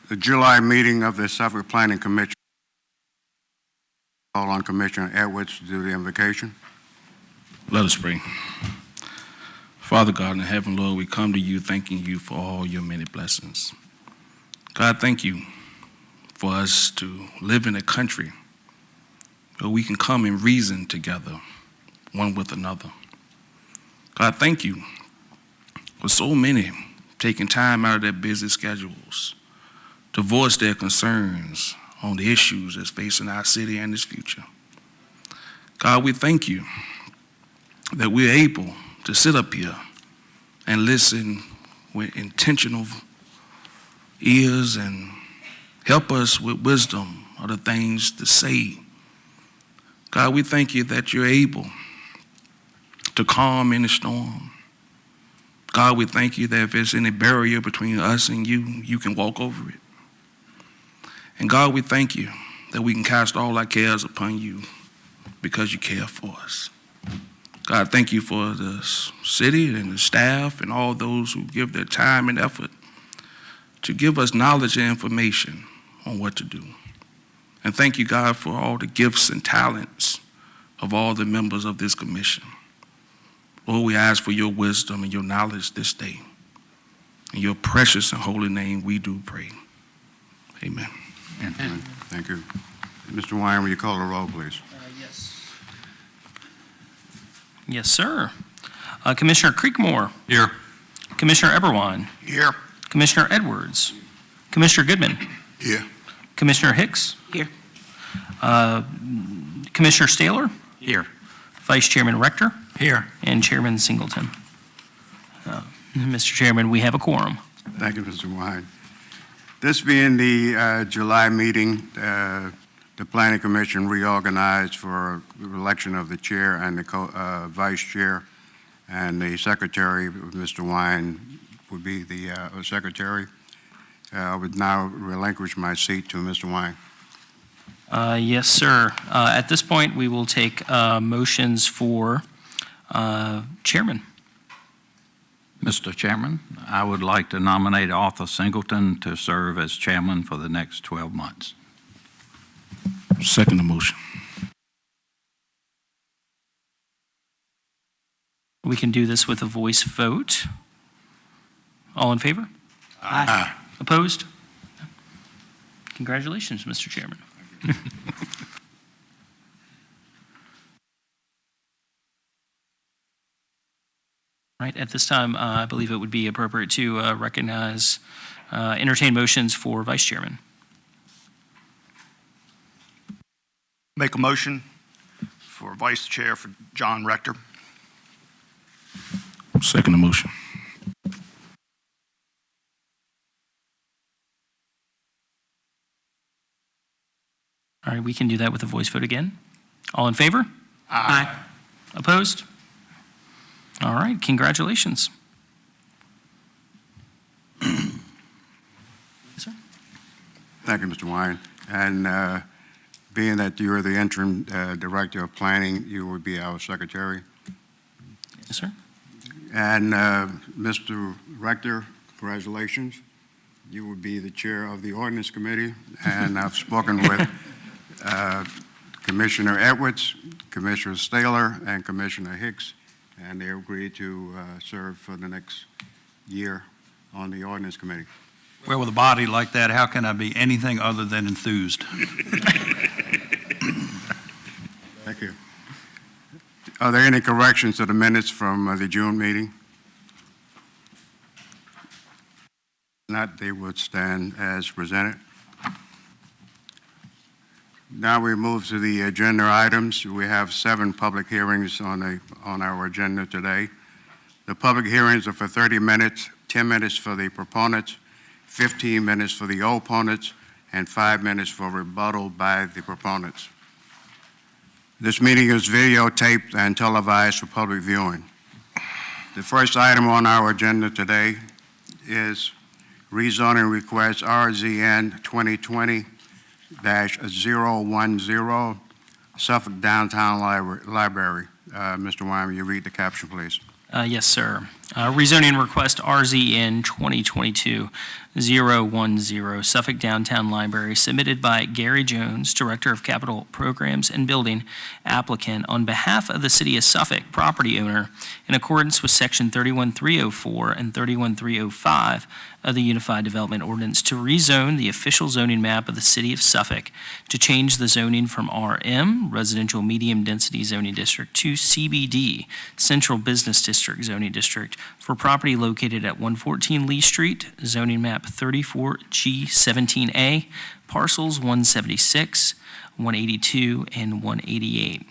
The July meeting of the Suffolk Planning Commission. Call on Commissioner Edwards to do the invocation. Let us pray. Father God in heaven, Lord, we come to you thanking you for all your many blessings. God, thank you for us to live in a country where we can come and reason together, one with another. God, thank you for so many taking time out of their busy schedules to voice their concerns on the issues that's facing our city and its future. God, we thank you that we're able to sit up here and listen with intentional ears and help us with wisdom of the things to say. God, we thank you that you're able to calm any storm. God, we thank you that if there's any barrier between us and you, you can walk over it. And God, we thank you that we can cast all our cares upon you because you care for us. God, thank you for the city and the staff and all those who give their time and effort to give us knowledge and information on what to do. And thank you, God, for all the gifts and talents of all the members of this commission. Lord, we ask for your wisdom and your knowledge this day. In your precious and holy name, we do pray. Amen. Amen. Thank you. Mr. Wine, will you call the roll, please? Yes. Yes, sir. Commissioner Creekmore. Here. Commissioner Eberwine. Here. Commissioner Edwards. Commissioner Goodman. Here. Commissioner Hicks. Here. Commissioner Staylor. Here. Vice Chairman Rector. Here. And Chairman Singleton. Mr. Chairman, we have a quorum. Thank you, Mr. Wine. This being the July meeting, the Planning Commission reorganized for the election of the chair and the vice chair, and the secretary, Mr. Wine, would be the secretary. I would now relinquish my seat to Mr. Wine. Yes, sir. At this point, we will take motions for chairman. Mr. Chairman, I would like to nominate Arthur Singleton to serve as chairman for the next 12 months. Second motion. We can do this with a voice vote. All in favor? Aye. Opposed? Congratulations, Mr. Chairman. Right, at this time, I believe it would be appropriate to entertain motions for vice chairman. Make a motion for vice chair for John Rector. Second motion. All right, we can do that with a voice vote again. All in favor? Aye. Opposed? All right, congratulations. Yes, sir. Thank you, Mr. Wine. And being that you are the interim director of planning, you will be our secretary. Yes, sir. And Mr. Rector, congratulations. You will be the chair of the ordinance committee. And I've spoken with Commissioner Edwards, Commissioner Staylor, and Commissioner Hicks, and they agreed to serve for the next year on the ordinance committee. Well, with a body like that, how can I be anything other than enthused? Thank you. Are there any corrections to the minutes from the June meeting? Not, they would stand as presented. Now we move to the agenda items. We have 7 public hearings on our agenda today. The public hearings are for 30 minutes, 10 minutes for the proponents, 15 minutes for the opponents, and 5 minutes for rebuttal by the proponents. This meeting is videotaped and televised for public viewing. The first item on our agenda today is rezoning request RZN 2020-010, Suffolk Downtown Library. Mr. Wyman, you read the caption, please. Yes, sir. Rezoning request RZN 2022-010, Suffolk Downtown Library, submitted by Gary Jones, Director of Capital Programs and Building, applicant, on behalf of the City of Suffolk, property owner, in accordance with Section 31304 and 31305 of the Unified Development Ordinance, to rezone the official zoning map of the City of Suffolk to change the zoning from RM, Residential Medium Density Zoning District, to CBD, Central Business District Zoning District, for property located at 114 Lee Street, zoning map 34G17A, parcels 176, 182, and 188.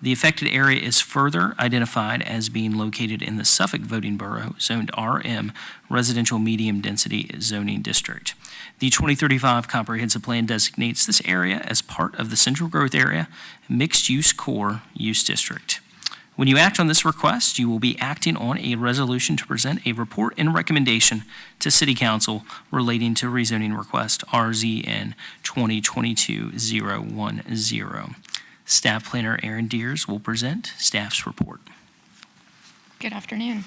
The affected area is further identified as being located in the Suffolk voting borough, zoned RM, Residential Medium Density Zoning District. The 2035 Comprehensive Plan designates this area as part of the Central Growth Area Mixed Use Core Use District. When you act on this request, you will be acting on a resolution to present a report and recommendation to City Council relating to rezoning request RZN 2022-010. Staff Planner Aaron Deers will present staff's report. Good afternoon.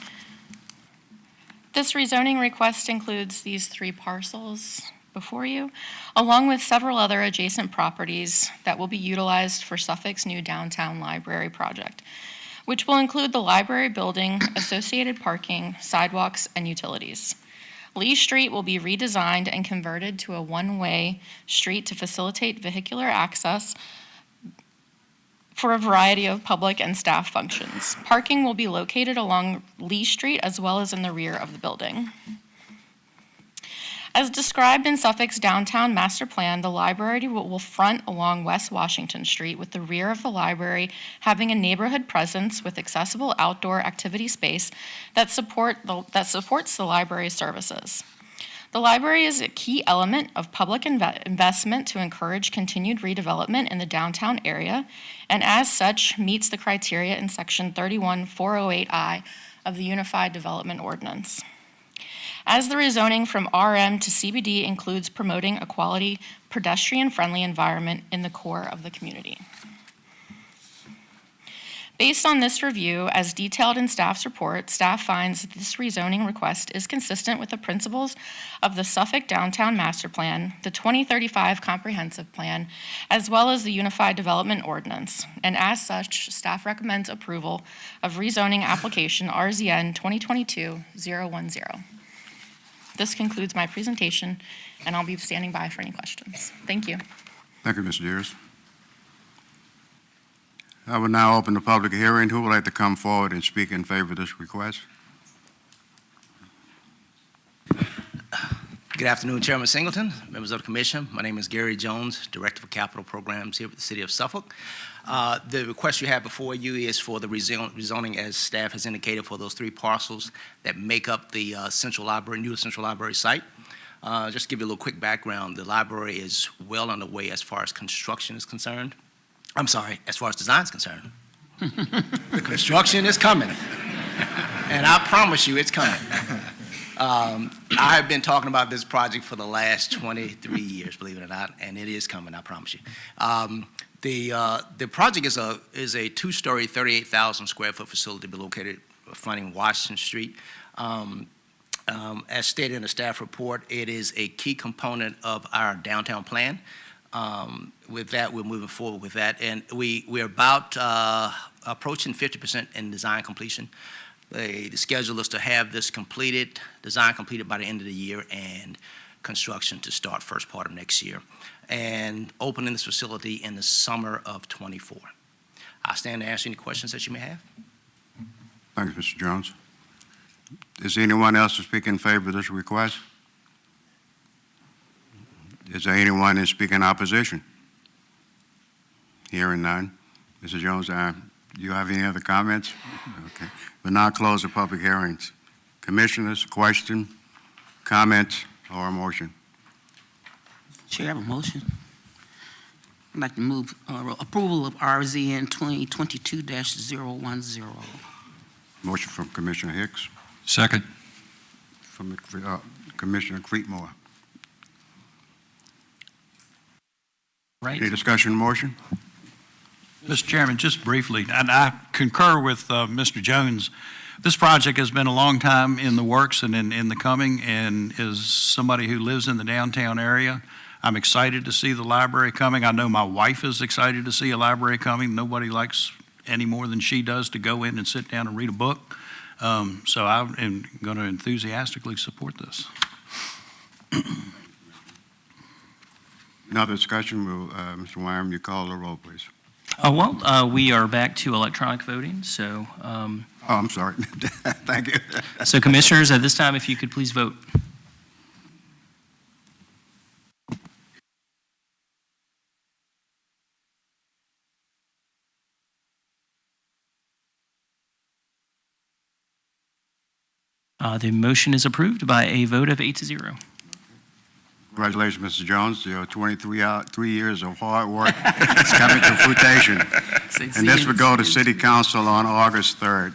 This rezoning request includes these 3 parcels before you, along with several other adjacent properties that will be utilized for Suffolk's new downtown library project, which will include the library building, associated parking, sidewalks, and utilities. Lee Street will be redesigned and converted to a one-way street to facilitate vehicular access for a variety of public and staff functions. Parking will be located along Lee Street as well as in the rear of the building. As described in Suffolk's downtown master plan, the library will front along West Washington Street, with the rear of the library having a neighborhood presence with accessible outdoor activity space that supports the library's services. The library is a key element of public investment to encourage continued redevelopment in the downtown area, and as such meets the criteria in Section 31408I of the Unified Development Ordinance. As the rezoning from RM to CBD includes promoting a quality, pedestrian-friendly environment in the core of the community. Based on this review, as detailed in staff's report, staff finds that this rezoning request is consistent with the principles of the Suffolk Downtown Master Plan, the 2035 Comprehensive Plan, as well as the Unified Development Ordinance. And as such, staff recommends approval of rezoning application RZN 2022-010. This concludes my presentation, and I'll be standing by for any questions. Thank you. Thank you, Mr. Deers. I will now open the public hearing. Who would like to come forward and speak in favor of this request? Good afternoon, Chairman Singleton, members of the Commission. My name is Gary Jones, Director for Capital Programs here with the City of Suffolk. The request you have before you is for the rezoning, as staff has indicated, for those 3 parcels that make up the new Central Library site. Just to give you a little quick background, the library is well underway as far as construction is concerned. I'm sorry, as far as design is concerned. The construction is coming, and I promise you it's coming. I have been talking about this project for the last 23 years, believe it or not, and it is coming, I promise you. The project is a 2-story, 38,000 square foot facility located fronting Washington Street. As stated in the staff report, it is a key component of our downtown plan. With that, we're moving forward with that, and we're about approaching 50% in design completion. The schedule is to have this design completed by the end of the year, and construction to start first part of next year, and opening this facility in the summer of '24. I stand to answer any questions that you may have. Thank you, Mr. Jones. Is there anyone else to speak in favor of this request? Is there anyone to speak in opposition? Hearing none. Mr. Jones, do you have any other comments? Okay. We'll now close the public hearings. Commissioners, question, comments, or a motion? Chair, I have a motion. I'd like to move approval of RZN 2022-010. Motion from Commissioner Hicks, Second. from Commissioner Creekmore. Right. Any discussion motion? Mr. Chairman, just briefly, and I concur with Mr. Jones This project has been a long time in the works and in the coming, and as somebody who lives in the downtown area, I'm excited to see the library coming. I know my wife is excited to see a library coming. Nobody likes any more than she does to go in and sit down and read a book. So I am going to enthusiastically support this. Another discussion, Mr. Wyman, you call the roll, please. We are back to electronic voting, so, Oh, I'm sorry. Thank you. so commissioners, at this time, if you could please vote. The motion is approved by a vote of 8-0. Congratulations, Mr. Jones. Your 3 years of hard work is coming to fruition. And this will go to City Council on August 3rd.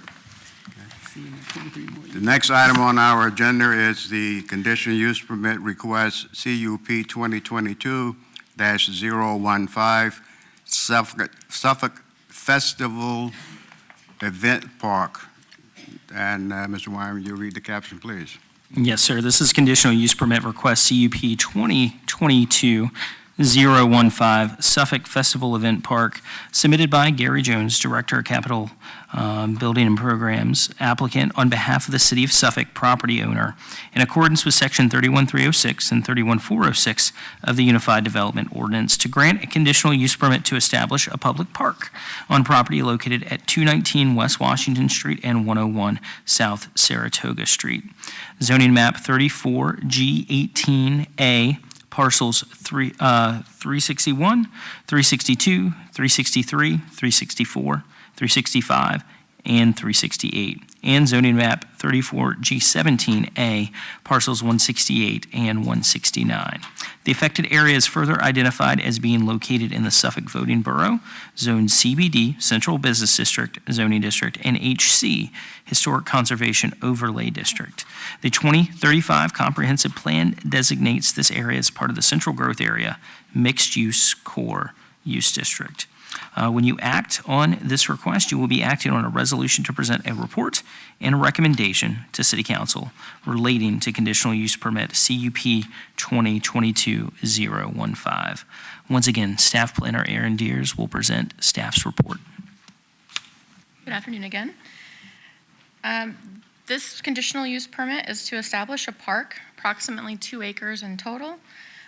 The next item on our agenda is the conditional use permit request CUP 2022-015 Suffolk Festival Event Park. And Mr. Wyman, you read the caption, please. Yes, sir. This is conditional use permit request CUP 2022-015 Suffolk Festival Event Park, submitted by Gary Jones, Director of Capital Building and Programs, applicant on behalf of the City of Suffolk property owner, in accordance with Section 31306 and 31406 of the Unified Development Ordinance, to grant a conditional use permit to establish a public park on property located at 219 West Washington Street and 101 South Saratoga Street. Zoning map 34G18A, parcels 361, 362, 363, 364, 365, and 368, and zoning map 34G17A, parcels 168 and 169. The affected area is further identified as being located in the Suffolk voting borough, Zone CBD, Central Business District, Zoning District, and HC, Historic Conservation Overlay District. The 2035 Comprehensive Plan designates this area as part of the Central Growth Area Mixed Use Core Use District. When you act on this request, you will be acting on a resolution to present a report and a recommendation to City Council relating to conditional use permit CUP 2022-015. Once again, Staff Planner Aaron Deers will present staff's report. Good afternoon again. This conditional use permit is to establish a park, approximately 2 acres in total,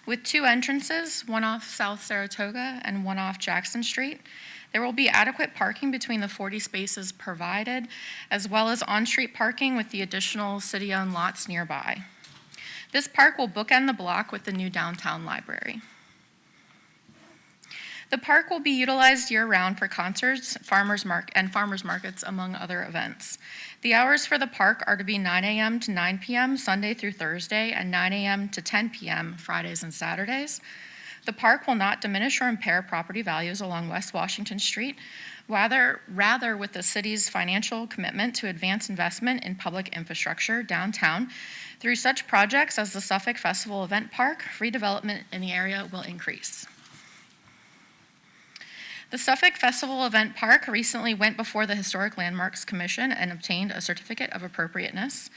with 2 entrances, one off South Saratoga and one off Jackson Street. There will be adequate parking between the 40 spaces provided, as well as on-street parking with the additional city-owned lots nearby. This park will bookend the block with the new downtown library. The park will be utilized year-round for concerts, farmers markets, among other events. The hours for the park are to be 9 a.m. to 9 p.m. Sunday through Thursday, and 9 a.m. to 10 p.m. Fridays and Saturdays. The park will not diminish or impair property values along West Washington Street, rather with the city's financial commitment to advance investment in public infrastructure downtown. Through such projects as the Suffolk Festival Event Park, redevelopment in the area will increase. The Suffolk Festival Event Park recently went before the Historic Landmarks Commission and obtained a certificate of appropriateness.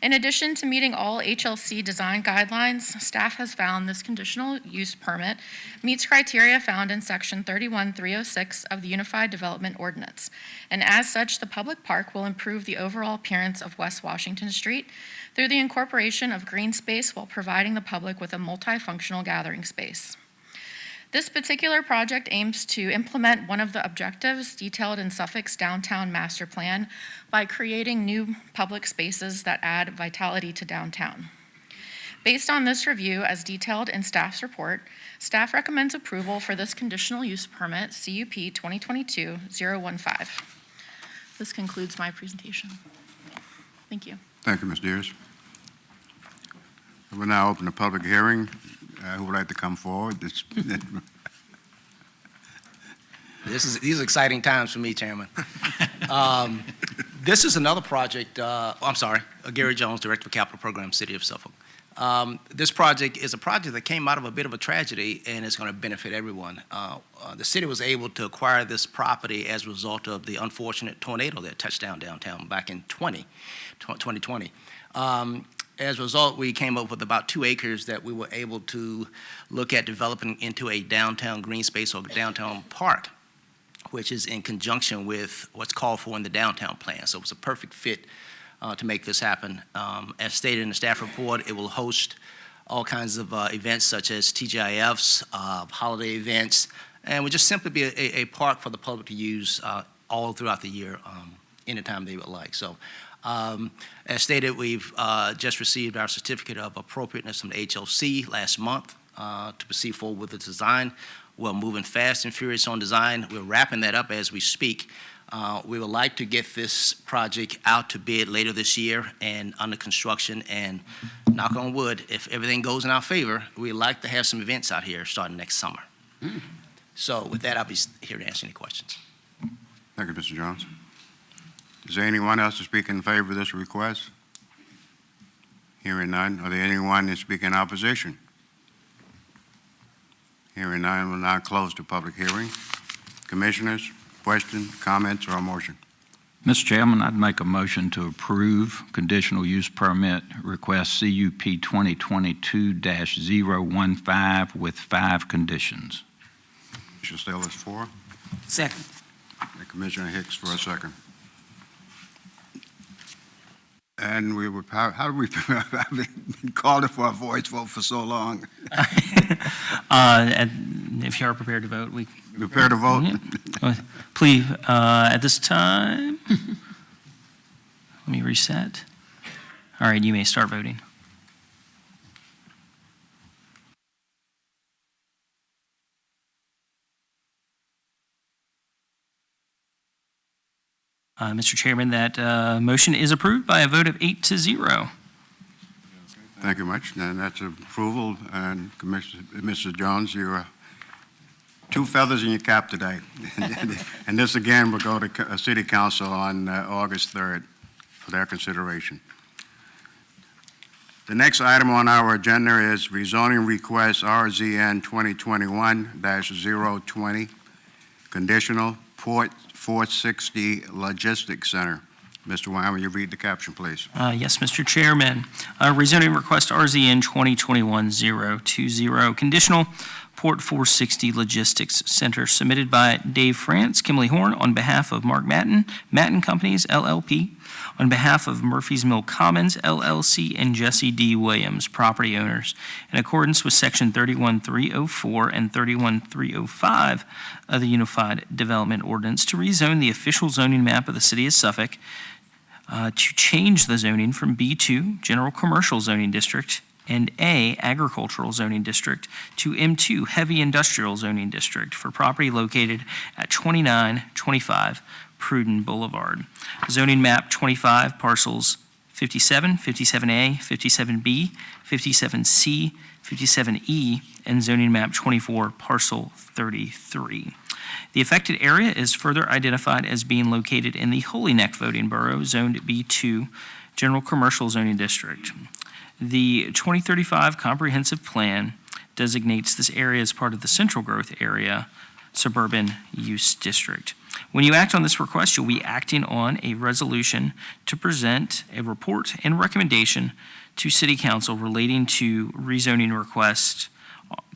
In addition to meeting all HLC design guidelines, staff has found this conditional use permit meets criteria found in Section 31306 of the Unified Development Ordinance. And as such, the public park will improve the overall appearance of West Washington Street through the incorporation of green space while providing the public with a multifunctional gathering space. This particular project aims to implement one of the objectives detailed in Suffolk's downtown master plan by creating new public spaces that add vitality to downtown. Based on this review, as detailed in staff's report, staff recommends approval for this conditional use permit, CUP 2022-015. This concludes my presentation. Thank you. Thank you, Ms. Deers. We'll now open the public hearing. Who would like to come forward? These are exciting times for me, Chairman. This is another project, Gary Jones, Director of Capital Programs, City of Suffolk. This project is a project that came out of a bit of a tragedy, and it's going to benefit everyone. The city was able to acquire this property as a result of the unfortunate tornado that touched down downtown back in 2020. As a result, we came up with about 2 acres that we were able to look at developing into a downtown green space or downtown park, which is in conjunction with what's called for in the downtown plan. So it's a perfect fit to make this happen. As stated in the staff report, it will host all kinds of events such as TGIFs, holiday events, and would just simply be a park for the public to use all throughout the year, anytime they would like. So, as stated, we've just received our certificate of appropriateness from the HOC last month to proceed forward with the design. We're moving fast and furious on design. We're wrapping that up as we speak. We would like to get this project out to bid later this year and under construction, and knock on wood, if everything goes in our favor, we'd like to have some events out here starting next summer. So with that, I'll be here to answer any questions. Thank you, Mr. Jones. Is there anyone else to speak in favor of this request? Hearing none. Are there anyone to speak in opposition? Hearing none, we'll now close the public hearing. Commissioners, question, comments, or a motion? Mr. Chairman, I'd make a motion to approve conditional use permit request CUP 2022-015 with 5 conditions. Commissioner Still is for, Second. and Commissioner Hicks for a second. And we were, how do we, I've been calling for a voice vote for so long. And if you are prepared to vote, we. Prepare to vote? Yeah. Please, at this time, let me reset. All right, you may start voting. Mr. Chairman, that motion is approved by a vote of 8-0. Thank you much. And that's approval. And Commissioner, Mr. Jones, you're 2 feathers in your cap today. And this again will go to City Council on August 3rd for their consideration. The next item on our agenda is rezoning request RZN 2021-020, conditional Port 460 Logistics Center. Mr. Wine, will you read the caption, please? Yes, Mr. Chairman. Rezoning request RZN 2021-020, conditional Port 460 Logistics Center, submitted by Dave France, Kimberly Horn, on behalf of Mark Matten Companies, LLP, on behalf of Murphy's Mill Commons, LLC, and Jesse D. Williams, property owners, in accordance with Section 31304 and 31305 of the Unified Development Ordinance, to rezone the official zoning map of the City of Suffolk, to change the zoning from B2, General Commercial Zoning District, and A, Agricultural Zoning District, to M2, Heavy Industrial Zoning District, for property located at 2925 Pruden Boulevard. Zoning map 25, parcels 57, 57A, 57B, 57C, 57E, and zoning map 24, parcel 33. The affected area is further identified as being located in the Holy Neck voting borough, zoned B2, General Commercial Zoning District. The 2035 Comprehensive Plan designates this area as part of the Central Growth Area Suburban Use District. When you act on this request, you'll be acting on a resolution to present a report and recommendation to City Council relating to rezoning request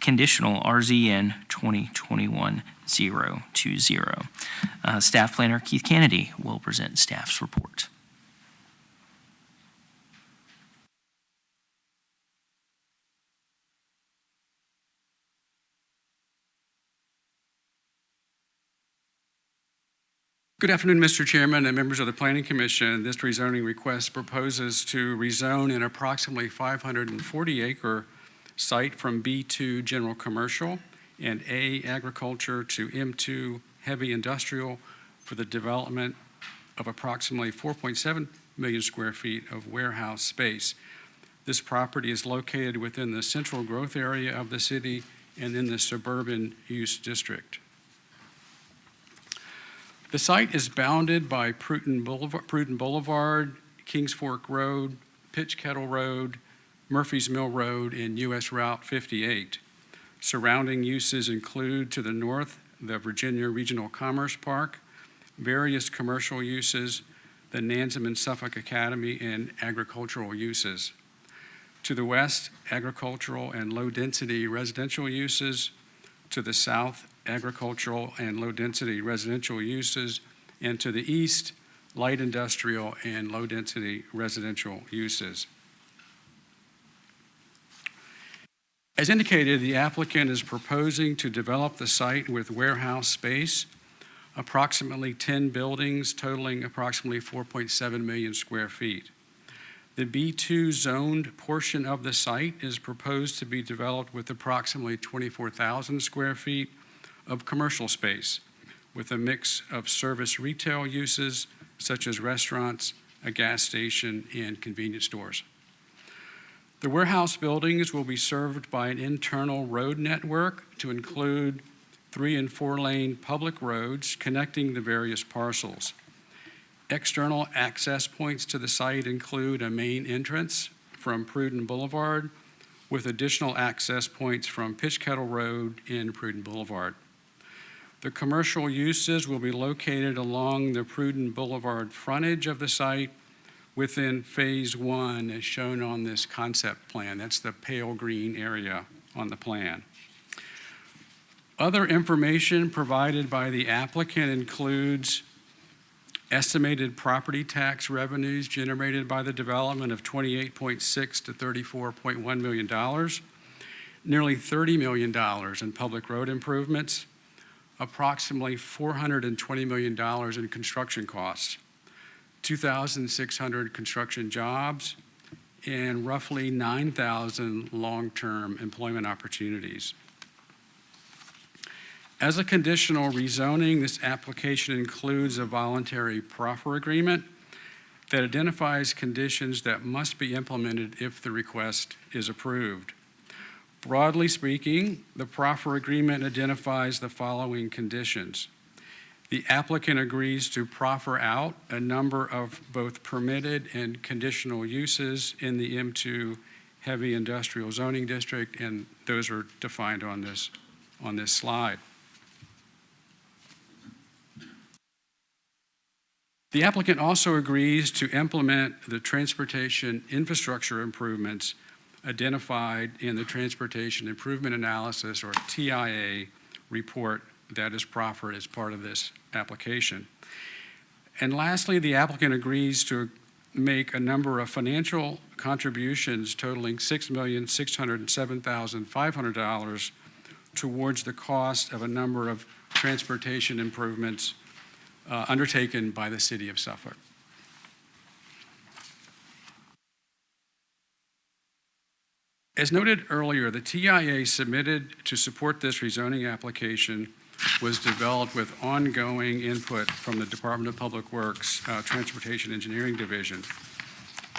conditional RZN 2021-020. Staff Planner Keith Kennedy will present staff's report. Good afternoon, Mr. Chairman and members of the Planning Commission. This rezoning request proposes to rezone an approximately 540-acre site from B2 General Commercial and A Agriculture to M2 Heavy Industrial for the development of approximately 4.7 million square feet of warehouse space. This property is located within the central growth area of the city and in the suburban use district. The site is bounded by Pruden Boulevard, Kings Fork Road, Pitch Kettle Road, Murphy's Mill Road, and US Route 58. Surrounding uses include to the north, the Virginia Regional Commerce Park, various commercial uses, the Nansemond and Suffolk Academy, and agricultural uses. To the west, agricultural and low-density residential uses. To the south, agricultural and low-density residential uses. And to the east, light industrial and low-density residential uses. As indicated, the applicant is proposing to develop the site with warehouse space, approximately 10 buildings totaling approximately 4.7 million square feet. The B2 zoned portion of the site is proposed to be developed with approximately 24,000 square feet of commercial space, with a mix of service retail uses such as restaurants, a gas station, and convenience stores. The warehouse buildings will be served by an internal road network to include 3- and 4-lane public roads connecting the various parcels. External access points to the site include a main entrance from Pruden Boulevard with additional access points from Pitch Kettle Road and Pruden Boulevard. The commercial uses will be located along the Pruden Boulevard frontage of the site within Phase 1 as shown on this concept plan. That's the pale green area on the plan. Other information provided by the applicant includes estimated property tax revenues generated by the development of $28.6 to $34.1 million, nearly $30 million in public road improvements, approximately $420 million in construction costs, 2,600 construction jobs, and roughly 9,000 long-term employment opportunities. As a conditional rezoning, this application includes a voluntary proffer agreement that identifies conditions that must be implemented if the request is approved. Broadly speaking, the proffer agreement identifies the following conditions. The applicant agrees to proffer out a number of both permitted and conditional uses in the M2 heavy industrial zoning district, and those are defined on this slide. The applicant also agrees to implement the transportation infrastructure improvements identified in the Transportation Improvement Analysis, or TIA, report that is proffered as part of this application. And lastly, the applicant agrees to make a number of financial contributions totaling $6,607,500 towards the cost of a number of transportation improvements undertaken by the City of Suffolk. As noted earlier, the TIA submitted to support this rezoning application was developed with ongoing input from the Department of Public Works Transportation Engineering Division.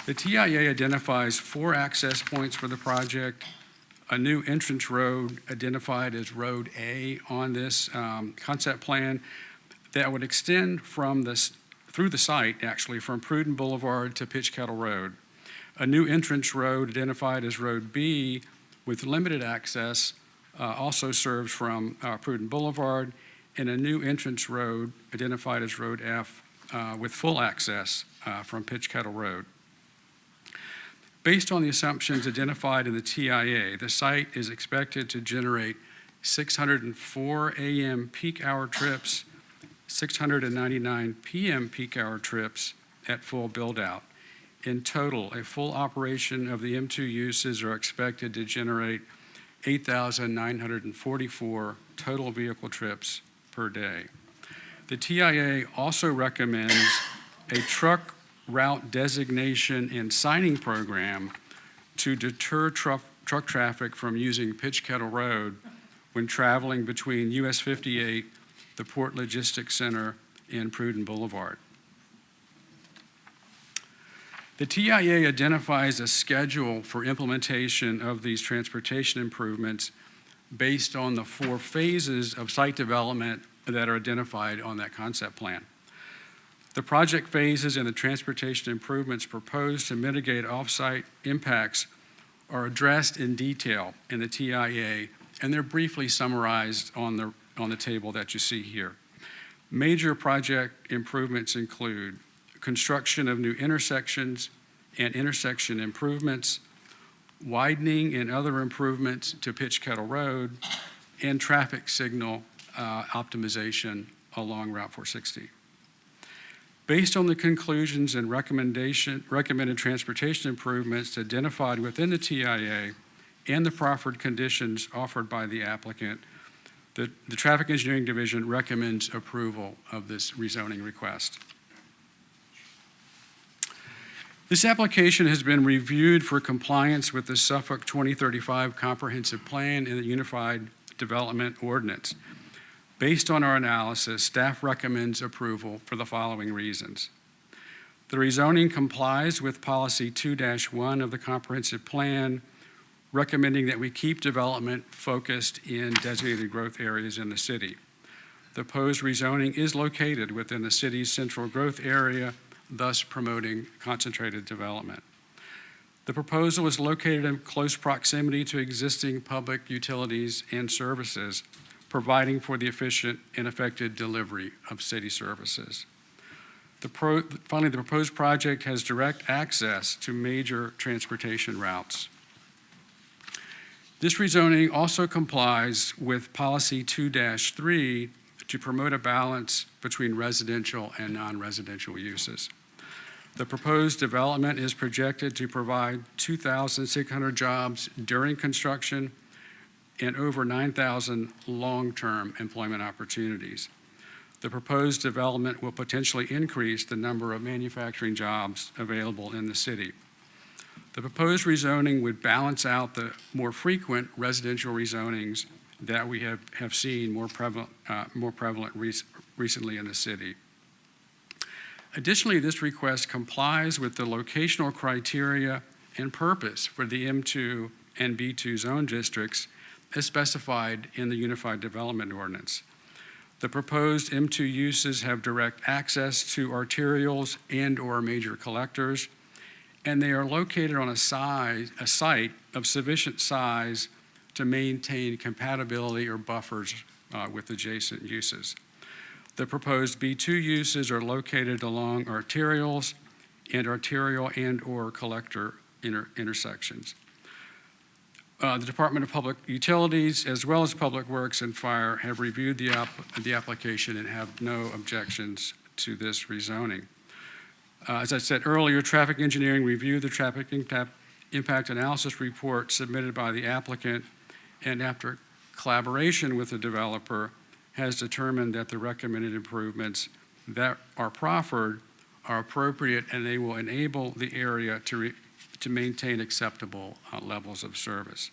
The TIA identifies 4 access points for the project, a new entrance road identified as Road A on this concept plan that would extend through the site, actually, from Pruden Boulevard to Pitch Kettle Road. A new entrance road identified as Road B with limited access also serves from Pruden Boulevard, and a new entrance road identified as Road F with full access from Pitch Kettle Road. Based on the assumptions identified in the TIA, the site is expected to generate 604 AM peak hour trips, 699 PM peak hour trips at full build-out. In total, a full operation of the M2 uses are expected to generate 8,944 total vehicle trips per day. The TIA also recommends a truck route designation and signing program to deter truck traffic from using Pitch Kettle Road when traveling between US 58, the Port Logistics Center, and Pruden Boulevard. The TIA identifies a schedule for implementation of these transportation improvements based on the 4 phases of site development that are identified on that concept plan. The project phases and the transportation improvements proposed to mitigate off-site impacts are addressed in detail in the TIA, and they're briefly summarized on the table that you see here. Major project improvements include construction of new intersections and intersection improvements, widening and other improvements to Pitch Kettle Road, and traffic signal optimization along Route 460. Based on the conclusions and recommended transportation improvements identified within the TIA and the proffered conditions offered by the applicant, the Traffic Engineering Division recommends approval of this rezoning request. This application has been reviewed for compliance with the Suffolk 2035 Comprehensive Plan and the Unified Development Ordinance. Based on our analysis, staff recommends approval for the following reasons. The rezoning complies with Policy 2-1 of the Comprehensive Plan, recommending that we keep development focused in designated growth areas in the city. The proposed rezoning is located within the city's central growth area, thus promoting concentrated development. The proposal is located in close proximity to existing public utilities and services, providing for the efficient and effective delivery of city services. Finally, the proposed project has direct access to major transportation routes. This rezoning also complies with Policy 2-3 to promote a balance between residential and non-residential uses. The proposed development is projected to provide 2,600 jobs during construction and over 9,000 long-term employment opportunities. The proposed development will potentially increase the number of manufacturing jobs available in the city. The proposed rezoning would balance out the more frequent residential rezonings that we have seen more prevalent recently in the city. Additionally, this request complies with the locational criteria and purpose for the M2 and B2 zone districts as specified in the Unified Development Ordinance. The proposed M2 uses have direct access to arterials and/or major collectors, and they are located on a site of sufficient size to maintain compatibility or buffers with adjacent uses. The proposed B2 uses are located along arterials and arterial and/or collector intersections. The Department of Public Utilities, as well as Public Works and Fire, have reviewed the application and have no objections to this rezoning. As I said earlier, Traffic Engineering reviewed the traffic impact analysis report submitted by the applicant, and after collaboration with the developer, has determined that the recommended improvements that are proffered are appropriate and they will enable the area to maintain acceptable levels of service.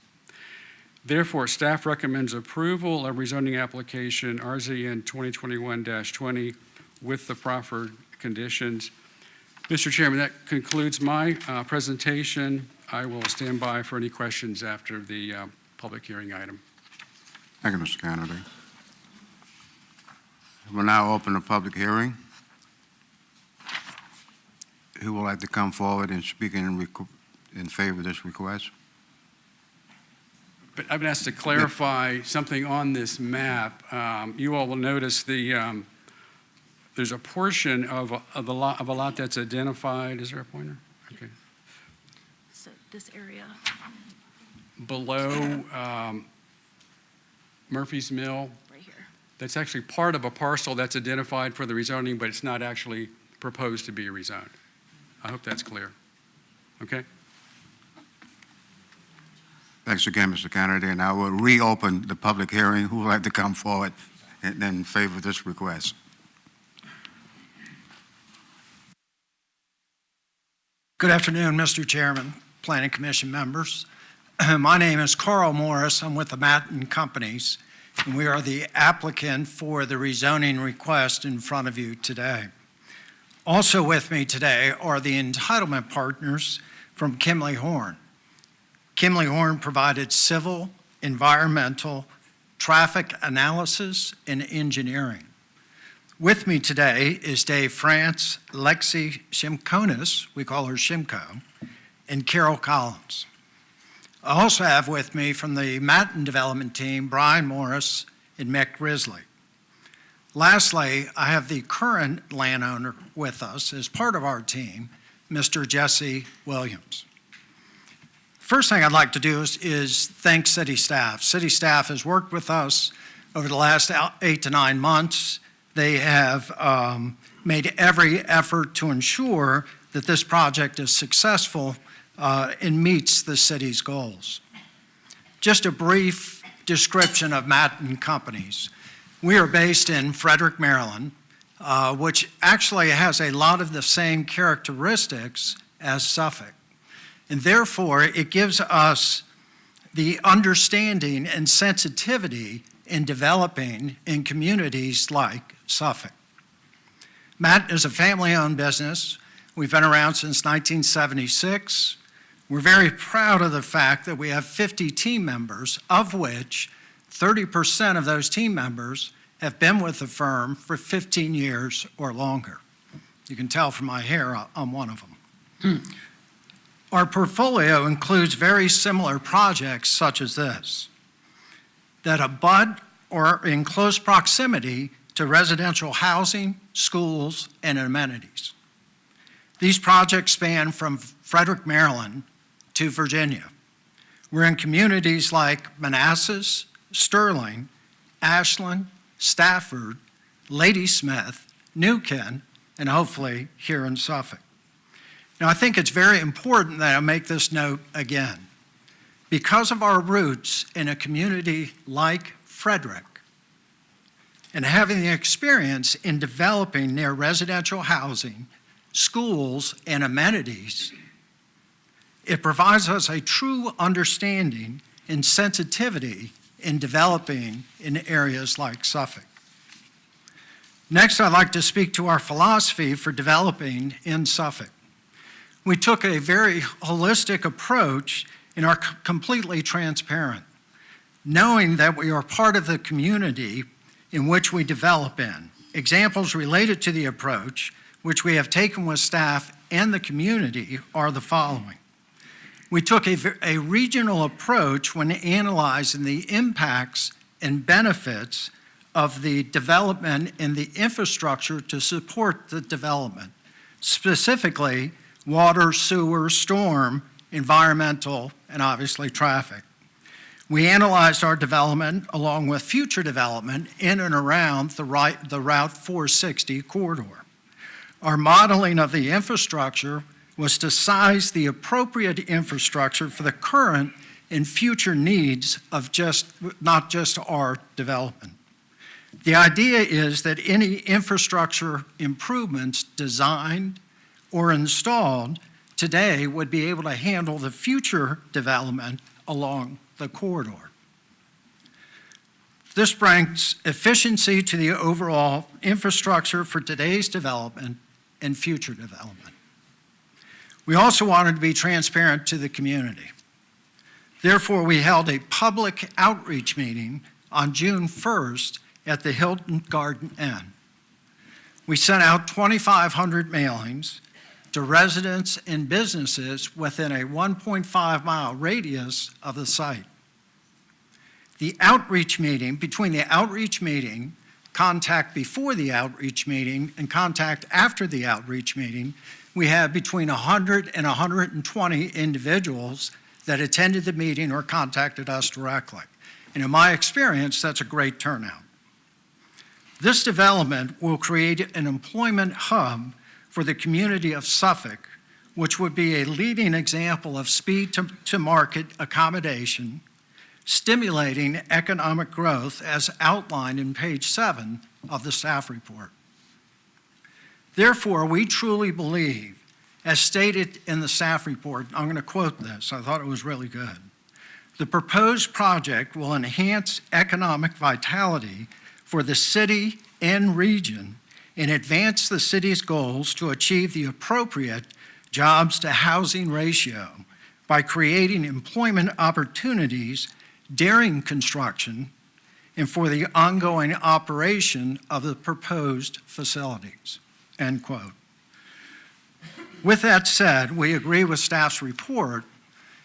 Therefore, staff recommends approval of rezoning application RZN 2021-20 with the proffered conditions. Mr. Chairman, that concludes my presentation. I will stand by for any questions after the public hearing item. Thank you, Mr. Kennedy. We'll now open the public hearing. Who would like to come forward and speak in favor of this request? But I've been asked to clarify something on this map. You all will notice there's a portion of a lot that's identified. Is there a pointer? Okay. So this area. Below Murphy's Mill. Right here. That's actually part of a parcel that's identified for the rezoning, but it's not actually proposed to be rezoned. I hope that's clear. Okay? Thanks again, Mr. Kennedy, and I will reopen the public hearing. Who would like to come forward and in favor of this request? Good afternoon, Mr. Chairman, Planning Commission members. My name is Carl Morris. I'm with the Matten Companies, and we are the applicant for the rezoning request in front of you today. Also with me today are the entitlement partners from Kimley Horn. Kimley Horn provided civil, environmental, traffic analysis, and engineering. With me today is Dave France, Lexi Shimkonis, we call her Shimko, and Carol Collins. I also have with me from the Matin Development Team, Brian Morris and Mick Risley. Lastly, I have the current landowner with us as part of our team, Mr. Jesse Williams. First thing I'd like to do is thank city staff. City staff has worked with us over the last 8 to 9 months. They have made every effort to ensure that this project is successful and meets the city's goals. Just a brief description of Matin Companies. We are based in Frederick, Maryland, which actually has a lot of the same characteristics as Suffolk. And therefore, it gives us the understanding and sensitivity in developing in communities like Suffolk. Matin is a family-owned business. We've been around since 1976. We're very proud of the fact that we have 50 team members, of which 30% of those team members have been with the firm for 15 years or longer. You can tell from my hair, I'm one of them. Our portfolio includes very similar projects such as this, that abut or are in close proximity to residential housing, schools, and amenities. These projects span from Frederick, Maryland to Virginia. We're in communities like Manassas, Sterling, Ashland, Stafford, Ladysmith, New Kent, and hopefully here in Suffolk. Now, I think it's very important that I make this note again. Because of our roots in a community like Frederick, and having the experience in developing near residential housing, schools, and amenities, it provides us a true understanding and sensitivity in developing in areas like Suffolk. Next, I'd like to speak to our philosophy for developing in Suffolk. We took a very holistic approach and are completely transparent, knowing that we are part of the community in which we develop in. Examples related to the approach, which we have taken with staff and the community, are the following. We took a regional approach when analyzing the impacts and benefits of the development and the infrastructure to support the development, specifically water, sewer, storm, environmental, and obviously traffic. We analyzed our development along with future development in and around the Route 460 corridor. Our modeling of the infrastructure was to size the appropriate infrastructure for the current and future needs of not just our development. The idea is that any infrastructure improvements designed or installed today would be able to handle the future development along the corridor. This brings efficiency to the overall infrastructure for today's development and future development. We also wanted to be transparent to the community. Therefore, we held a public outreach meeting on June 1st at the Hilton Garden Inn. We sent out 2,500 mailings to residents and businesses within a 1.5-mile radius of the site. The outreach meeting, between the outreach meeting, contact before the outreach meeting, and contact after the outreach meeting, we had between 100 and 120 individuals that attended the meeting or contacted us directly. And in my experience, that's a great turnout. This development will create an employment hub for the community of Suffolk, which would be a leading example of speed to market accommodation, stimulating economic growth as outlined in page 7 of the staff report. Therefore, we truly believe, as stated in the staff report, I'm going to quote this, I thought it was really good. The proposed project will enhance economic vitality for the city and region and advance the city's goals to achieve the appropriate jobs to housing ratio by creating employment opportunities during construction and for the ongoing operation of the proposed facilities, end quote. With that said, we agree with staff's report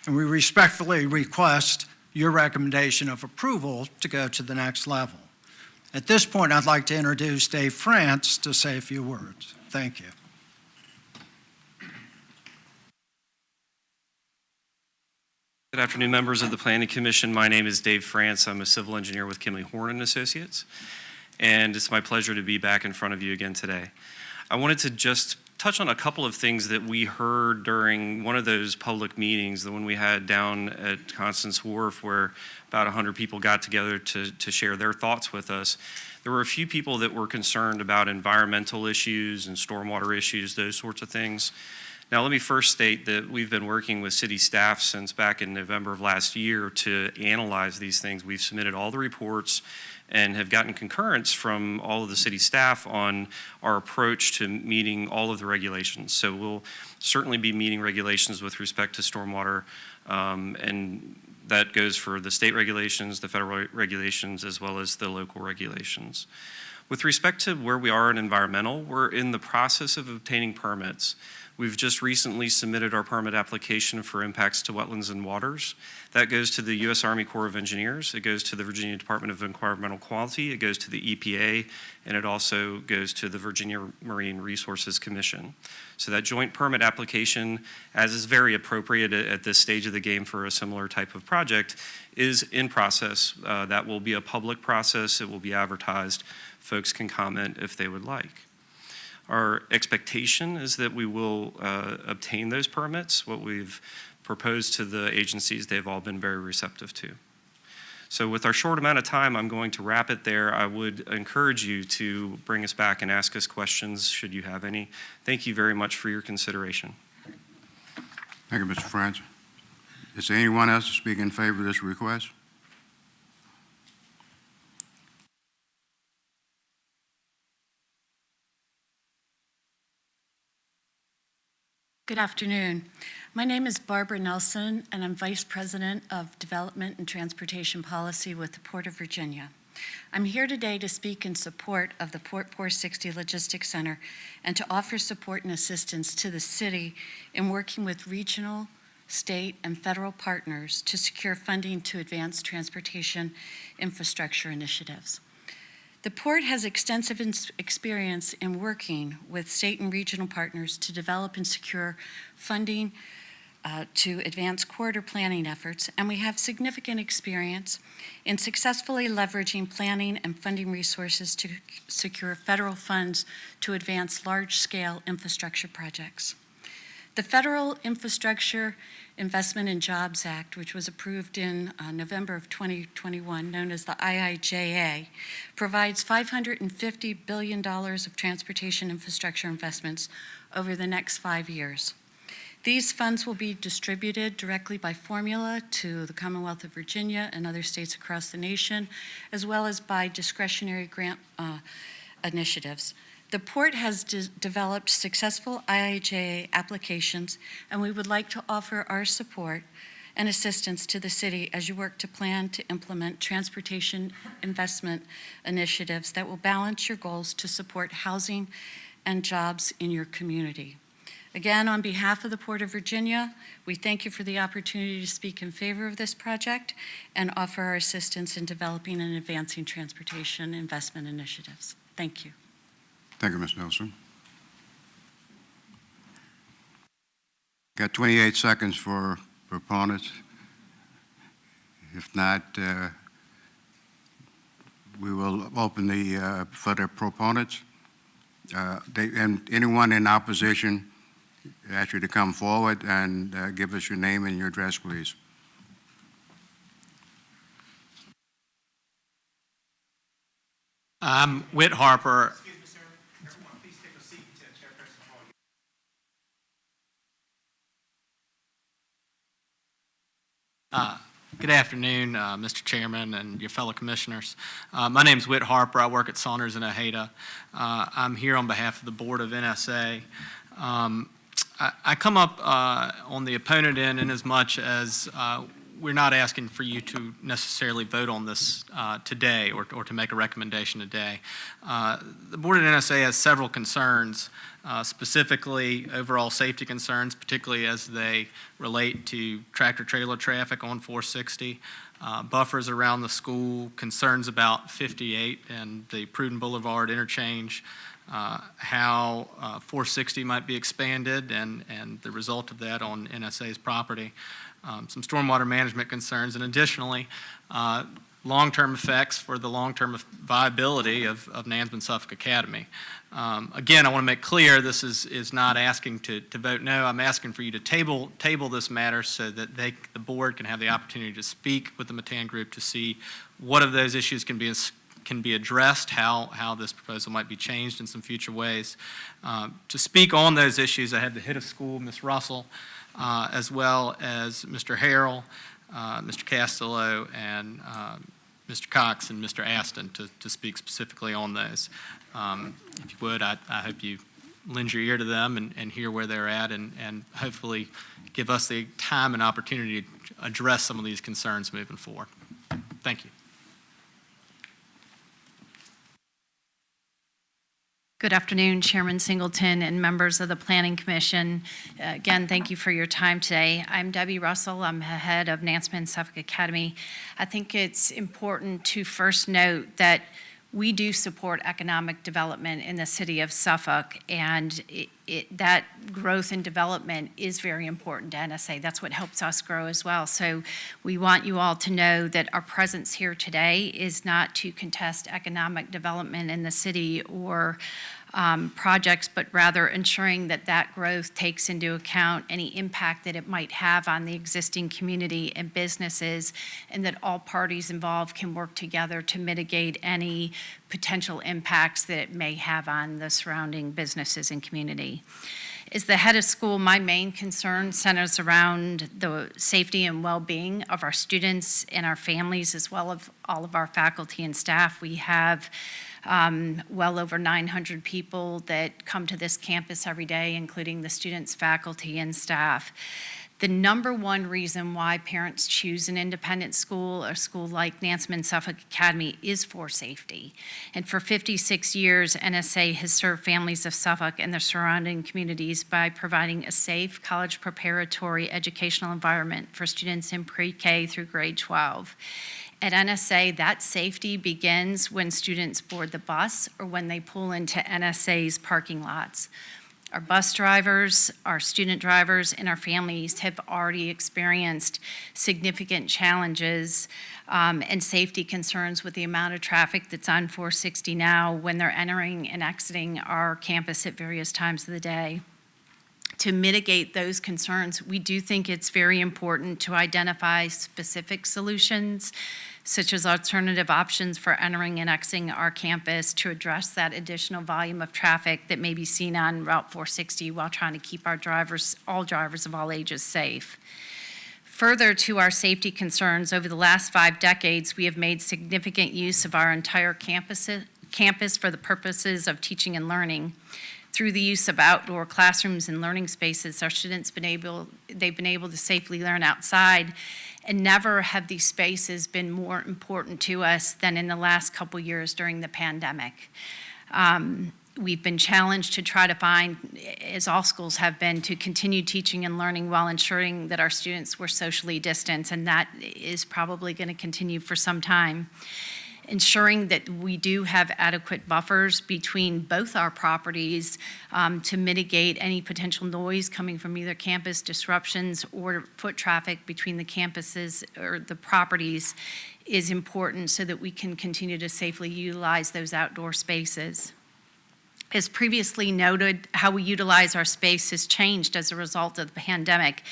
and we respectfully request your recommendation of approval to go to the next level. At this point, I'd like to introduce Dave France to say a few words. Thank you. Good afternoon, members of the Planning Commission. My name is Dave France. I'm a civil engineer with Kimley Horn & Associates, and it's my pleasure to be back in front of you again today. I wanted to just touch on a couple of things that we heard during one of those public meetings, the one we had down at Constance Wharf, where about 100 people got together to share their thoughts with us. There were a few people that were concerned about environmental issues and stormwater issues, those sorts of things. Now, let me first state that we've been working with city staff since back in November of last year to analyze these things. We've submitted all the reports and have gotten concurrence from all of the city staff on our approach to meeting all of the regulations. So we'll certainly be meeting regulations with respect to stormwater, and that goes for the state regulations, the federal regulations, as well as the local regulations. With respect to where we are in environmental, we're in the process of obtaining permits. We've just recently submitted our permit application for impacts to wetlands and waters. That goes to the U.S. Army Corps of Engineers. It goes to the Virginia Department of Environmental Quality. It goes to the EPA, and it also goes to the Virginia Marine Resources Commission. So that joint permit application, as is very appropriate at this stage of the game for a similar type of project, is in process. That will be a public process. It will be advertised. Folks can comment if they would like. Our expectation is that we will obtain those permits. What we've proposed to the agencies, they've all been very receptive to. So with our short amount of time, I'm going to wrap it there. I would encourage you to bring us back and ask us questions should you have any. Thank you very much for your consideration. Thank you, Mr. France. Is there anyone else to speak in favor of this request? Good afternoon. My name is Barbara Nelson, and I'm Vice President of Development and Transportation Policy with the Port of Virginia. I'm here today to speak in support of the Port 460 Logistics Center and to offer support and assistance to the city in working with regional, state, and federal partners to secure funding to advance transportation infrastructure initiatives. The Port has extensive experience in working with state and regional partners to develop and secure funding to advance corridor planning efforts, and we have significant experience in successfully leveraging planning and funding resources to secure federal funds to advance large-scale infrastructure projects. The Federal Infrastructure Investment and Jobs Act, which was approved in November of 2021, known as the IIJA, provides $550 billion of transportation infrastructure investments over the next 5 years. These funds will be distributed directly by formula to the Commonwealth of Virginia and other states across the nation, as well as by discretionary grant initiatives. The Port has developed successful IIJA applications, and we would like to offer our support and assistance to the city as you work to plan to implement transportation investment initiatives that will balance your goals to support housing and jobs in your community. Again, on behalf of the Port of Virginia, we thank you for the opportunity to speak in favor of this project and offer our assistance in developing and advancing transportation investment initiatives. Thank you. Thank you, Ms. Nelson. Got 28 seconds for proponents. If not, we will open the for the proponents. And anyone in opposition, ask you to come forward and give us your name and your address, please. I'm Whit Harper. Good afternoon, Mr. Chairman and your fellow commissioners. My name is Whit Harper. I work at Saunders and Ojeda. I'm here on behalf of the Board of NSA. I come up on the opponent end in as much as we're not asking for you to necessarily vote on this today or to make a recommendation today. The board at NSA has several concerns, specifically overall safety concerns, particularly as they relate to tractor-trailer traffic on 460, buffers around the school, concerns about 58 and the Pruden Boulevard interchange, how 460 might be expanded and the result of that on NSA's property, some stormwater management concerns, and additionally, long-term effects for the long-term viability of Nansman Suffolk Academy. Again, I want to make clear this is not asking to vote no. I'm asking for you to table this matter so that the board can have the opportunity to speak with the Matan Group to see what of those issues can be addressed, how this proposal might be changed in some future ways. To speak on those issues, I have the head of school, Ms. Russell, as well as Mr. Harrell, Mr. Castello, and Mr. Cox and Mr. Aston to speak specifically on those. If you would, I hope you lend your ear to them and hear where they're at and hopefully give us the time and opportunity to address some of these concerns moving forward. Thank you. Good afternoon, Chairman Singleton and members of the Planning Commission. Again, thank you for your time today. I'm Debbie Russell. I'm head of Nansman Suffolk Academy. I think it's important to first note that we do support economic development in the city of Suffolk, and that growth and development is very important to NSA. That's what helps us grow as well. So we want you all to know that our presence here today is not to contest economic development in the city or projects, but rather ensuring that that growth takes into account any impact that it might have on the existing community and businesses, and that all parties involved can work together to mitigate any potential impacts that it may have on the surrounding businesses and community. As the head of school, my main concern centers around the safety and well-being of our students and our families, as well as all of our faculty and staff. We have well over 900 people that come to this campus every day, including the students, faculty, and staff. The number one reason why parents choose an independent school, a school like Nansman Suffolk Academy, is for safety. And for 56 years, NSA has served families of Suffolk and their surrounding communities by providing a safe college preparatory educational environment for students in pre-K through grade 12. At NSA, that safety begins when students board the bus or when they pull into NSA's parking lots. Our bus drivers, our student drivers, and our families have already experienced significant challenges and safety concerns with the amount of traffic that's on 460 now when they're entering and exiting our campus at various times of the day. To mitigate those concerns, we do think it's very important to identify specific solutions, such as alternative options for entering and exiting our campus to address that additional volume of traffic that may be seen on Route 460 while trying to keep our drivers, all drivers of all ages, safe. Further to our safety concerns, over the last 5 decades, we have made significant use of our entire campus for the purposes of teaching and learning. Through the use of outdoor classrooms and learning spaces, our students they've been able to safely learn outside, and never have these spaces been more important to us than in the last couple years during the pandemic. We've been challenged to try to find, as all schools have been, to continue teaching and learning while ensuring that our students were socially distanced, and that is probably going to continue for some time. Ensuring that we do have adequate buffers between both our properties to mitigate any potential noise coming from either campus disruptions or foot traffic between the campuses or the properties is important so that we can continue to safely utilize those outdoor spaces. As previously noted, how we utilize our space has changed as a result of the pandemic.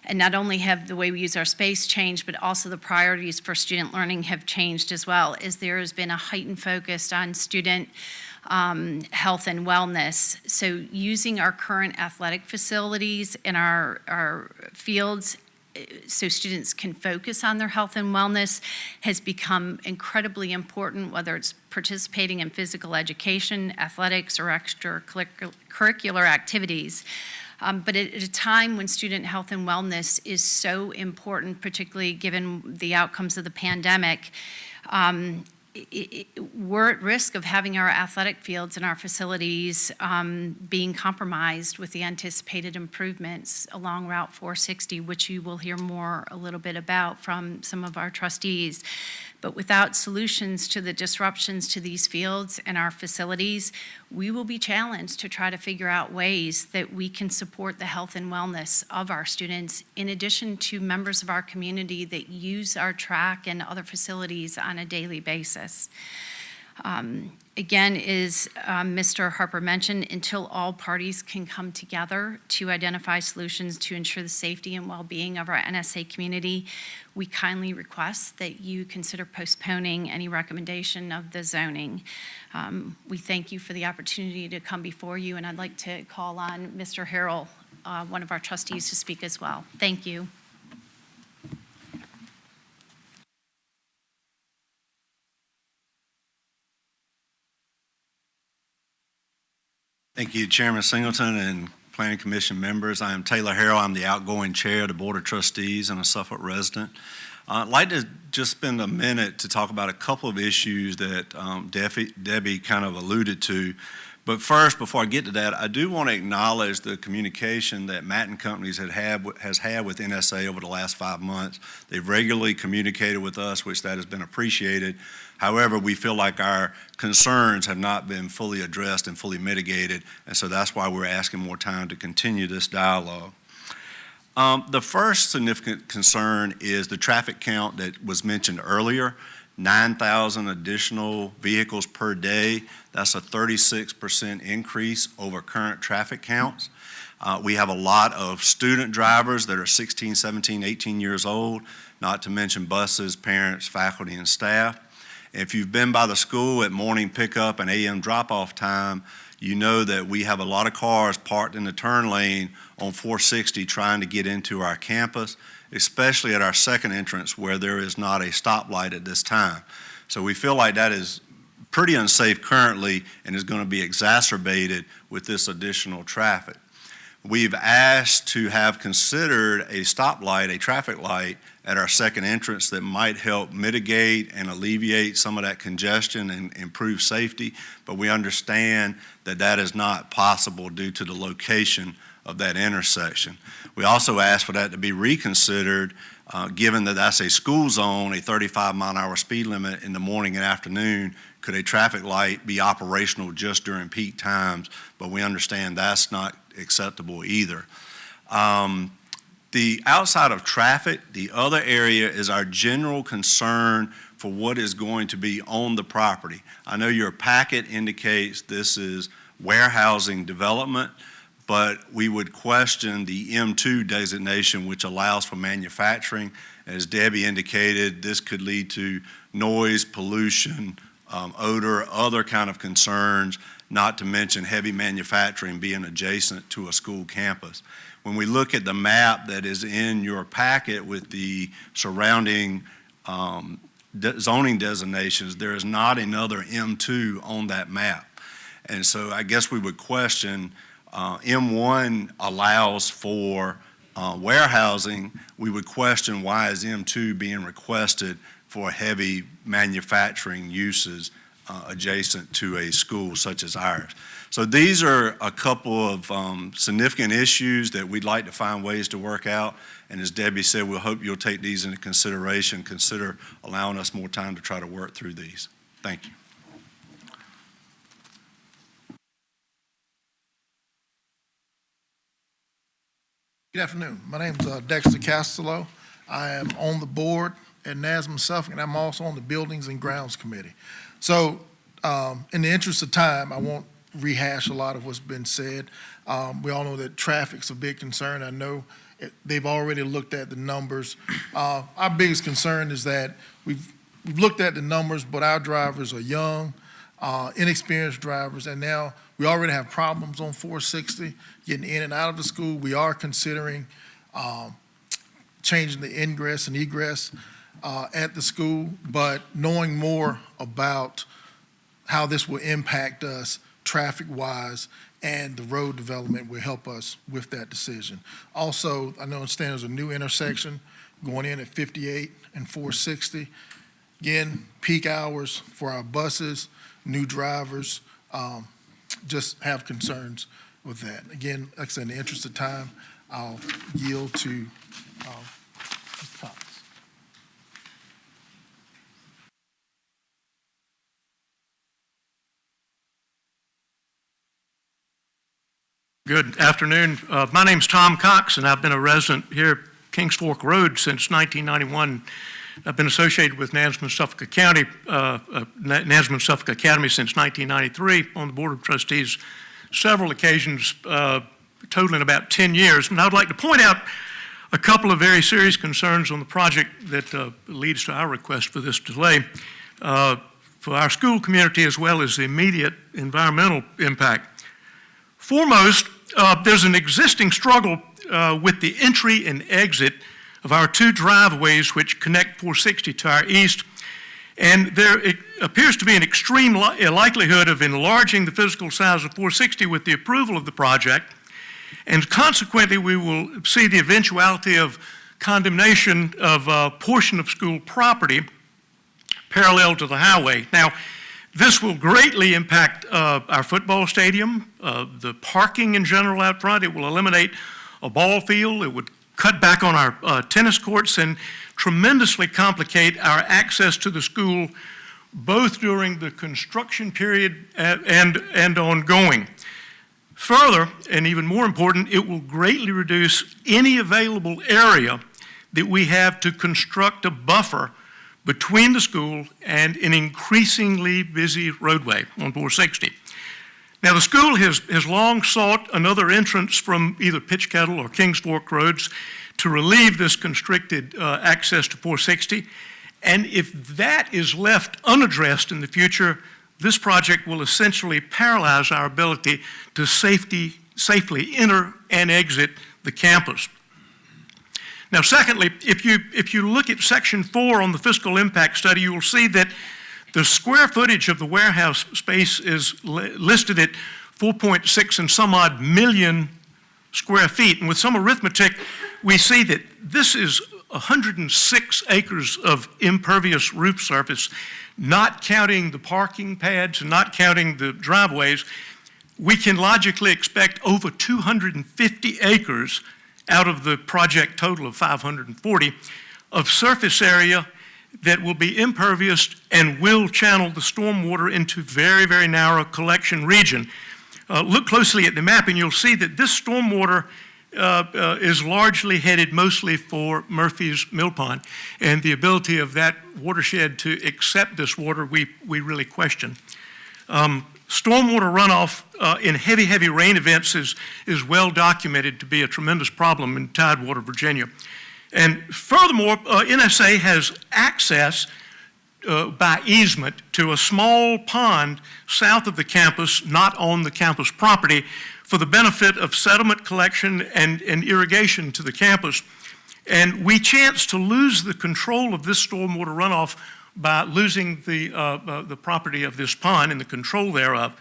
And not only have the way we use our space changed, but also the priorities for student learning have changed as well, as there has been a heightened focus on student health and wellness. So using our current athletic facilities and our fields so students can focus on their health and wellness has become incredibly important, whether it's participating in physical education, athletics, or extracurricular activities. But at a time when student health and wellness is so important, particularly given the outcomes of the pandemic, we're at risk of having our athletic fields and our facilities being compromised with the anticipated improvements along Route 460, which you will hear a little bit about from some of our trustees. But without solutions to the disruptions to these fields and our facilities, we will be challenged to try to figure out ways that we can support the health and wellness of our students, in addition to members of our community that use our track and other facilities on a daily basis. Again, as Mr. Harper mentioned, until all parties can come together to identify solutions to ensure the safety and well-being of our NSA community, we kindly request that you consider postponing any recommendation of the zoning. We thank you for the opportunity to come before you, and I'd like to call on Mr. Harrell, one of our trustees, to speak as well. Thank you. Thank you, Chairman Singleton and Planning Commission members. I am Taylor Harrell. I'm the outgoing chair of the Board of Trustees and a Suffolk resident. I'd like to just spend a minute to talk about a couple of issues that Debbie kind of alluded to. But first, before I get to that, I do want to acknowledge the communication that Matt and Companies has had with NSA over the last 5 months. They've regularly communicated with us, which that has been appreciated. However, we feel like our concerns have not been fully addressed and fully mitigated, and so that's why we're asking more time to continue this dialogue. The first significant concern is the traffic count that was mentioned earlier. 9,000 additional vehicles per day. That's a 36% increase over current traffic counts. We have a lot of student drivers that are 16, 17, 18 years old, not to mention buses, parents, faculty, and staff. If you've been by the school at morning pickup and AM drop-off time, you know that we have a lot of cars parked in the turn lane on 460 trying to get into our campus, especially at our second entrance where there is not a stoplight at this time. So we feel like that is pretty unsafe currently and is going to be exacerbated with this additional traffic. We've asked to have considered a stoplight, a traffic light, at our second entrance that might help mitigate and alleviate some of that congestion and improve safety, but we understand that that is not possible due to the location of that intersection. We also asked for that to be reconsidered, given that that's a school zone, a 35-mile-an-hour speed limit in the morning and afternoon. Could a traffic light be operational just during peak times? But we understand that's not acceptable either. The outside of traffic, the other area is our general concern for what is going to be on the property. I know your packet indicates this is warehousing development, but we would question the M2 designation, which allows for manufacturing. As Debbie indicated, this could lead to noise, pollution, odor, other kind of concerns, not to mention heavy manufacturing being adjacent to a school campus. When we look at the map that is in your packet with the surrounding zoning designations, there is not another M2 on that map. And so I guess we would question, M1 allows for warehousing. We would question why is M2 being requested for heavy manufacturing uses adjacent to a school such as ours. So these are a couple of significant issues that we'd like to find ways to work out. And as Debbie said, we'll hope you'll take these into consideration, consider allowing us more time to try to work through these. Thank you. Good afternoon. My name is Dexter Castello. I am on the board at NASM Suffolk, and I'm also on the Buildings and Grounds Committee. So in the interest of time, I won't rehash a lot of what's been said. We all know that traffic's a big concern. I know they've already looked at the numbers. Our biggest concern is that we've looked at the numbers, but our drivers are young, inexperienced drivers, and now we already have problems on 460 getting in and out of the school. We are considering changing the ingress and egress at the school, but knowing more about how this will impact us traffic-wise and the road development will help us with that decision. Also, I understand there's a new intersection going in at 58 and 460. Again, peak hours for our buses, new drivers, just have concerns with that. Again, like I said, in the interest of time, I'll yield to Mr. Cox. Good afternoon. My name's Tom Cox, and I've been a resident here at Kings Fork Road since 1991. I've been associated with Nansemond Suffolk County, Nansemond Suffolk Academy since 1993 on the Board of Trustees, several occasions totaling about 10 years. And I'd like to point out a couple of very serious concerns on the project that leads to our request for this delay for our school community as well as the immediate environmental impact. Foremost, there's an existing struggle with the entry and exit of our two driveways which connect 460 to our east, and there appears to be an extreme likelihood of enlarging the physical size of 460 with the approval of the project, and consequently we will see the eventuality of condemnation of a portion of school property parallel to the highway. Now, this will greatly impact our football stadium, the parking in general out front. It will eliminate a ball field. It would cut back on our tennis courts and tremendously complicate our access to the school, both during the construction period and ongoing. Further, and even more important, it will greatly reduce any available area that we have to construct a buffer between the school and an increasingly busy roadway on 460. Now, the school has long sought another entrance from either Pitch Kettle or Kings Fork roads to relieve this constricted access to 460. And if that is left unaddressed in the future, this project will essentially paralyze our ability to safely enter and exit the campus. Now, secondly, if you look at Section 4 on the fiscal impact study, you will see that the square footage of the warehouse space is listed at 4.6 and some odd million square feet. And with some arithmetic, we see that this is 106 acres of impervious roof surface, not counting the parking pads and not counting the driveways. We can logically expect over 250 acres out of the project total of 540 of surface area that will be impervious and will channel the stormwater into very, very narrow collection region. Look closely at the map and you'll see that this stormwater is largely headed mostly for Murphy's Mill Pond, and the ability of that watershed to accept this water we really question. Stormwater runoff in heavy rain events is well documented to be a tremendous problem in Tidewater, Virginia. And furthermore, NSA has access by easement to a small pond south of the campus, not on the campus property, for the benefit of sediment collection and irrigation to the campus. And we chance to lose the control of this stormwater runoff by losing the property of this pond and the control thereof.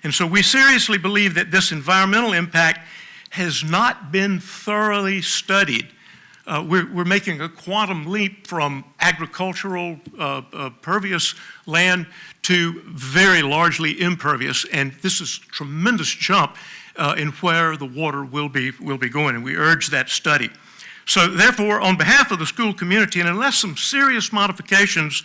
And so we seriously believe that this environmental impact has not been thoroughly studied. We're making a quantum leap from agricultural pervious land to very largely impervious, and this is a tremendous jump in where the water will be going, and we urge that study. So therefore, on behalf of the school community, and unless some serious modifications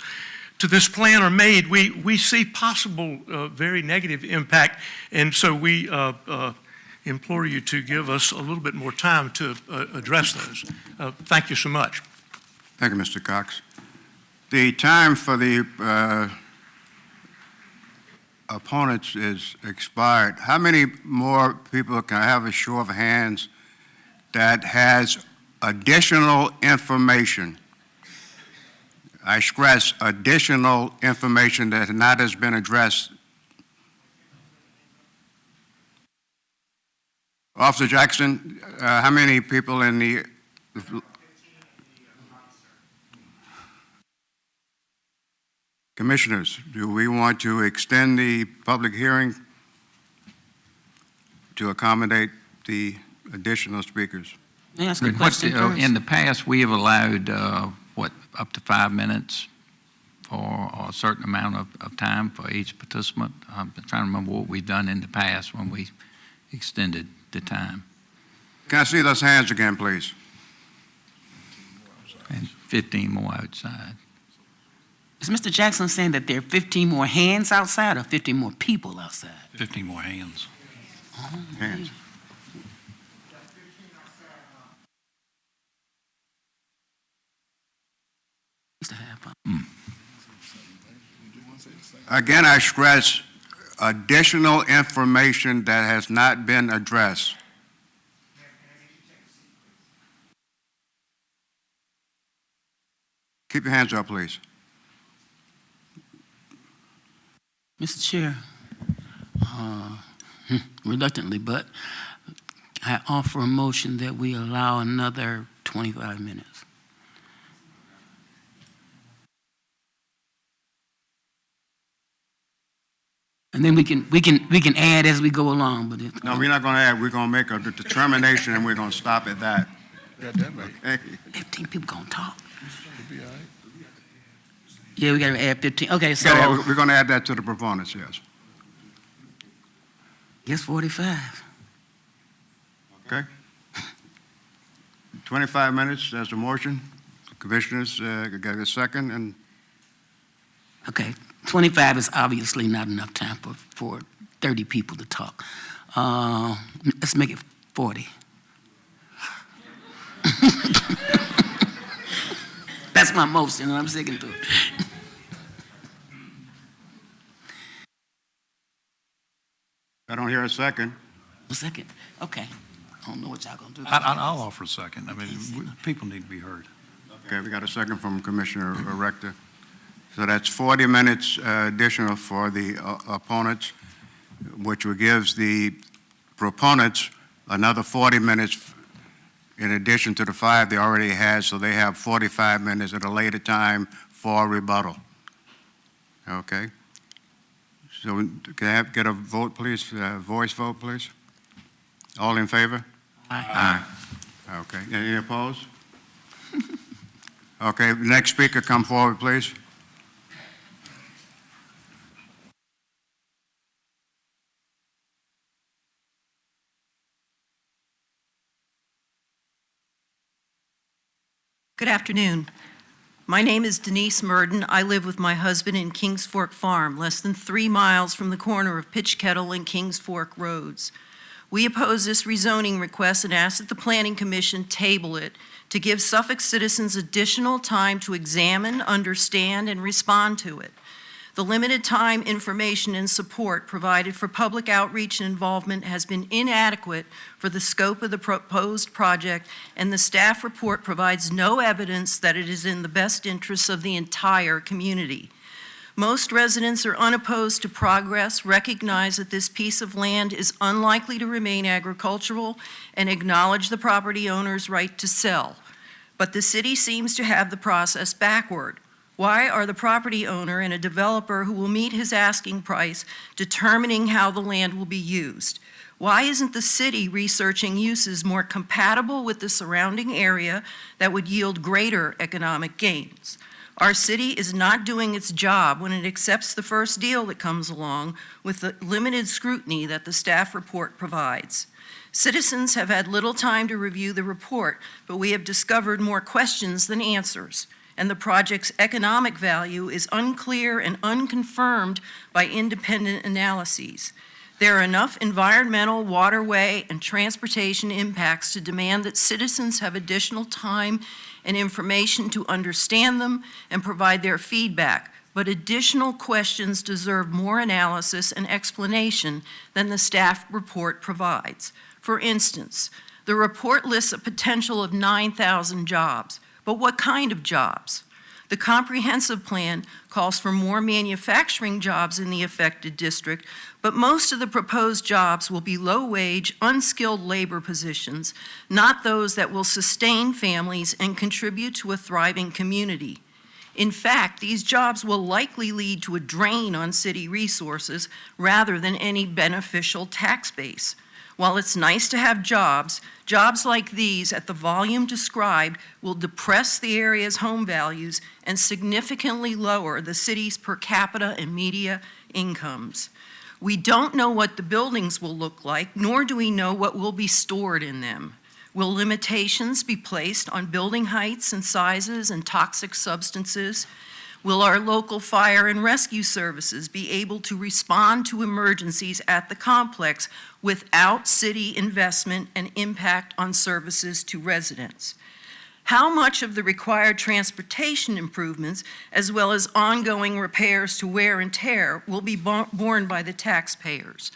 to this plan are made, we see possible very negative impact, and so we implore you to give us a little bit more time to address those. Thank you so much. Thank you, Mr. Cox. The time for the opponents is expired. How many more people can I have a show of hands that has additional information? I stress additional information that not has been addressed. Officer Jackson, how many people in the commissioners, do we want to extend the public hearing? to accommodate the additional speakers. May I ask a question first? In the past, we have allowed, up to 5 minutes for a certain amount of time for each participant. I'm trying to remember what we've done in the past when we extended the time. Can I see those hands again, please? And 15 more outside. Is Mr. Jackson saying that there are 15 more hands outside or 15 more people outside? 15 more hands. Hands. Mr. Halper. Again, I stress additional information that has not been addressed. Keep your hands up, please. Mr. Chair, reluctantly, but I offer a motion that we allow another 25 minutes. And then we can add as we go along, but No, we're not going to add. We're going to make a determination, and we're going to stop at that. Okay. 15 people gonna talk. Yeah, we gotta add 15. Okay, so Yeah, we're going to add that to the proponents, yes. guess 45. Okay? 25 minutes as a motion. Commissioners, got a second, and Okay, 25 is obviously not enough time for 30 people to talk. Let's make it 40. That's my motion, and I'm sticking to it. I don't hear a second. A second. Okay. I don't know what y'all gonna do. I'll offer a second. I mean, people need to be heard. Okay, we got a second from Commissioner Rector. So that's 40 minutes additional for the opponents, which gives the proponents another 40 minutes in addition to the 5 they already had, so they have 45 minutes at a later time for rebuttal. Okay? So can I get a vote, please? Voice vote, please? All in favor? Aye. Okay. Any opposed? Okay, next speaker, come forward, please. Good afternoon. My name is Denise Murden. I live with my husband in Kings Fork Farm, less than 3 miles from the corner of Pitch Kettle and Kings Fork Roads. We oppose this rezoning request and ask that the Planning Commission table it to give Suffolk citizens additional time to examine, understand, and respond to it. The limited time, information, and support provided for public outreach and involvement has been inadequate for the scope of the proposed project, and the staff report provides no evidence that it is in the best interests of the entire community. Most residents are unopposed to progress, recognize that this piece of land is unlikely to remain agricultural, and acknowledge the property owner's right to sell. But the city seems to have the process backward. Why are the property owner and a developer who will meet his asking price determining how the land will be used? Why isn't the city researching uses more compatible with the surrounding area that would yield greater economic gains? Our city is not doing its job when it accepts the first deal that comes along with the limited scrutiny that the staff report provides. Citizens have had little time to review the report, but we have discovered more questions than answers, and the project's economic value is unclear and unconfirmed by independent analyses. There are enough environmental, waterway, and transportation impacts to demand that citizens have additional time and information to understand them and provide their feedback, but additional questions deserve more analysis and explanation than the staff report provides. For instance, the report lists a potential of 9,000 jobs. But what kind of jobs? The comprehensive plan calls for more manufacturing jobs in the affected district, but most of the proposed jobs will be low-wage, unskilled labor positions, not those that will sustain families and contribute to a thriving community. In fact, these jobs will likely lead to a drain on city resources rather than any beneficial tax base. While it's nice to have jobs, jobs like these at the volume described will depress the area's home values and significantly lower the city's per capita and media incomes. We don't know what the buildings will look like, nor do we know what will be stored in them. Will limitations be placed on building heights and sizes and toxic substances? Will our local fire and rescue services be able to respond to emergencies at the complex without city investment and impact on services to residents? How much of the required transportation improvements, as well as ongoing repairs to wear and tear, will be borne by the taxpayers?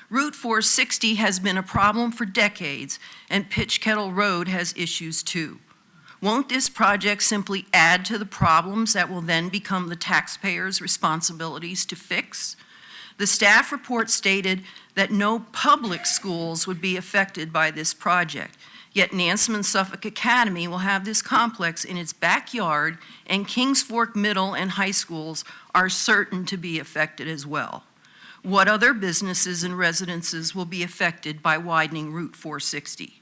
Route 460 has been a problem for decades, and Pitch Kettle Road has issues too. Won't this project simply add to the problems that will then become the taxpayers' responsibilities to fix? The staff report stated that no public schools would be affected by this project, yet Nansemond Suffolk Academy will have this complex in its backyard, and Kings Fork Middle and High Schools are certain to be affected as well. What other businesses and residences will be affected by widening Route 460?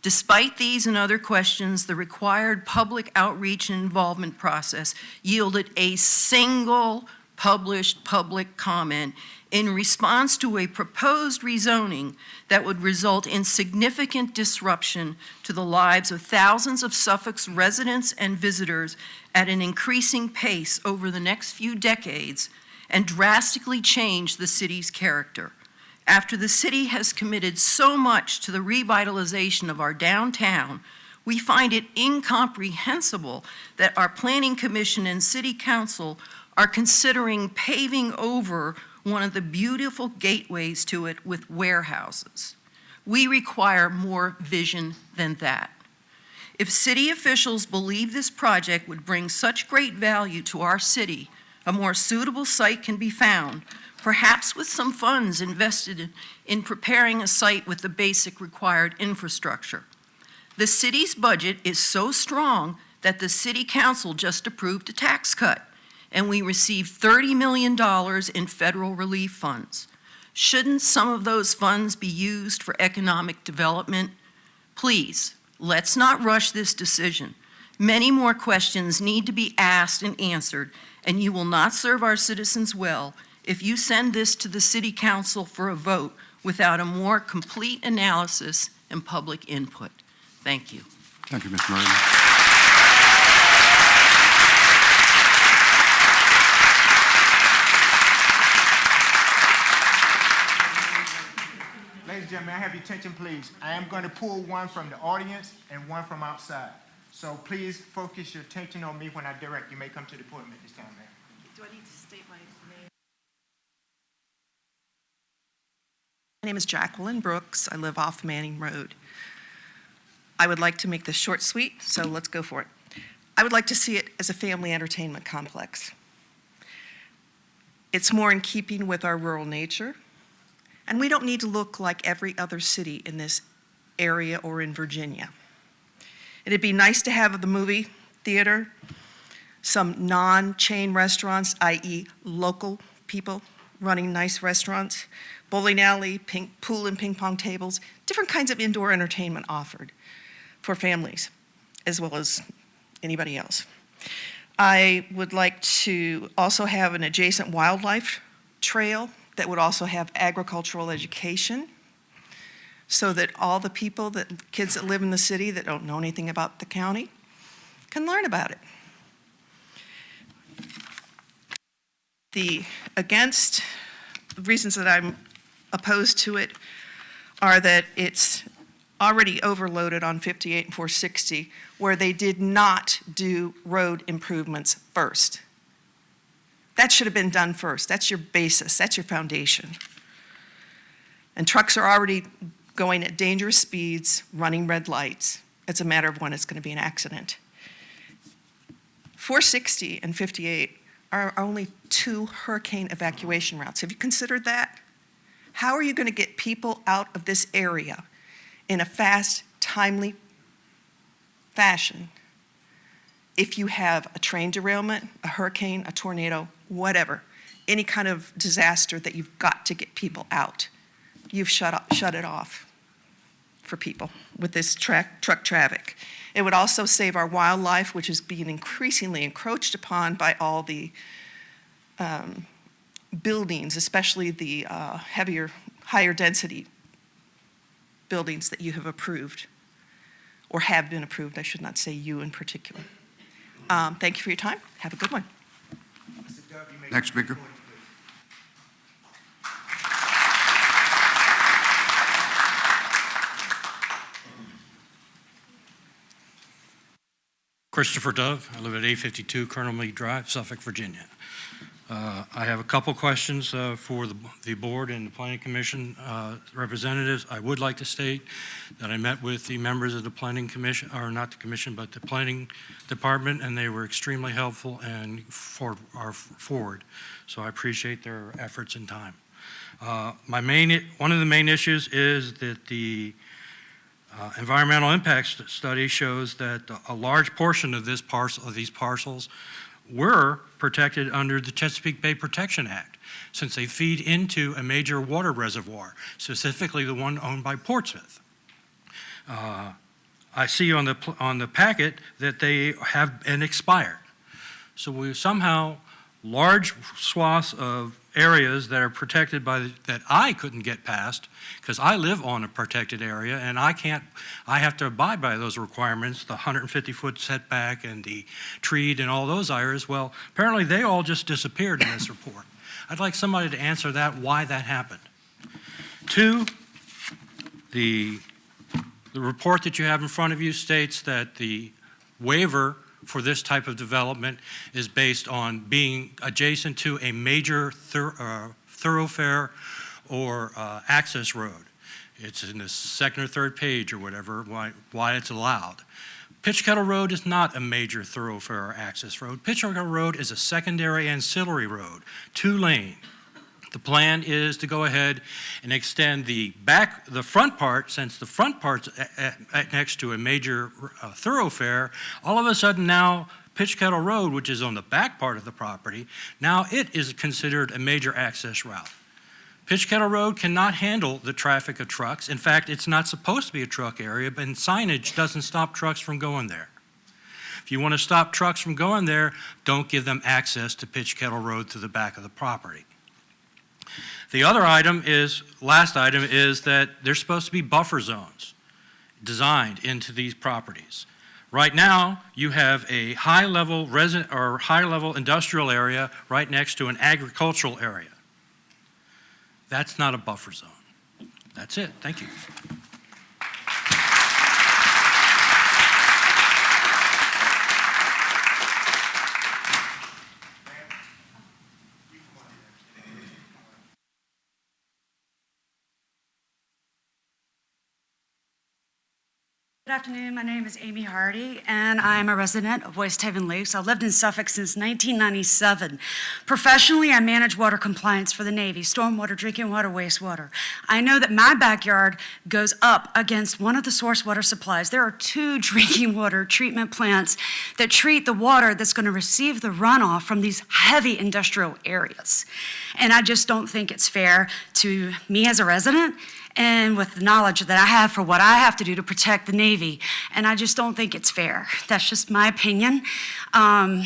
Despite these and other questions, the required public outreach and involvement process yielded a single published public comment in response to a proposed rezoning that would result in significant disruption to the lives of thousands of Suffolk's residents and visitors at an increasing pace over the next few decades and drastically change the city's character. After the city has committed so much to the revitalization of our downtown, we find it incomprehensible that our Planning Commission and City Council are considering paving over one of the beautiful gateways to it with warehouses. We require more vision than that. If city officials believe this project would bring such great value to our city, a more suitable site can be found, perhaps with some funds invested in preparing a site with the basic required infrastructure. The city's budget is so strong that the City Council just approved a tax cut, and we received $30 million in federal relief funds. Shouldn't some of those funds be used for economic development? Please, let's not rush this decision. Many more questions need to be asked and answered, and you will not serve our citizens well if you send this to the City Council for a vote without a more complete analysis and public input. Thank you. Thank you, Ms. Murray. Ladies and gentlemen, I have your attention, please. I am going to pull one from the audience and one from outside. So please focus your attention on me when I direct. You may come to the podium at this time, ma'am. Do I need to state my name? My name is Jacqueline Brooks. I live off Manning Road. I would like to make this short, sweet, so let's go for it. I would like to see it as a family entertainment complex. It's more in keeping with our rural nature, and we don't need to look like every other city in this area or in Virginia. It'd be nice to have the movie theater, some non-chain restaurants, i.e. local people running nice restaurants, bowling alley, pool and ping pong tables, different kinds of indoor entertainment offered for families as well as anybody else. I would like to also have an adjacent wildlife trail that would also have agricultural education so that all the people, kids that live in the city that don't know anything about the county can learn about it. The reasons that I'm opposed to it are that it's already overloaded on 58 and 460, where they did not do road improvements first. That should have been done first. That's your basis, that's your foundation. And trucks are already going at dangerous speeds, running red lights. It's a matter of when it's going to be an accident. 460 and 58 are only 2 hurricane evacuation routes. Have you considered that? How are you going to get people out of this area in a fast, timely fashion if you have a train derailment, a hurricane, a tornado, whatever, any kind of disaster that you've got to get people out? You've shut it off. for people with this truck traffic. It would also save our wildlife, which is being increasingly encroached upon by all the buildings, especially the higher density buildings that you have approved, or have been approved. I should not say you in particular. Thank you for your time. Have a good one. Next speaker. Christopher Dove. I live at 852 Colonel Meade Drive, Suffolk, Virginia. I have a couple questions for the board and the Planning Commission representatives. I would like to state that I met with the members of the Planning Commission, or not the Commission, but the Planning Department, and they were extremely helpful and are forward. So I appreciate their efforts and time. One of the main issues is that the environmental impact study shows that a large portion of these parcels were protected under the Chesapeake Bay Protection Act, since they feed into a major water reservoir, specifically the one owned by Portsmouth. I see on the packet that they have been expired. So we somehow, large swaths of areas that are protected that I couldn't get past, because I live on a protected area and I have to abide by those requirements, the 150-foot setback and the treed and all those areas. Well, apparently they all just disappeared in this report. I'd like somebody to answer that, why that happened. Two, the report that you have in front of you states that the waiver for this type of development is based on being adjacent to a major thoroughfare or access road. It's in the second or third page or whatever, why it's allowed. Pitch Kettle Road is not a major thoroughfare or access road. Pitch Kettle Road is a secondary ancillary road, 2-lane. The plan is to go ahead and extend the front part, since the front part's next to a major thoroughfare. All of a sudden now, Pitch Kettle Road, which is on the back part of the property, now it is considered a major access route. Pitch Kettle Road cannot handle the traffic of trucks. In fact, it's not supposed to be a truck area, but signage doesn't stop trucks from going there. If you want to stop trucks from going there, don't give them access to Pitch Kettle Road through the back of the property. The other last item is that there's supposed to be buffer zones designed into these properties. Right now, you have a high-level industrial area right next to an agricultural area. That's not a buffer zone. That's it. Thank you. Good afternoon. My name is Amy Hardy, and I'm a resident of West Haven Lakes. I've lived in Suffolk since 1997. Professionally, I manage water compliance for the Navy, stormwater, drinking water, wastewater. I know that my backyard goes up against one of the source water supplies. There are 2 drinking water treatment plants that treat the water that's going to receive the runoff from these heavy industrial areas. And I just don't think it's fair to me as a resident, and with the knowledge that I have for what I have to do to protect the Navy. And I just don't think it's fair. That's just my opinion. I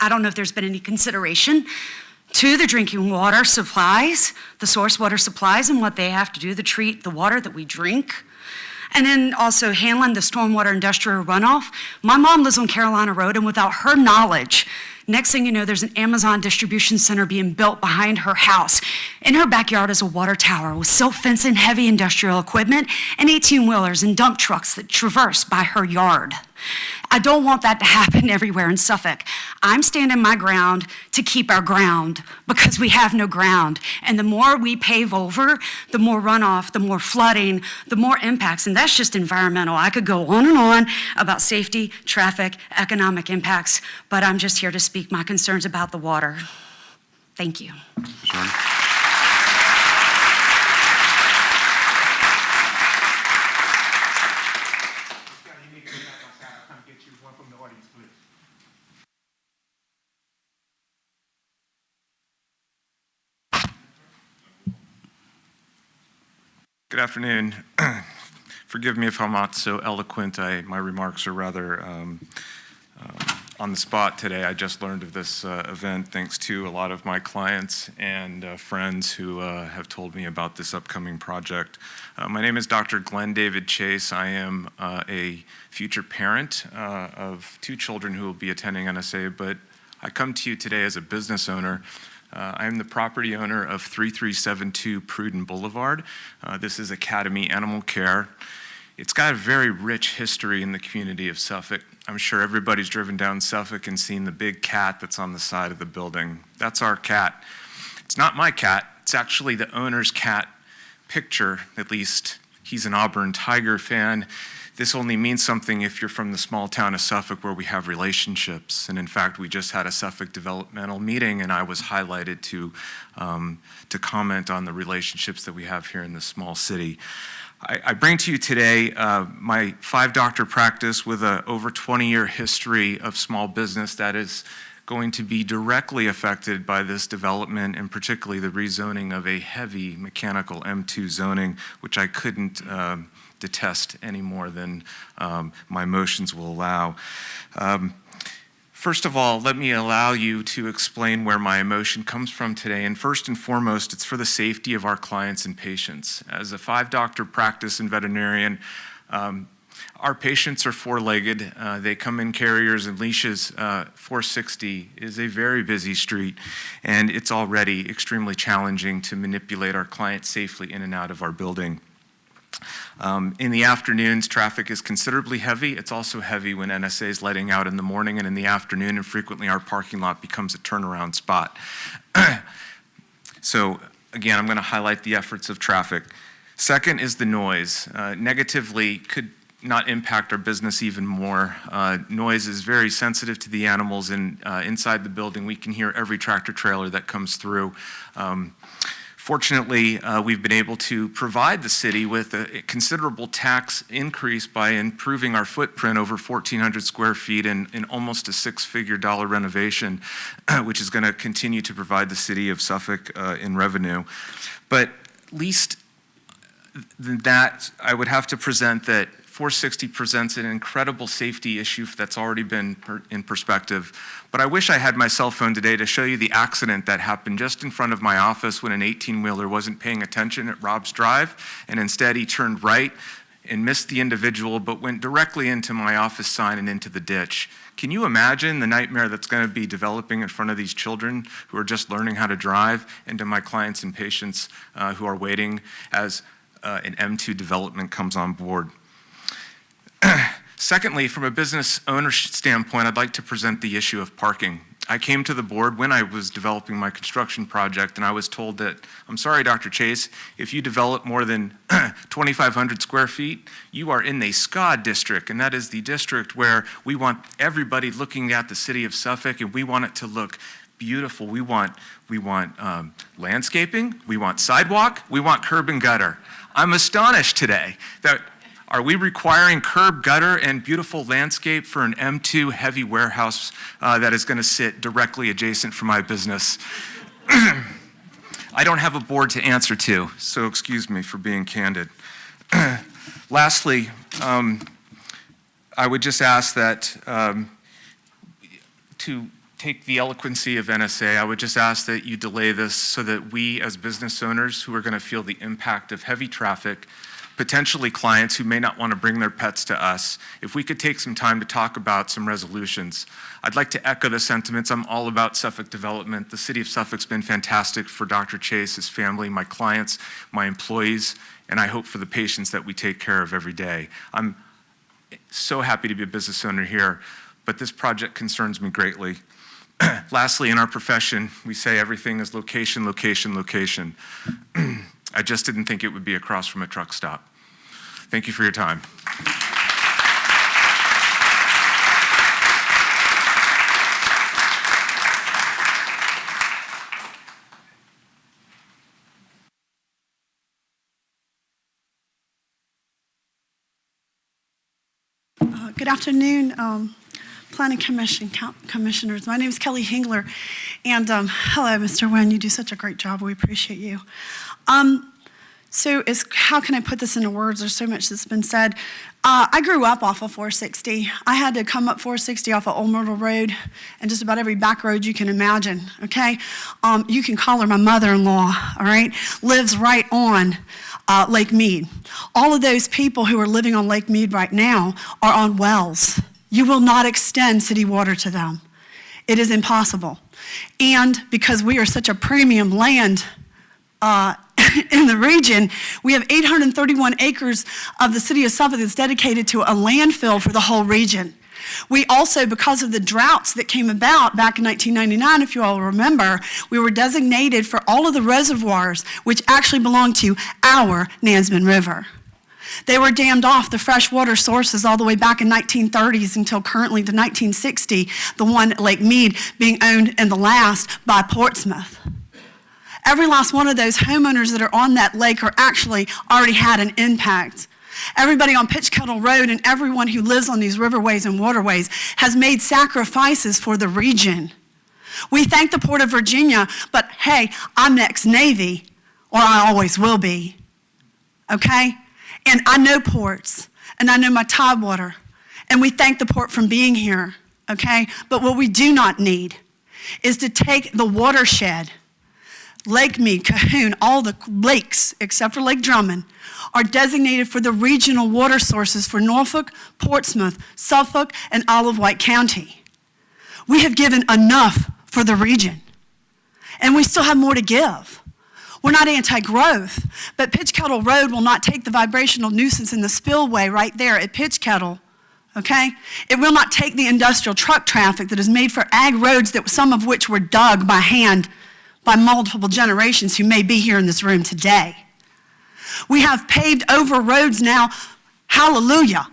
don't know if there's been any consideration to the drinking water supplies, the source water supplies, and what they have to do to treat the water that we drink. And then also handling the stormwater industrial runoff. My mom lives on Carolina Road, and without her knowledge, next thing you know, there's an Amazon distribution center being built behind her house. In her backyard is a water tower with silk fencing, heavy industrial equipment, and 18-wheelers and dump trucks that traverse by her yard. I don't want that to happen everywhere in Suffolk. I'm standing my ground to keep our ground because we have no ground. And the more we pave over, the more runoff, the more flooding, the more impacts. And that's just environmental. I could go on and on about safety, traffic, economic impacts, but I'm just here to speak my concerns about the water. Thank you. Sorry. Good afternoon. forgive me if I'm not so eloquent. My remarks are rather on the spot today. I just learned of this event thanks to a lot of my clients and friends who have told me about this upcoming project. My name is Dr. Glenn David Chase. I am a future parent of 2 children who will be attending NSA, but I come to you today as a business owner. I am the property owner of 3372 Pruden Boulevard. This is Academy Animal Care. It's got a very rich history in the community of Suffolk. I'm sure everybody's driven down Suffolk and seen the big cat that's on the side of the building. That's our cat. It's not my cat. It's actually the owner's cat picture. At least he's an Auburn Tiger fan. This only means something if you're from the small town of Suffolk where we have relationships. And in fact, we just had a Suffolk developmental meeting and I was highlighted to comment on the relationships that we have here in this small city. I bring to you today my 5-doctor practice with an over 20-year history of small business that is going to be directly affected by this development, and particularly the rezoning of a heavy mechanical M2 zoning, which I couldn't detest any more than my motions will allow. First of all, let me allow you to explain where my emotion comes from today. And first and foremost, it's for the safety of our clients and patients. As a 5-doctor practice and veterinarian, our patients are 4-legged. They come in carriers and leashes. 460 is a very busy street, and it's already extremely challenging to manipulate our clients safely in and out of our building. In the afternoons, traffic is considerably heavy. It's also heavy when NSA is letting out in the morning and in the afternoon, and frequently our parking lot becomes a turnaround spot. So again, I'm going to highlight the efforts of traffic. Second is the noise. Negatively could not impact our business even more. Noise is very sensitive to the animals, and inside the building we can hear every tractor trailer that comes through. Fortunately, we've been able to provide the city with a considerable tax increase by improving our footprint over 1,400 square feet and almost a 6-figure dollar renovation, which is going to continue to provide the city of Suffolk in revenue. But least than that, I would have to present that 460 presents an incredible safety issue that's already been in perspective. But I wish I had my cell phone today to show you the accident that happened just in front of my office when an 18-wheeler wasn't paying attention at Rob's Drive, and instead he turned right and missed the individual, but went directly into my office sign and into the ditch. Can you imagine the nightmare that's going to be developing in front of these children who are just learning how to drive, and to my clients and patients who are waiting as an M2 development comes on board? Secondly, from a business owner standpoint, I'd like to present the issue of parking. I came to the board when I was developing my construction project, and I was told that, I'm sorry, Dr. Chase, if you develop more than 2,500 square feet, you are in the SCOD district, and that is the district where we want everybody looking at the city of Suffolk, and we want it to look beautiful. We want landscaping, we want sidewalk, we want curb and gutter. I'm astonished today that are we requiring curb, gutter, and beautiful landscape for an M2 heavy warehouse that is going to sit directly adjacent from my business? I don't have a board to answer to, so excuse me for being candid. Lastly, I would just ask that to take the eloquency of NSA, I would just ask that you delay this so that we as business owners who are going to feel the impact of heavy traffic, potentially clients who may not want to bring their pets to us, if we could take some time to talk about some resolutions. I'd like to echo the sentiments. I'm all about Suffolk development. The city of Suffolk's been fantastic for Dr. Chase, his family, my clients, my employees, and I hope for the patients that we take care of every day. I'm so happy to be a business owner here, but this project concerns me greatly. Lastly, in our profession, we say everything is location, location, location. I just didn't think it would be across from a truck stop. Thank you for your time. Good afternoon, Planning Commission commissioners. My name is Kelly Hingler, and hello, Mr. Nguyen. You do such a great job. We appreciate you. So how can I put this into words? There's so much that's been said. I grew up off of 460. I had to come up 460 off of Old Myrtle Road and just about every back road you can imagine, okay? You can call her my mother-in-law, all right? Lives right on Lake Mead. All of those people who are living on Lake Mead right now are on wells. You will not extend city water to them. It is impossible. And because we are such a premium land in the region, we have 831 acres of the city of Suffolk that's dedicated to a landfill for the whole region. We also, because of the droughts that came about back in 1999, if you all remember, we were designated for all of the reservoirs which actually belong to our Nansemond River. They were dammed off, the freshwater sources, all the way back in 1930s until currently to 1960, the one at Lake Mead being owned and the last by Portsmouth. Every last one of those homeowners that are on that lake are actually already had an impact. Everybody on Pitch Kettle Road and everyone who lives on these riverways and waterways has made sacrifices for the region. We thank the Port of Virginia, but hey, I'm next Navy, or I always will be, okay? And I know ports, and I know my Tidewater, and we thank the port for being here, okay? But what we do not need is to take the watershed. Lake Mead, Cahoon, all the lakes except for Lake Drummond are designated for the regional water sources for Norfolk, Portsmouth, Suffolk, and Isle of Wight County. We have given enough for the region, and we still have more to give. We're not anti-growth, but Pitch Kettle Road will not take the vibrational nuisance in the spillway right there at Pitch Kettle, okay? It will not take the industrial truck traffic that is made for ag roads, that some of which were dug by hand by multiple generations who may be here in this room today. We have paved over roads now, hallelujah,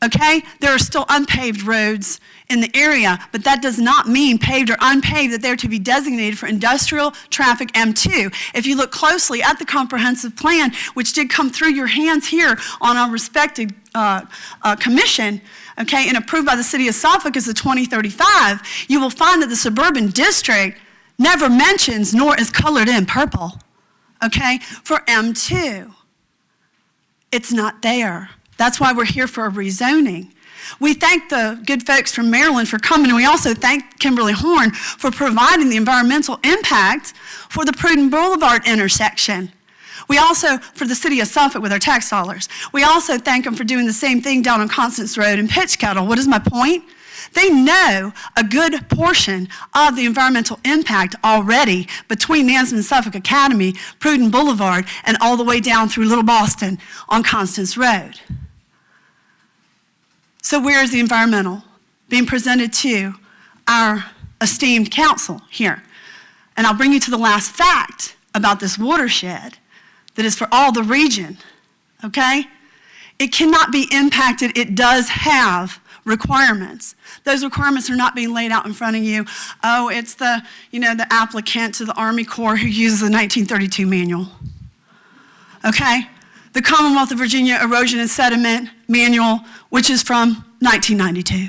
okay? There are still unpaved roads in the area, but that does not mean paved or unpaved that they're to be designated for industrial traffic M2. If you look closely at the comprehensive plan, which did come through your hands here on our respected commission, okay, and approved by the city of Suffolk as the 2035, you will find that the suburban district never mentions nor is colored in purple, okay, for M2. It's not there. That's why we're here for a rezoning. We thank the good folks from Maryland for coming, and we also thank Kimberly Horn for providing the environmental impact for the Pruden Boulevard intersection. We also, for the city of Suffolk with our tax dollars, we also thank them for doing the same thing down on Constance Road and Pitch Kettle. What is my point? They know a good portion of the environmental impact already between Nansemond and Suffolk Academy, Pruden Boulevard, and all the way down through Little Boston on Constance Road. So where is the environmental being presented to our esteemed council here? And I'll bring you to the last fact about this watershed that is for all the region, okay? It cannot be impacted. It does have requirements. Those requirements are not being laid out in front of you. Oh, it's the applicant to the Army Corps who uses the 1932 manual. Okay? The Commonwealth of Virginia Erosion and Sediment Manual, which is from 1992.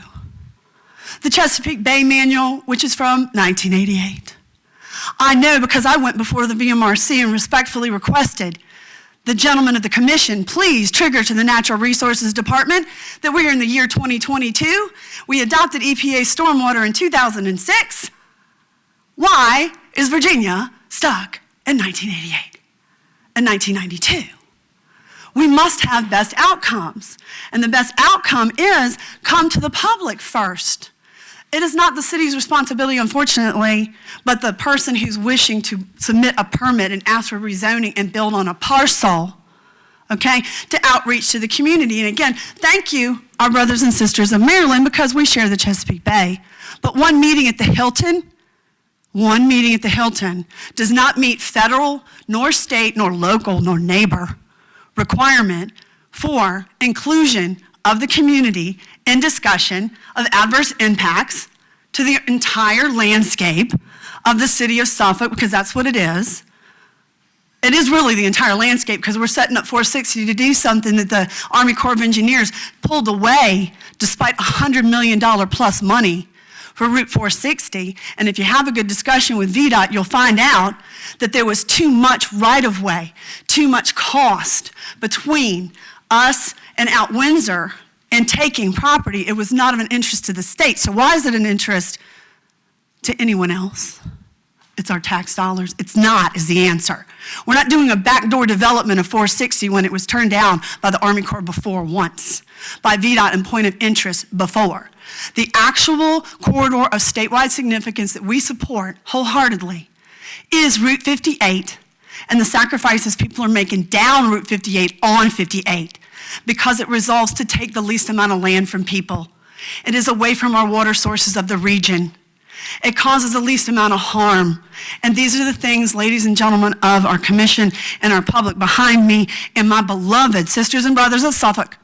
The Chesapeake Bay Manual, which is from 1988. I know because I went before the VMRC and respectfully requested the gentleman of the commission, please trigger to the Natural Resources Department that we are in the year 2022. We adopted EPA stormwater in 2006. Why is Virginia stuck in 1988 and 1992? We must have best outcomes. And the best outcome is come to the public first. It is not the city's responsibility, unfortunately, but the person who's wishing to submit a permit and ask for rezoning and build on a parcel, okay, to outreach to the community. And again, thank you, our brothers and sisters of Maryland, because we share the Chesapeake Bay. But one meeting at the Hilton does not meet federal, nor state, nor local, nor neighbor requirement for inclusion of the community in discussion of adverse impacts to the entire landscape of the city of Suffolk, because that's what it is. It is really the entire landscape, because we're setting up 460 to do something that the Army Corps of Engineers pulled away despite $100 million plus money for Route 460, and if you have a good discussion with VDOT, you'll find out that there was too much right-of-way, too much cost between us and out Windsor and taking property. It was not of an interest to the state. So why is it an interest to anyone else? It's our tax dollars. It's not, is the answer. We're not doing a backdoor development of 460 when it was turned down by the Army Corps before once, by VDOT and point of interest before. The actual corridor of statewide significance that we support wholeheartedly is Route 58 and the sacrifices people are making down Route 58 on 58 because it resolves to take the least amount of land from people. It is away from our water sources of the region. It causes the least amount of harm. And these are the things, ladies and gentlemen of our commission and our public behind me and my beloved sisters and brothers of Suffolk,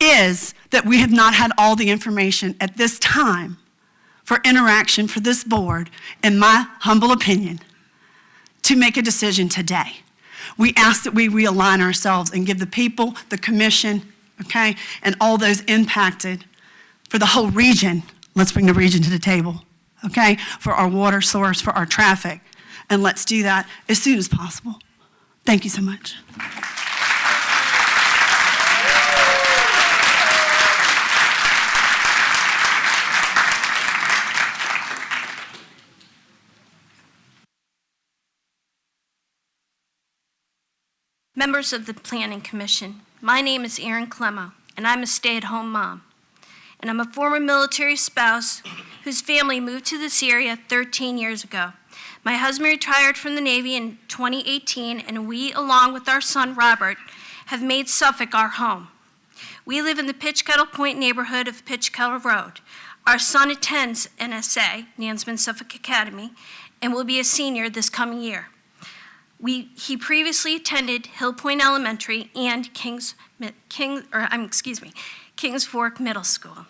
is that we have not had all the information at this time for interaction for this board, in my humble opinion, to make a decision today. We ask that we realign ourselves and give the people, the commission, okay, and all those impacted for the whole region. Let's bring the region to the table, okay, for our water source, for our traffic, and let's do that as soon as possible. Thank you so much. Members of the Planning Commission, my name is Erin Clemmo, and I'm a stay-at-home mom. And I'm a former military spouse whose family moved to this area 13 years ago. My husband retired from the Navy in 2018, and we, along with our son Robert, have made Suffolk our home. We live in the Pitch Kettle Point neighborhood of Pitch Kettle Road. Our son attends NSA, Nansemond Suffolk Academy, and will be a senior this coming year. He previously attended Hill Point Elementary and Kings Fork Middle School.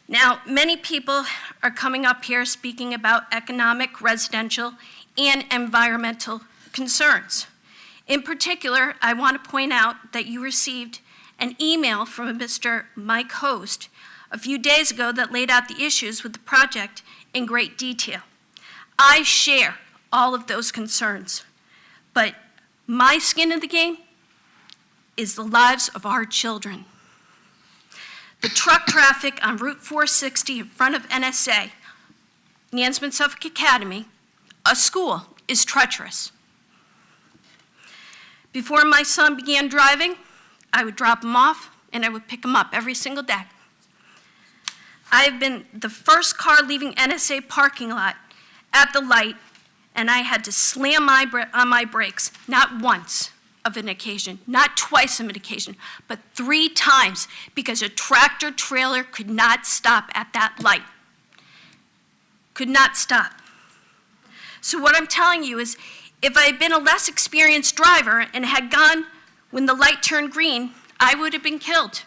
Now, many people are coming up here speaking about economic, residential, and environmental concerns. In particular, I want to point out that you received an email from Mr. Mike Host a few days ago that laid out the issues with the project in great detail. I share all of those concerns, but my skin in the game is the lives of our children. The truck traffic on Route 460 in front of NSA, Nansemond Suffolk Academy, a school, is treacherous. Before my son began driving, I would drop him off and I would pick him up every single day. I have been the first car leaving NSA parking lot at the light, and I had to slam on my brakes, not once of an occasion, not twice of an occasion, but 3 times, because a tractor trailer could not stop at that light. Could not stop. So what I'm telling you is, if I had been a less experienced driver and had gone when the light turned green, I would have been killed.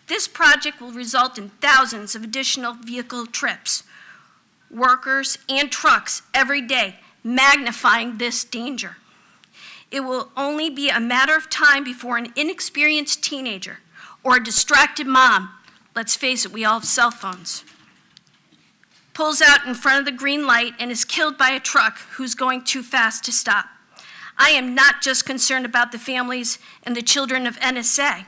This project will result in thousands of additional vehicle trips, workers and trucks every day, magnifying this danger. It will only be a matter of time before an inexperienced teenager or a distracted mom, let's face it, we all have cell phones, pulls out in front of the green light and is killed by a truck who's going too fast to stop. I am not just concerned about the families and the children of NSA.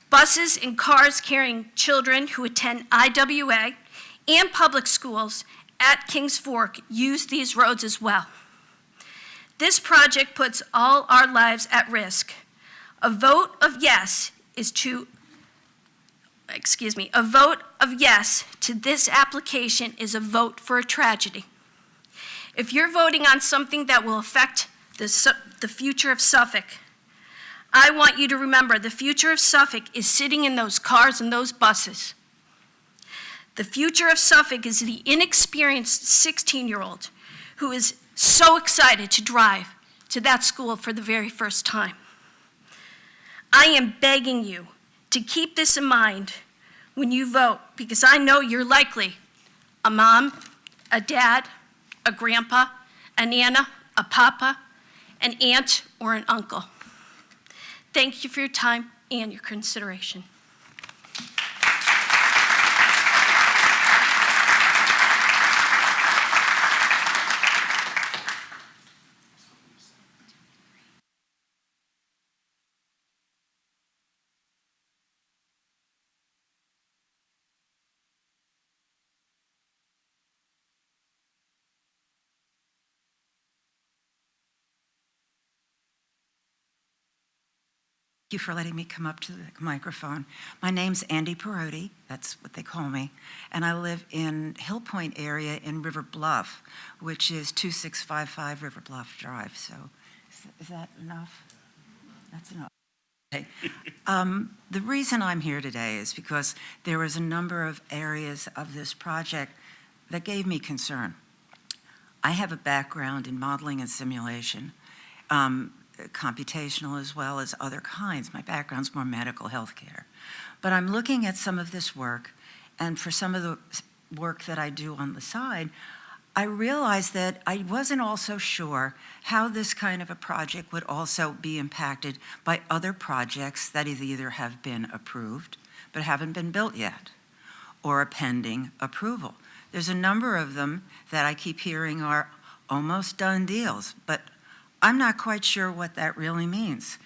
Buses and cars carrying children who attend IWA and public schools at Kings Fork use these roads as well. This project puts all our lives at risk. A vote of yes to this application is a vote for a tragedy. If you're voting on something that will affect the future of Suffolk, I want you to remember the future of Suffolk is sitting in those cars and those buses. The future of Suffolk is the inexperienced 16-year-old who is so excited to drive to that school for the very first time. I am begging you to keep this in mind when you vote, because I know you're likely a mom, a dad, a grandpa, a nana, a papa, an aunt, or an uncle. Thank you for your time and your consideration. Thank you for letting me come up to the microphone. My name's Andy Perotti, that's what they call me, and I live in Hill Point area in River Bluff, which is 2655 River Bluff Drive. So is that enough? That's enough. Okay. The reason I'm here today is because there was a number of areas of this project that gave me concern. I have a background in modeling and simulation, computational as well as other kinds. My background's more medical healthcare. But I'm looking at some of this work, and for some of the work that I do on the side, I realized that I wasn't also sure how this kind of a project would also be impacted by other projects that either have been approved but haven't been built yet, or are pending approval. There's a number of them that I keep hearing are almost done deals, but I'm not quite sure what that really means.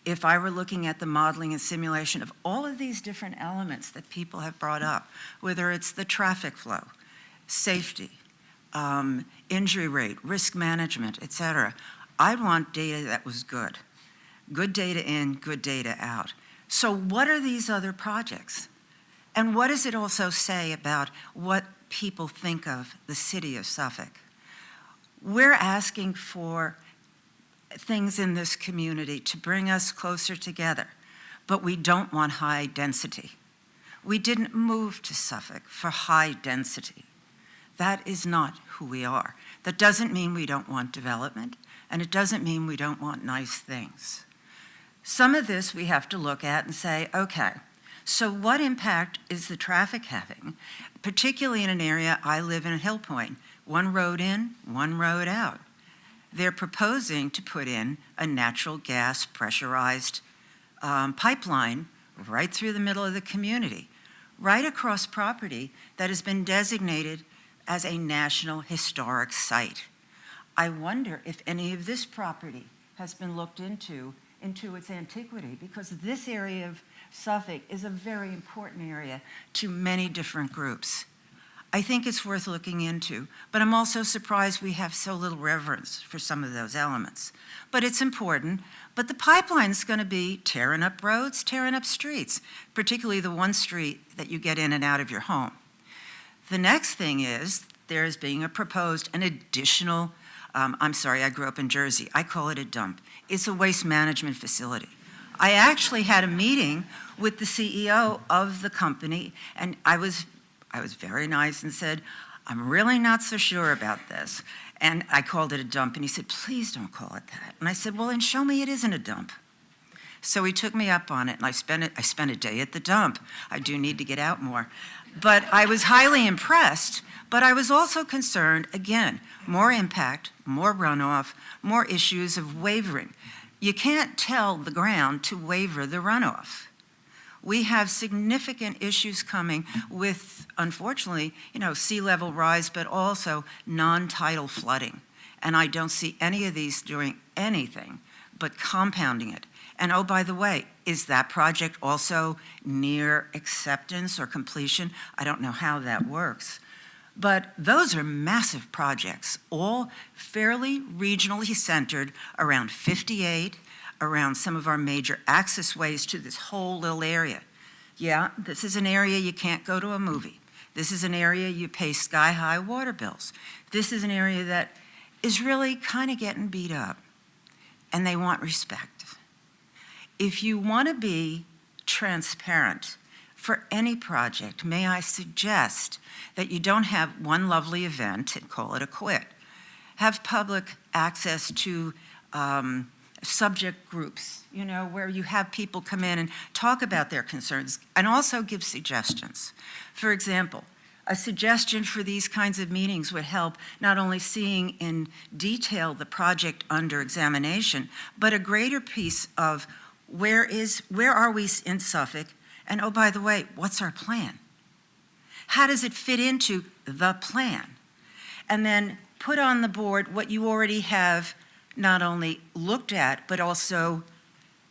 If I were looking at the modeling and simulation of all of these different elements that people have brought up, whether it's the traffic flow, safety, injury rate, risk management, et cetera, I'd want data that was good. Good data in, good data out. So what are these other projects? And what does it also say about what people think of the city of Suffolk? We're asking for things in this community to bring us closer together, but we don't want high density. We didn't move to Suffolk for high density. That is not who we are. That doesn't mean we don't want development, and it doesn't mean we don't want nice things. Some of this we have to look at and say, okay, so what impact is the traffic having, particularly in an area I live in, Hill Point, one road in, one road out. They're proposing to put in a natural gas pressurized pipeline right through the middle of the community, right across property that has been designated as a National Historic Site. I wonder if any of this property has been looked into its antiquity, because this area of Suffolk is a very important area to many different groups. I think it's worth looking into, but I'm also surprised we have so little reverence for some of those elements. But it's important. But the pipeline's going to be tearing up roads, tearing up streets, particularly the one street that you get in and out of your home. The next thing is there is being proposed an additional, I'm sorry, I grew up in Jersey. I call it a dump. It's a waste management facility. I actually had a meeting with the CEO of the company, and I was very nice and said, I'm really not so sure about this. And I called it a dump, and he said, please don't call it that. And I said, well, then show me it isn't a dump. So he took me up on it, and I spent a day at the dump. I do need to get out more. But I was highly impressed, but I was also concerned, again, more impact, more runoff, more issues of wavering. You can't tell the ground to waver the runoff. We have significant issues coming with, unfortunately, sea level rise, but also non-tidal flooding. And I don't see any of these doing anything but compounding it. And oh, by the way, is that project also near acceptance or completion? I don't know how that works. But those are massive projects, all fairly regionally centered around 58, around some of our major access ways to this whole little area. Yeah, this is an area you can't go to a movie. This is an area you pay sky-high water bills. This is an area that is really kind of getting beat up, and they want respect. If you want to be transparent for any project, may I suggest that you don't have one lovely event and call it a quit. Have public access to subject groups, where you have people come in and talk about their concerns and also give suggestions. For example, a suggestion for these kinds of meetings would help not only seeing in detail the project under examination, but a greater piece of where are we in Suffolk, and oh, by the way, what's our plan? How does it fit into the plan? And then put on the board what you already have not only looked at, but also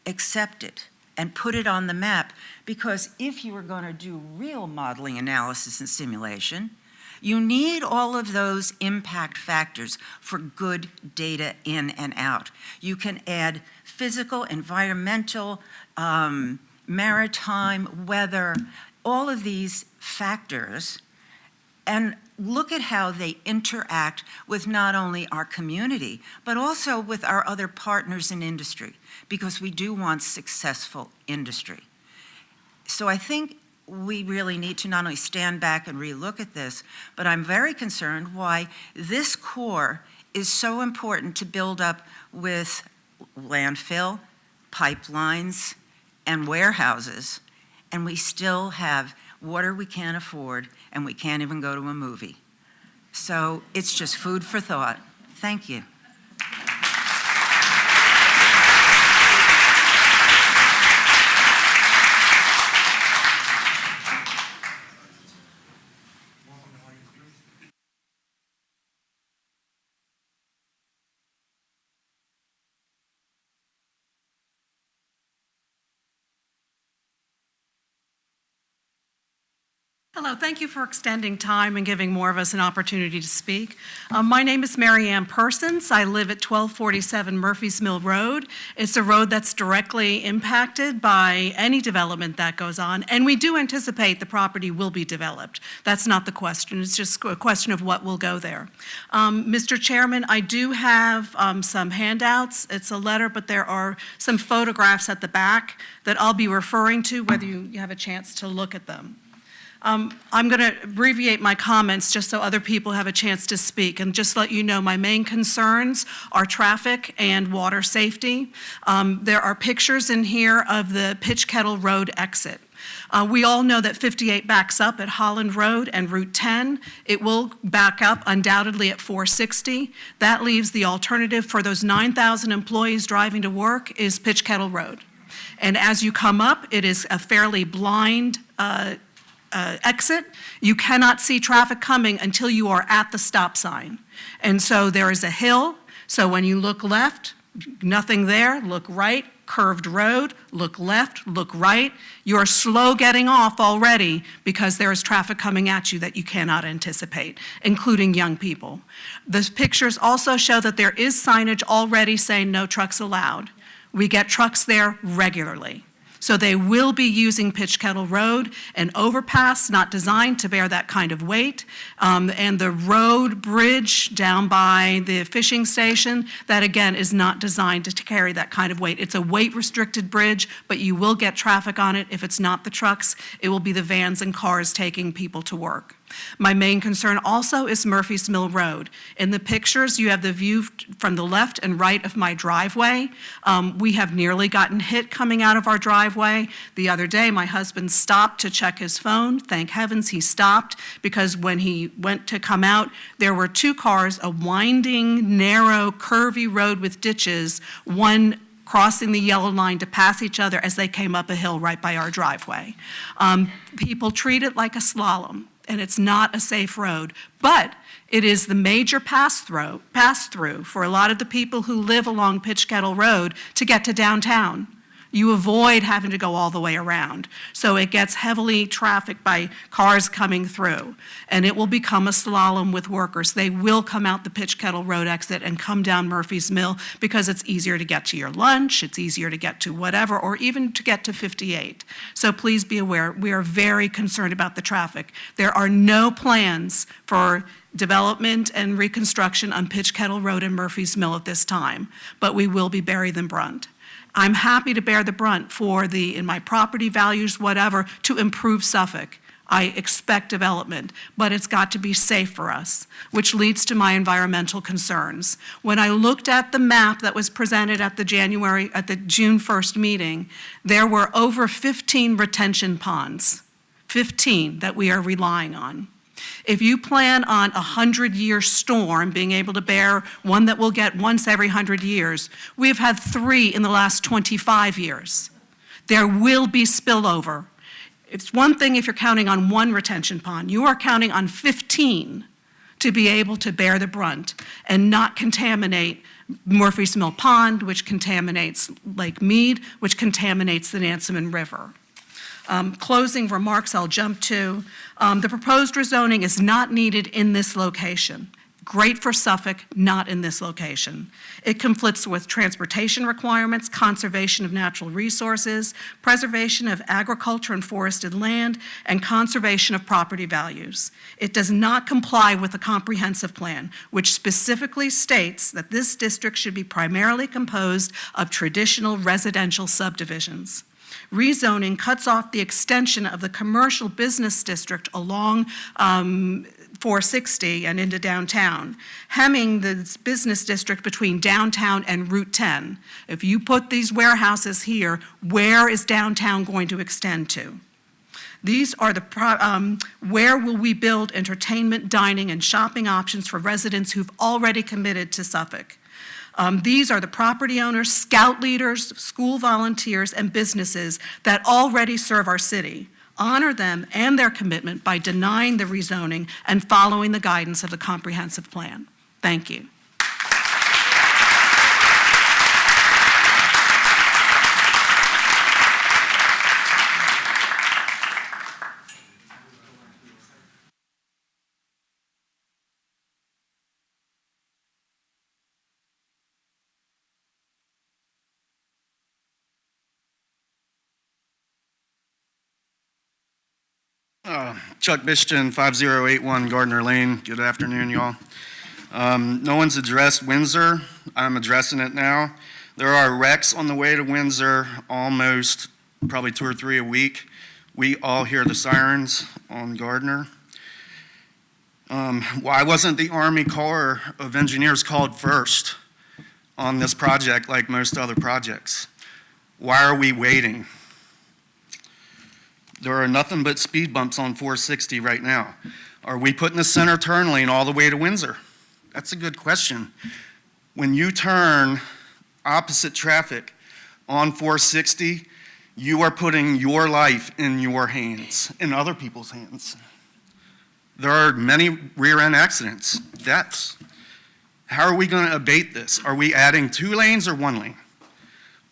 accepted and put it on the map. Because if you are going to do real modeling analysis and simulation, you need all of those impact factors for good data in and out. You can add physical, environmental, maritime, weather, all of these factors, and look at how they interact with not only our community, but also with our other partners in industry, because we do want successful industry. So I think we really need to not only stand back and relook at this, but I'm very concerned why this core is so important to build up with landfill, pipelines, and warehouses, and we still have water we can't afford, and we can't even go to a movie. So it's just food for thought. Thank you. Hello, thank you for extending time and giving more of us an opportunity to speak. My name is Mary Ann Persons. I live at 1247 Murphy's Mill Road. It's a road that's directly impacted by any development that goes on, and we do anticipate the property will be developed. That's not the question. It's just a question of what will go there. Mr. Chairman, I do have some handouts. It's a letter, but there are some photographs at the back that I'll be referring to, whether you have a chance to look at them. I'm going to abbreviate my comments just so other people have a chance to speak, and just let you know my main concerns are traffic and water safety. There are pictures in here of the Pitch Kettle Road exit. We all know that 58 backs up at Holland Road and Route 10. It will back up undoubtedly at 460. That leaves the alternative for those 9,000 employees driving to work is Pitch Kettle Road. And as you come up, it is a fairly blind exit. You cannot see traffic coming until you are at the stop sign. And so there is a hill, so when you look left, nothing there, look right, curved road, look left, look right. You're slow getting off already because there is traffic coming at you that you cannot anticipate, including young people. The pictures also show that there is signage already saying no trucks allowed. We get trucks there regularly. So they will be using Pitch Kettle Road, an overpass not designed to bear that kind of weight, and the road bridge down by the fishing station, that again is not designed to carry that kind of weight. It's a weight-restricted bridge, but you will get traffic on it. If it's not the trucks, it will be the vans and cars taking people to work. My main concern also is Murphy's Mill Road. In the pictures, you have the view from the left and right of my driveway. We have nearly gotten hit coming out of our driveway. The other day, my husband stopped to check his phone. Thank heavens he stopped, because when he went to come out, there were two cars, a winding, narrow, curvy road with ditches, one crossing the yellow line to pass each other as they came up a hill right by our driveway. People treat it like a slalom, and it's not a safe road, but it is the major pass-through for a lot of the people who live along Pitch Kettle Road to get to downtown. You avoid having to go all the way around. So it gets heavily trafficked by cars coming through, and it will become a slalom with workers. They will come out the Pitch Kettle Road exit and come down Murphy's Mill because it's easier to get to your lunch, it's easier to get to whatever, or even to get to 58. So please be aware, we are very concerned about the traffic. There are no plans for development and reconstruction on Pitch Kettle Road and Murphy's Mill at this time, but we will be bearing the brunt. I'm happy to bear the brunt for in my property values, whatever, to improve Suffolk. I expect development, but it's got to be safe for us, which leads to my environmental concerns. When I looked at the map that was presented at the June 1st meeting, there were over 15 retention ponds, 15 that we are relying on. If you plan on a 100-year storm being able to bear one that we'll get once every 100 years, we've had 3 in the last 25 years. There will be spillover. It's one thing if you're counting on one retention pond. You are counting on 15 to be able to bear the brunt and not contaminate Murphy's Mill Pond, which contaminates Lake Mead, which contaminates the Nansemond River. Closing remarks I'll jump to. The proposed rezoning is not needed in this location. Great for Suffolk, not in this location. It conflicts with transportation requirements, conservation of natural resources, preservation of agriculture and forested land, and conservation of property values. It does not comply with the comprehensive plan, which specifically states that this district should be primarily composed of traditional residential subdivisions. Rezoning cuts off the extension of the commercial business district along 460 and into downtown, hemming the business district between downtown and Route 10. If you put these warehouses here, where is downtown going to extend to? These are where will we build entertainment, dining, and shopping options for residents who've already committed to Suffolk? These are the property owners, scout leaders, school volunteers, and businesses that already serve our city. Honor them and their commitment by denying the rezoning and following the guidance of the comprehensive plan. Thank you. Chuck Bishton, 5081 Gardner Lane. Good afternoon, y'all. No one's addressed Windsor. I'm addressing it now. There are wrecks on the way to Windsor almost probably 2 or 3 a week. We all hear the sirens on Gardner. Why wasn't the Army Corps of Engineers called first on this project like most other projects? Why are we waiting? There are nothing but speed bumps on 460 right now. Are we putting the center turn lane all the way to Windsor? That's a good question. When you turn opposite traffic on 460, you are putting your life in your hands, in other people's hands. There are many rear-end accidents, deaths. How are we going to abate this? Are we adding 2 lanes or 1 lane?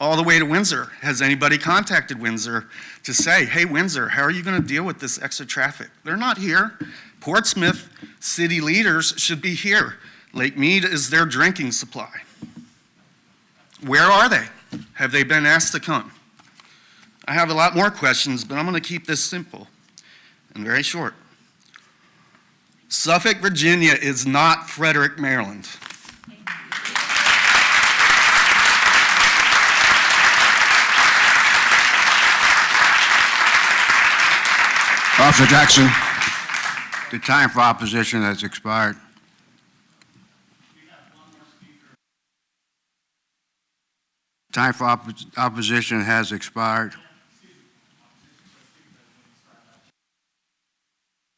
All the way to Windsor. Has anybody contacted Windsor to say, hey, Windsor, how are you going to deal with this extra traffic? They're not here. Portsmouth city leaders should be here. Lake Mead is their drinking supply. Where are they? Have they been asked to come? I have a lot more questions, but I'm going to keep this simple and very short. Suffolk, Virginia is not Frederick, Maryland. Officer Jackson. The time for opposition has expired. Time for opposition has expired.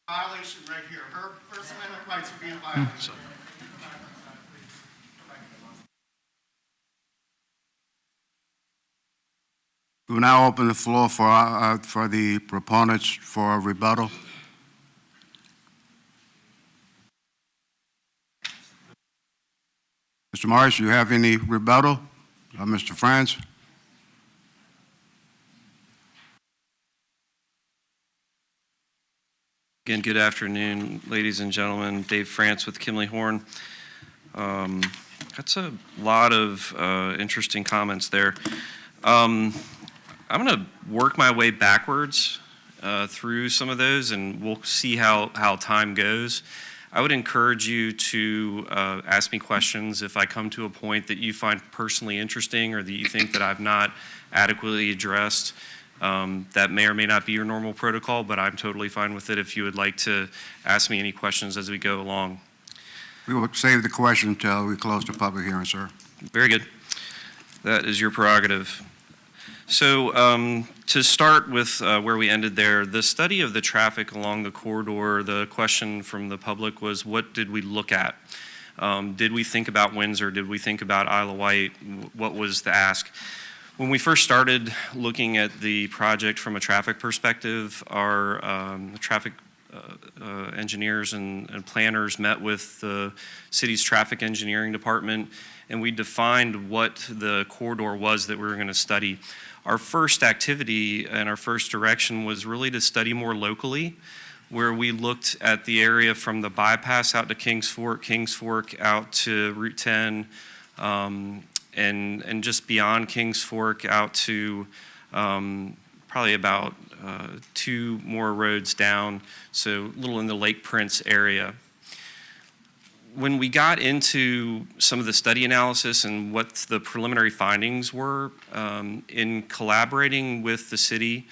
Violation right here. Her First Amendment rights are being violated. We will now open the floor for the proponents for rebuttal. Mr. Morris, do you have any rebuttal? Mr. Franz? Again, good afternoon, ladies and gentlemen. Dave France with Kimley Horn. That's a lot of interesting comments there. I'm going to work my way backwards through some of those, and we'll see how time goes. I would encourage you to ask me questions if I come to a point that you find personally interesting or that you think that I've not adequately addressed. That may or may not be your normal protocol, but I'm totally fine with it if you would like to ask me any questions as we go along. We will save the question until we close the public hearing, sir. Very good. That is your prerogative. So to start with where we ended there, the study of the traffic along the corridor, the question from the public was, what did we look at? Did we think about Windsor? Did we think about Isle of Wight? What was the ask? When we first started looking at the project from a traffic perspective, our traffic engineers and planners met with the city's traffic engineering department, and we defined what the corridor was that we were going to study. Our first activity and our first direction was really to study more locally where we looked at the area from the bypass out to Kings Fork out to Route 10, and just beyond Kings Fork out to probably about 2 more roads down, so a little in the Lake Prince area. When we got into some of the study analysis and what the preliminary findings were, in collaborating with the city,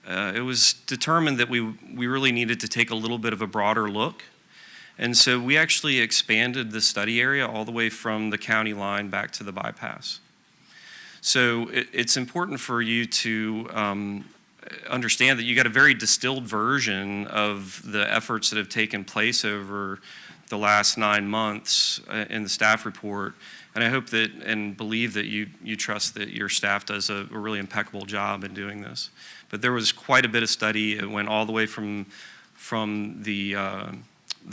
it was determined that we really needed to take a little bit of a broader look. And so we actually expanded the study area all the way from the county line back to the bypass. So it's important for you to understand that you got a very distilled version of the efforts that have taken place over the last 9 months in the staff report. And I hope that and believe that you trust that your staff does a really impeccable job in doing this. But there was quite a bit of study. It went all the way from the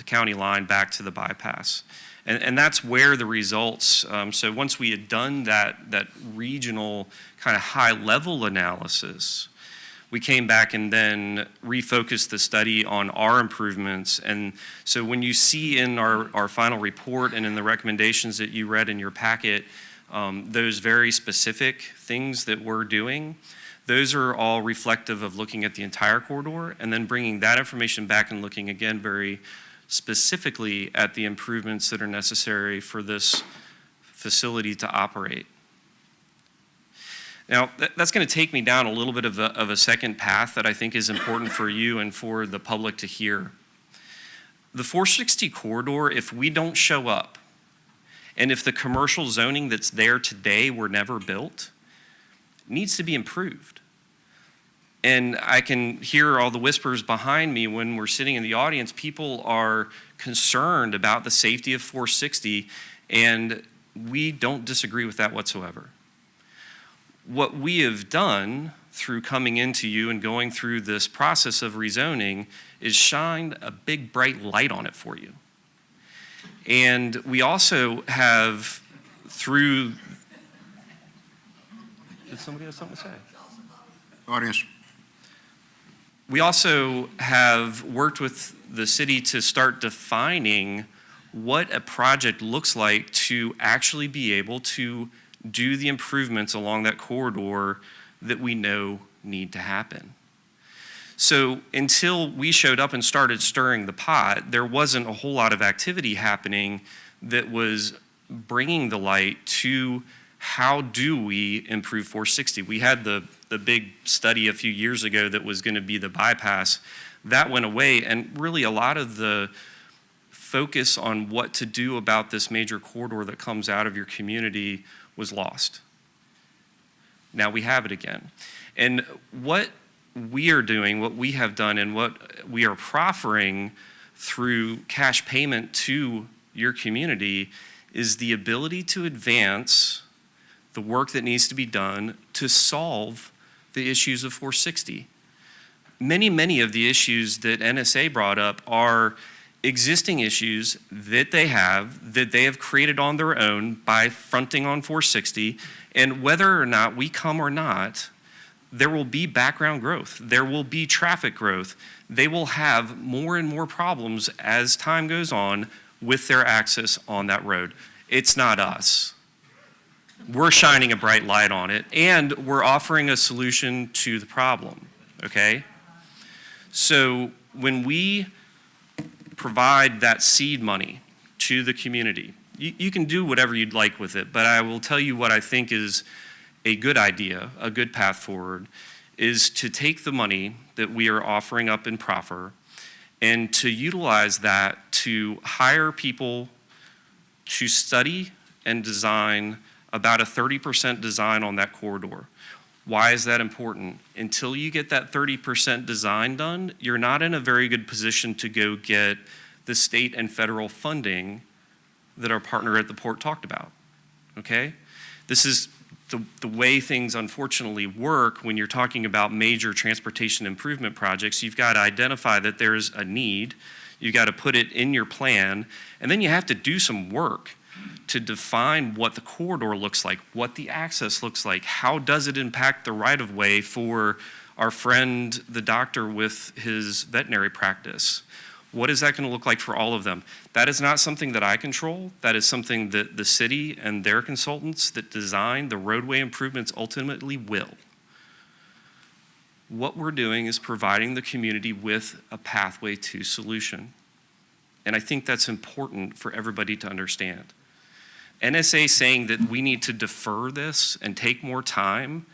county line back to the bypass. And that's where the results, so once we had done that regional kind of high level analysis, we came back and then refocused the study on our improvements. And so when you see in our final report and in the recommendations that you read in your packet, those very specific things that we're doing, those are all reflective of looking at the entire corridor and then bringing that information back and looking again very specifically at the improvements that are necessary for this facility to operate. Now, that's going to take me down a little bit of a second path that I think is important for you and for the public to hear. The 460 corridor, if we don't show up, and if the commercial zoning that's there today were never built, needs to be improved. And I can hear all the whispers behind me when we're sitting in the audience. People are concerned about the safety of 460, and we don't disagree with that whatsoever. What we have done through coming into you and going through this process of rezoning is shined a big bright light on it for you. And we also have through, did somebody have something to say? Audience. We also have worked with the city to start defining what a project looks like to actually be able to do the improvements along that corridor that we know need to happen. So until we showed up and started stirring the pot, there wasn't a whole lot of activity happening that was bringing the light to how do we improve 460. We had the big study a few years ago that was going to be the bypass. That went away, and really a lot of the focus on what to do about this major corridor that comes out of your community was lost. Now we have it again. And what we are doing, what we have done, and what we are proffering through cash payment to your community is the ability to advance the work that needs to be done to solve the issues of 460. Many of the issues that NSA brought up are existing issues that they have created on their own by fronting on 460, and whether or not we come or not, there will be background growth. There will be traffic growth. They will have more and more problems as time goes on with their access on that road. It's not us. We're shining a bright light on it, and we're offering a solution to the problem, okay? So when we provide that seed money to the community, you can do whatever you'd like with it, but I will tell you what I think is a good idea, a good path forward, is to take the money that we are offering up in proffer and to utilize that to hire people to study and design about a 30% design on that corridor. Why is that important? Until you get that 30% design done, you're not in a very good position to go get the state and federal funding that our partner at the port talked about, okay? This is the way things unfortunately work when you're talking about major transportation improvement projects. You've got to identify that there's a need, you've got to put it in your plan, and then you have to do some work to define what the corridor looks like, what the access looks like, how does it impact the right-of-way for our friend, the doctor with his veterinary practice. What is that going to look like for all of them? That is not something that I control. That is something that the city and their consultants that design the roadway improvements ultimately will. What we're doing is providing the community with a pathway to solution. And I think that's important for everybody to understand. NSA saying that we need to defer this and take more time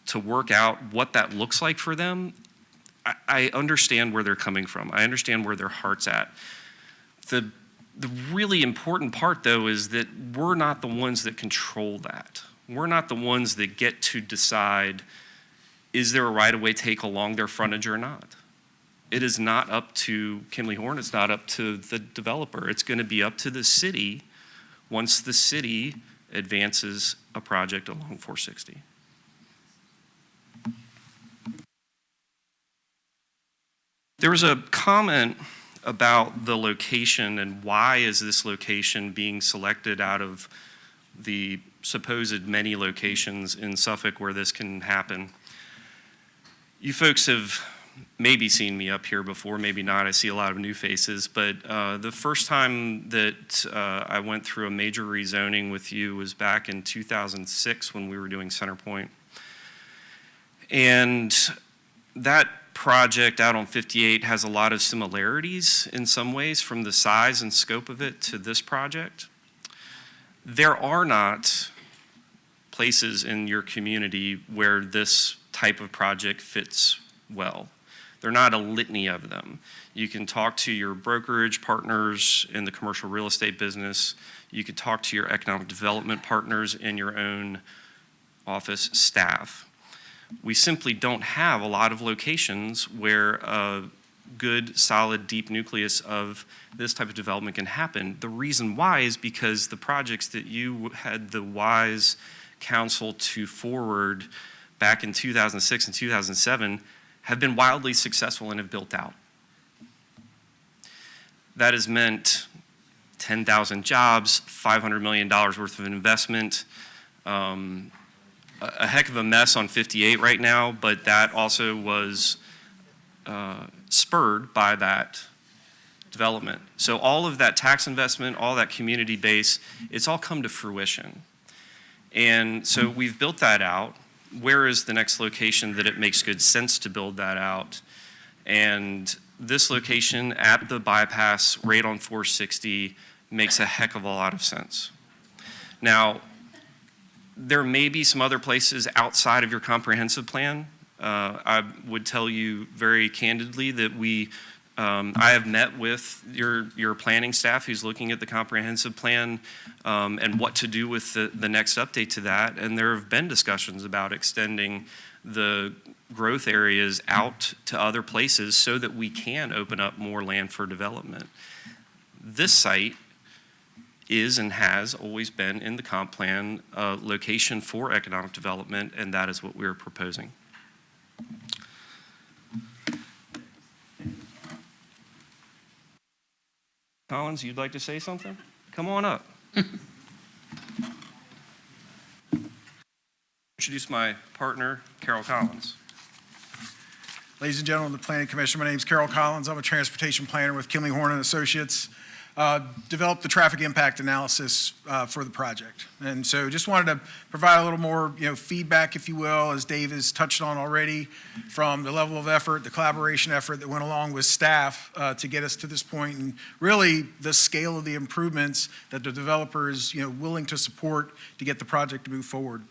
to work out what that looks like for them, I understand where they're coming from. I understand where their heart's at. The really important part, though, is that we're not the ones that control that. We're not the ones that get to decide, is there a right-of-way take along their frontage or not? It is not up to Kimley Horn. It's not up to the developer. It's going to be up to the city once the city advances a project along 460. There was a comment about the location and why is this location being selected out of the supposed many locations in Suffolk where this can happen. You folks have maybe seen me up here before, maybe not. I see a lot of new faces, but the first time that I went through a major rezoning with you was back in 2006 when we were doing Centerpoint. And that project out on 58 has a lot of similarities in some ways from the size and scope of it to this project. There are not places in your community where this type of project fits well. There are not a litany of them. You can talk to your brokerage partners in the commercial real estate business. You could talk to your economic development partners in your own office staff. We simply don't have a lot of locations where a good, solid, deep nucleus of this type of development can happen. The reason why is because the projects that you had the wise counsel to forward back in 2006 and 2007 have been wildly successful and have built out. That has meant 10,000 jobs, $500 million worth of investment, a heck of a mess on 58 right now, but that also was spurred by that development. So all of that tax investment, all that community base, it's all come to fruition. And so we've built that out. Where is the next location that it makes good sense to build that out? And this location at the bypass right on 460 makes a heck of a lot of sense. Now, there may be some other places outside of your comprehensive plan. I would tell you very candidly that I have met with your planning staff who's looking at the comprehensive plan and what to do with the next update to that. And there have been discussions about extending the growth areas out to other places so that we can open up more land for development. This site is and has always been in the comp plan a location for economic development, and that is what we're proposing. Collins, you'd like to say something? Come on up. Introduce my partner, Carol Collins. Ladies and gentlemen of the Planning Commission, my name is Carol Collins. I'm a transportation planner with Kimley Horn and Associates. Developed the traffic impact analysis for the project. And so just wanted to provide a little more feedback, if you will, as Dave has touched on already, from the level of effort, the collaboration effort that went along with staff to get us to this point, and really the scale of the improvements that the developer is willing to support to get the project to move forward.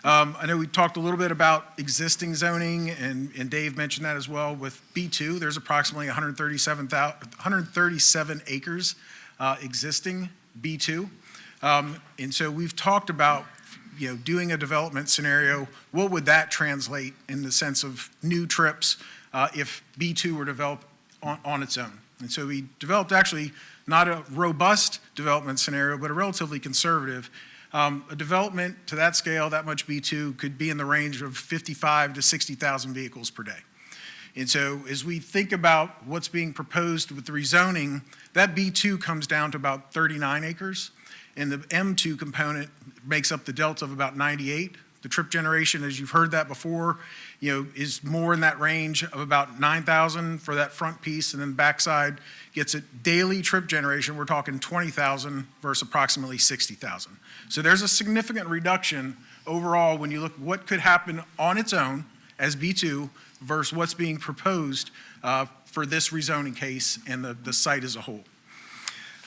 I know we talked a little bit about existing zoning, and Dave mentioned that as well. With B2, there's approximately 137 acres existing B2. And so we've talked about doing a development scenario. What would that translate in the sense of new trips if B2 were developed on its own? And so we developed actually not a robust development scenario, but a relatively conservative. A development to that scale, that much B2, could be in the range of 55 to 60,000 vehicles per day. And so as we think about what's being proposed with the rezoning, that B2 comes down to about 39 acres, and the M2 component makes up the delta of about 98. The trip generation, as you've heard that before, is more in that range of about 9,000 for that front piece, and then backside gets it daily trip generation. We're talking 20,000 versus approximately 60,000. So there's a significant reduction overall when you look what could happen on its own as B2 versus what's being proposed for this rezoning case and the site as a whole.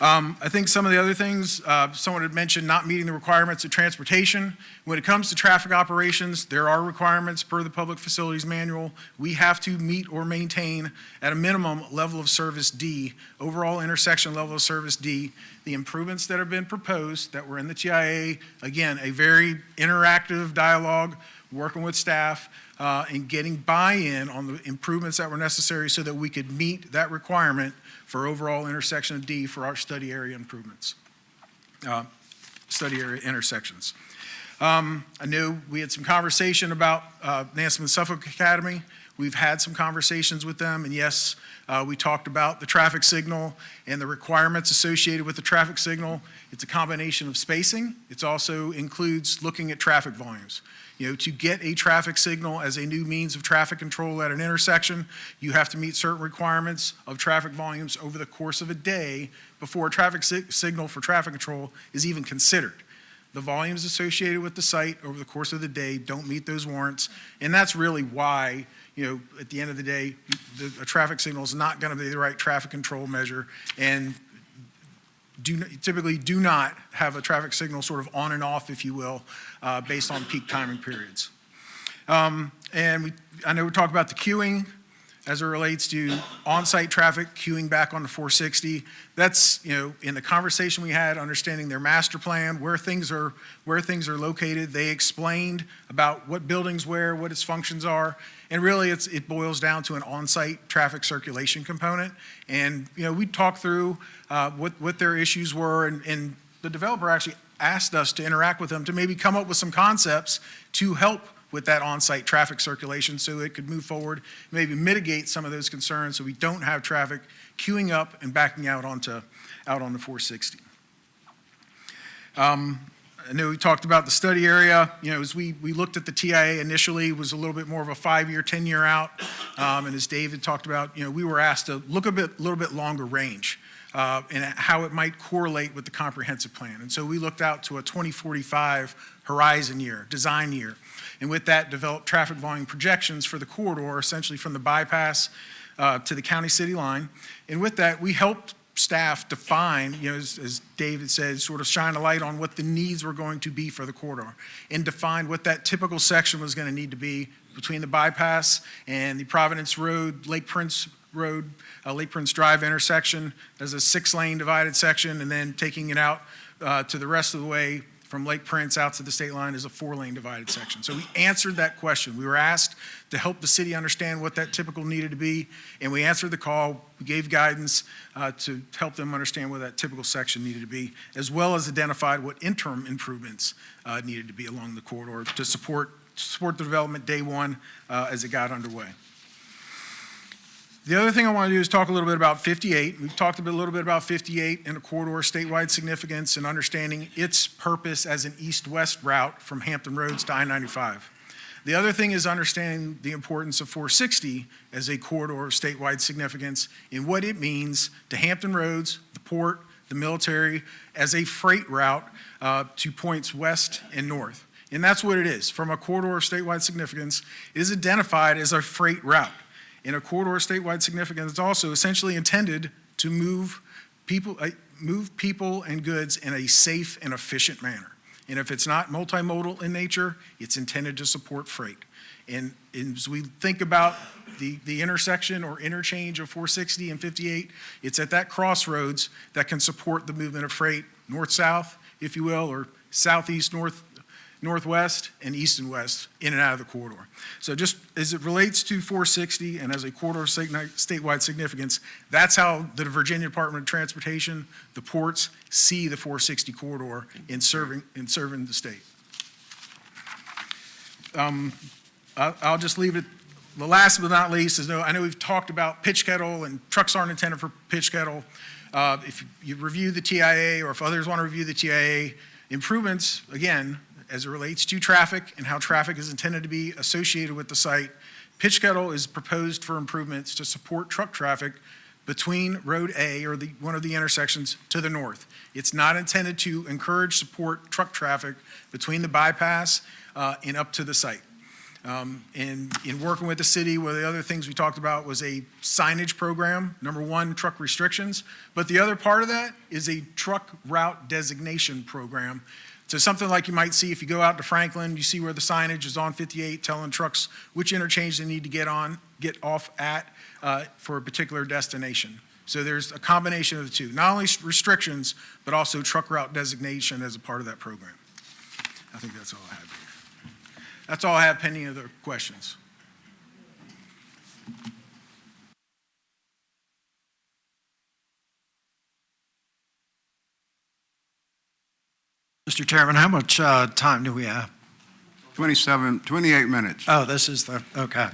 I think some of the other things, someone had mentioned not meeting the requirements of transportation. When it comes to traffic operations, there are requirements per the Public Facilities Manual. We have to meet or maintain at a minimum level of service D, overall intersection level of service D. The improvements that have been proposed that were in the TIA, again, a very interactive dialogue, working with staff and getting buy-in on the improvements that were necessary so that we could meet that requirement for overall intersection of D for our study area improvements, study area intersections. I know we had some conversation about Nansemond Suffolk Academy. We've had some conversations with them, and yes, we talked about the traffic signal and the requirements associated with the traffic signal. It's a combination of spacing. It also includes looking at traffic volumes. To get a traffic signal as a new means of traffic control at an intersection, you have to meet certain requirements of traffic volumes over the course of a day before a traffic signal for traffic control is even considered. The volumes associated with the site over the course of the day don't meet those warrants, and that's really why, at the end of the day, a traffic signal is not going to be the right traffic control measure, and typically do not have a traffic signal sort of on and off, if you will, based on peak timing periods. I know we talked about the queuing as it relates to on-site traffic queuing back on the 460. That's, in the conversation we had, understanding their master plan, where things are located. They explained about what buildings where, what its functions are, and really it boils down to an on-site traffic circulation component. And, we talked through what their issues were, and the developer actually asked us to interact with them to maybe come up with some concepts to help with that on-site traffic circulation so it could move forward, maybe mitigate some of those concerns so we don't have traffic queuing up and backing out on the 460. I know we talked about the study area. As we looked at the TIA initially, it was a little bit more of a 5-year, 10-year out. And as David talked about, we were asked to look a little bit longer range and how it might correlate with the comprehensive plan. And so we looked out to a 2045 horizon year, design year. And with that, developed traffic volume projections for the corridor, essentially from the bypass to the county city line. And with that, we helped staff define, as David said, sort of shine a light on what the needs were going to be for the corridor and define what that typical section was going to need to be between the bypass and the Providence Road, Lake Prince Road, Lake Prince Drive intersection. There's a 6-lane divided section, and then taking it out to the rest of the way from Lake Prince out to the state line is a 4-lane divided section. So we answered that question. We were asked to help the city understand what that typical needed to be, and we answered the call. We gave guidance to help them understand what that typical section needed to be, as well as identified what interim improvements needed to be along the corridor to support the development day one as it got underway. The other thing I want to do is talk a little bit about 58. We've talked a little bit about 58 and a corridor statewide significance and understanding its purpose as an east-west route from Hampton Roads to I-95. The other thing is understanding the importance of 460 as a corridor of statewide significance and what it means to Hampton Roads, the port, the military, as a freight route to points west and north. And that's what it is. From a corridor of statewide significance, it is identified as a freight route. In a corridor of statewide significance, it's also essentially intended to move people and goods in a safe and efficient manner. And if it's not multimodal in nature, it's intended to support freight. And as we think about the intersection or interchange of 460 and 58, it's at that crossroads that can support the movement of freight north-south, if you will, or southeast, northwest, and east and west in and out of the corridor. So just as it relates to 460 and as a corridor of statewide significance, that's how the Virginia Department of Transportation, the ports, see the 460 corridor in serving the state. I'll just leave it. The last but not least is, I know we've talked about pitch kettle and trucks aren't intended for pitch kettle. If you review the TIA or if others want to review the TIA, improvements, again, as it relates to traffic and how traffic is intended to be associated with the site, Pitch Kettle is proposed for improvements to support truck traffic between Road A, or one of the intersections, to the north. It's not intended to encourage, support truck traffic between the bypass and up to the site. And in working with the city, one of the other things we talked about was a signage program. Number one, truck restrictions. But the other part of that is a truck route designation program. So something like you might see if you go out to Franklin, you see where the signage is on 58 telling trucks which interchange they need to get off at for a particular destination. So there's a combination of the two, not only restrictions, but also truck route designation as a part of that program. I think that's all I have here. That's all I have pending other questions. Mr. Chairman, how much time do we have? 28 minutes. Oh, this is okay.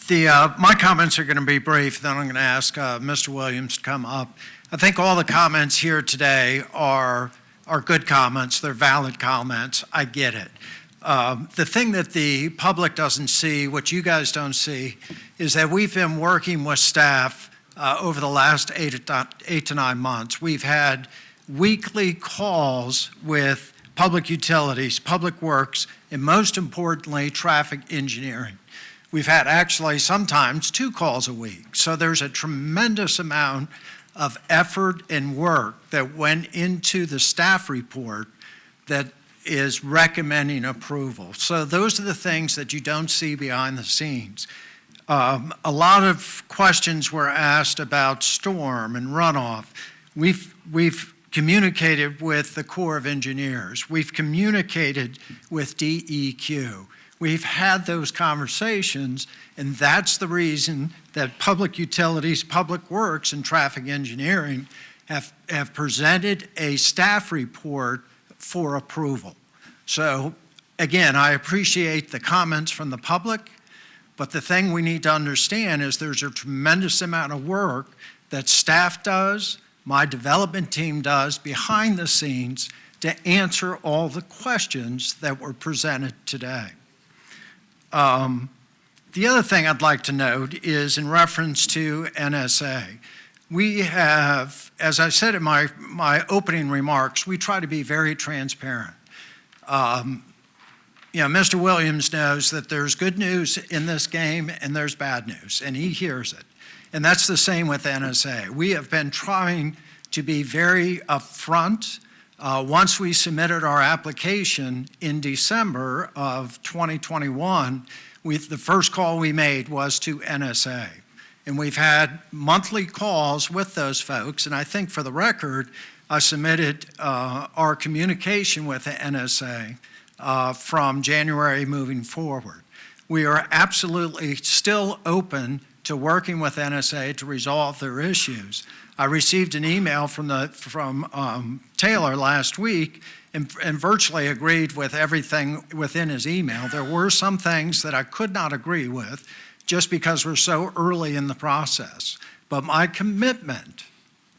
My comments are going to be brief, then I'm going to ask Mr. Williams to come up. I think all the comments here today are good comments. They're valid comments. I get it. The thing that the public doesn't see, what you guys don't see, is that we've been working with staff over the last 8 to 9 months. We've had weekly calls with public utilities, public works, and most importantly, traffic engineering. We've had actually sometimes 2 calls a week. So there's a tremendous amount of effort and work that went into the staff report that is recommending approval. So those are the things that you don't see behind the scenes. A lot of questions were asked about storm and runoff. We've communicated with the Corps of Engineers. We've communicated with DEQ. We've had those conversations, and that's the reason that public utilities, public works, and traffic engineering have presented a staff report for approval. So again, I appreciate the comments from the public, but the thing we need to understand is there's a tremendous amount of work that staff does, my development team does behind the scenes to answer all the questions that were presented today. The other thing I'd like to note is in reference to NSA. We have, as I said in my opening remarks, we try to be very transparent. Mr. Williams knows that there's good news in this game and there's bad news, and he hears it. And that's the same with NSA. We have been trying to be very upfront. Once we submitted our application in December of 2021, the first call we made was to NSA. And we've had monthly calls with those folks, and I think for the record, I submitted our communication with the NSA from January moving forward. We are absolutely still open to working with NSA to resolve their issues. I received an email from Taylor last week and virtually agreed with everything within his email. There were some things that I could not agree with just because we're so early in the process. But my commitment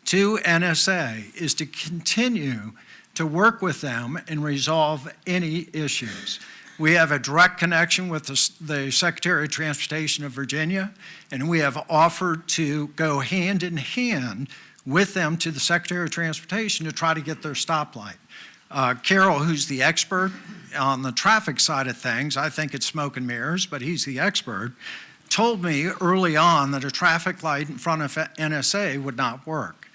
to NSA is to continue to work with them and resolve any issues. We have a direct connection with the Secretary of Transportation of Virginia, and we have offered to go hand in hand with them to the Secretary of Transportation to try to get their stoplight. Carol, who's the expert on the traffic side of things, I think it's smoke and mirrors, but he's the expert, told me early on that a traffic light in front of NSA would not work.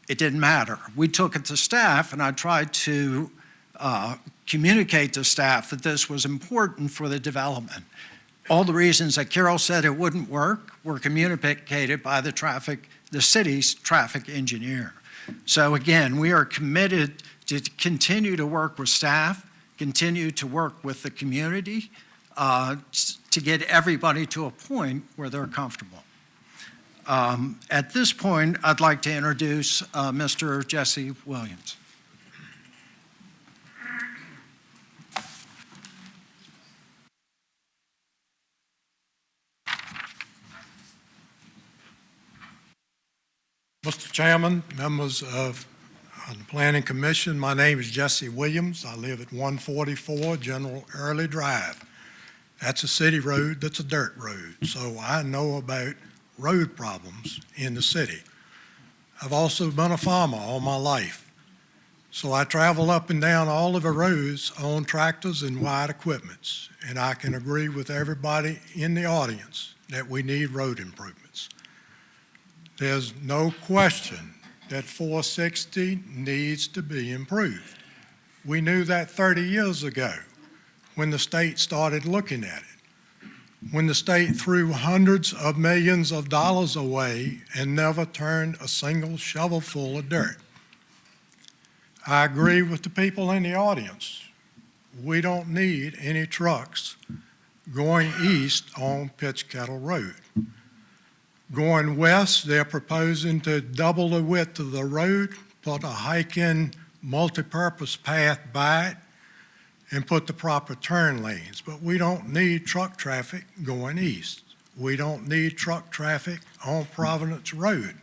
It didn't matter. We took it to staff, and I tried to communicate to staff that this was important for the development. All the reasons that Carol said it wouldn't work were communicated by the city's traffic engineer. So again, we are committed to continue to work with staff, continue to work with the community to get everybody to a point where they're comfortable. At this point, I'd like to introduce Mr. Jesse Williams. Mr. Chairman, members of On the Planning Commission, my name is Jesse Williams. I live at 144 General Early Drive. That's a city road, that's a dirt road, so I know about road problems in the city. I've also been a farmer all my life, so I travel up and down all of the roads on tractors and wide equipments, and I can agree with everybody in the audience that we need road improvements. There's no question that 460 needs to be improved. We knew that 30 years ago when the state started looking at it, when the state threw hundreds of millions of dollars away and never turned a single shovelful of dirt. I agree with the people in the audience. We don't need any trucks going east on Pitch Kettle Road. Going west, they're proposing to double the width of the road, put a hiking multi-purpose path by it, and put the proper turn lanes. But we don't need truck traffic going east. We don't need truck traffic on Providence Road.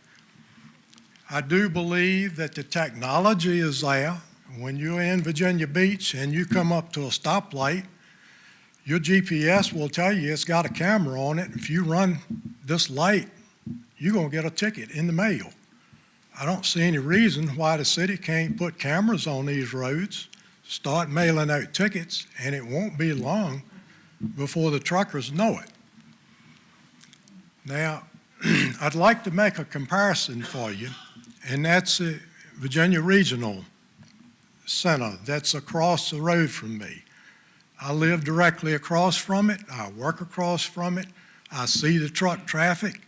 I do believe that the technology is there. When you're in Virginia Beach and you come up to a stoplight, your GPS will tell you it's got a camera on it. If you run this light, you're going to get a ticket in the mail. I don't see any reason why the city can't put cameras on these roads, start mailing out tickets, and it won't be long before the truckers know it. Now, I'd like to make a comparison for you, and that's the Virginia Regional Center that's across the road from me. I live directly across from it. I work across from it. I see the truck traffic,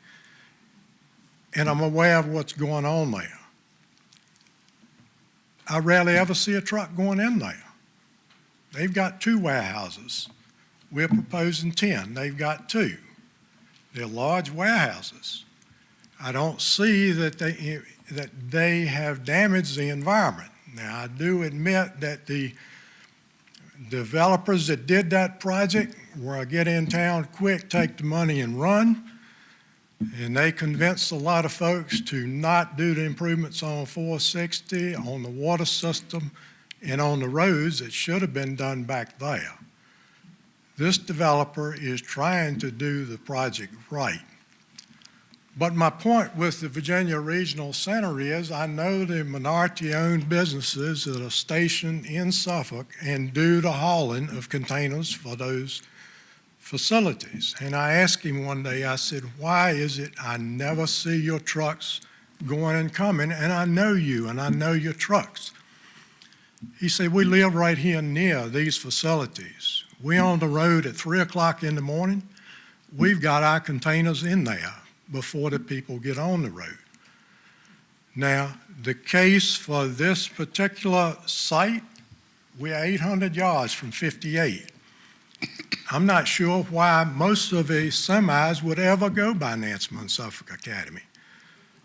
and I'm aware of what's going on there. I rarely ever see a truck going in there. They've got 2 warehouses. We're proposing 10. They've got 2. They're large warehouses. I don't see that they have damaged the environment. Now, I do admit that the developers that did that project were get in town quick, take the money and run. And they convinced a lot of folks to not do the improvements on 460, on the water system, and on the roads that should have been done back there. This developer is trying to do the project right. But my point with the Virginia Regional Center is I know the minority-owned businesses that are stationed in Suffolk and do the hauling of containers for those facilities. And I asked him one day, I said, why is it I never see your trucks going and coming, and I know you and I know your trucks? He said, we live right here near these facilities. We on the road at 3 o'clock in the morning. We've got our containers in there before the people get on the road. Now, the case for this particular site, we're 800 yards from 58. I'm not sure why most of the semis would ever go by Nansemond and Suffolk Academy.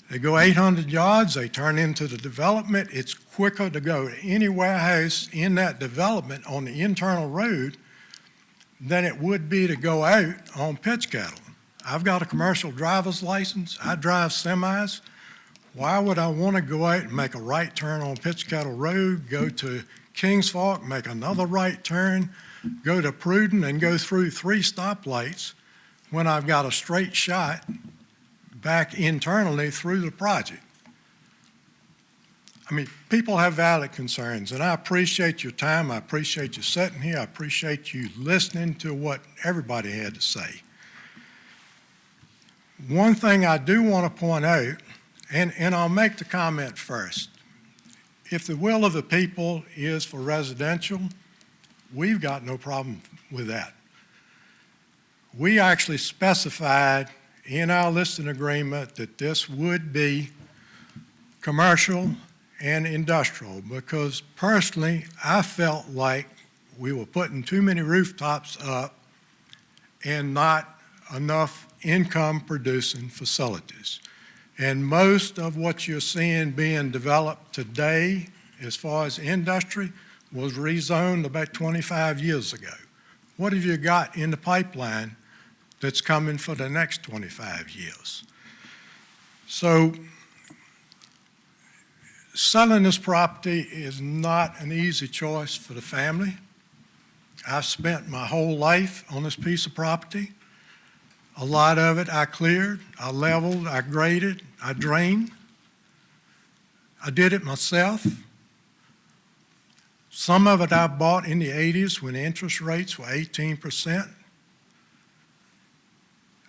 They go 800 yards, they turn into the development. It's quicker to go to any warehouse in that development on the internal road than it would be to go out on Pitch Kettle. I've got a commercial driver's license. I drive semis. Why would I want to go out and make a right turn on Pitch Kettle Road, go to Kings Fork, make another right turn, go to Pruden and go through 3 stoplights when I've got a straight shot back internally through the project? I mean, people have valid concerns, and I appreciate your time. I appreciate you sitting here. I appreciate you listening to what everybody had to say. One thing I do want to point out, and I'll make the comment first. If the will of the people is for residential, we've got no problem with that. We actually specified in our listing agreement that this would be commercial and industrial, because personally, I felt like we were putting too many rooftops up and not enough income producing facilities. And most of what you're seeing being developed today as far as industry was rezoned about 25 years ago. What have you got in the pipeline that's coming for the next 25 years? So selling this property is not an easy choice for the family. I've spent my whole life on this piece of property. A lot of it I cleared, I leveled, I graded, I drained. I did it myself. Some of it I bought in the 80s when interest rates were 18%.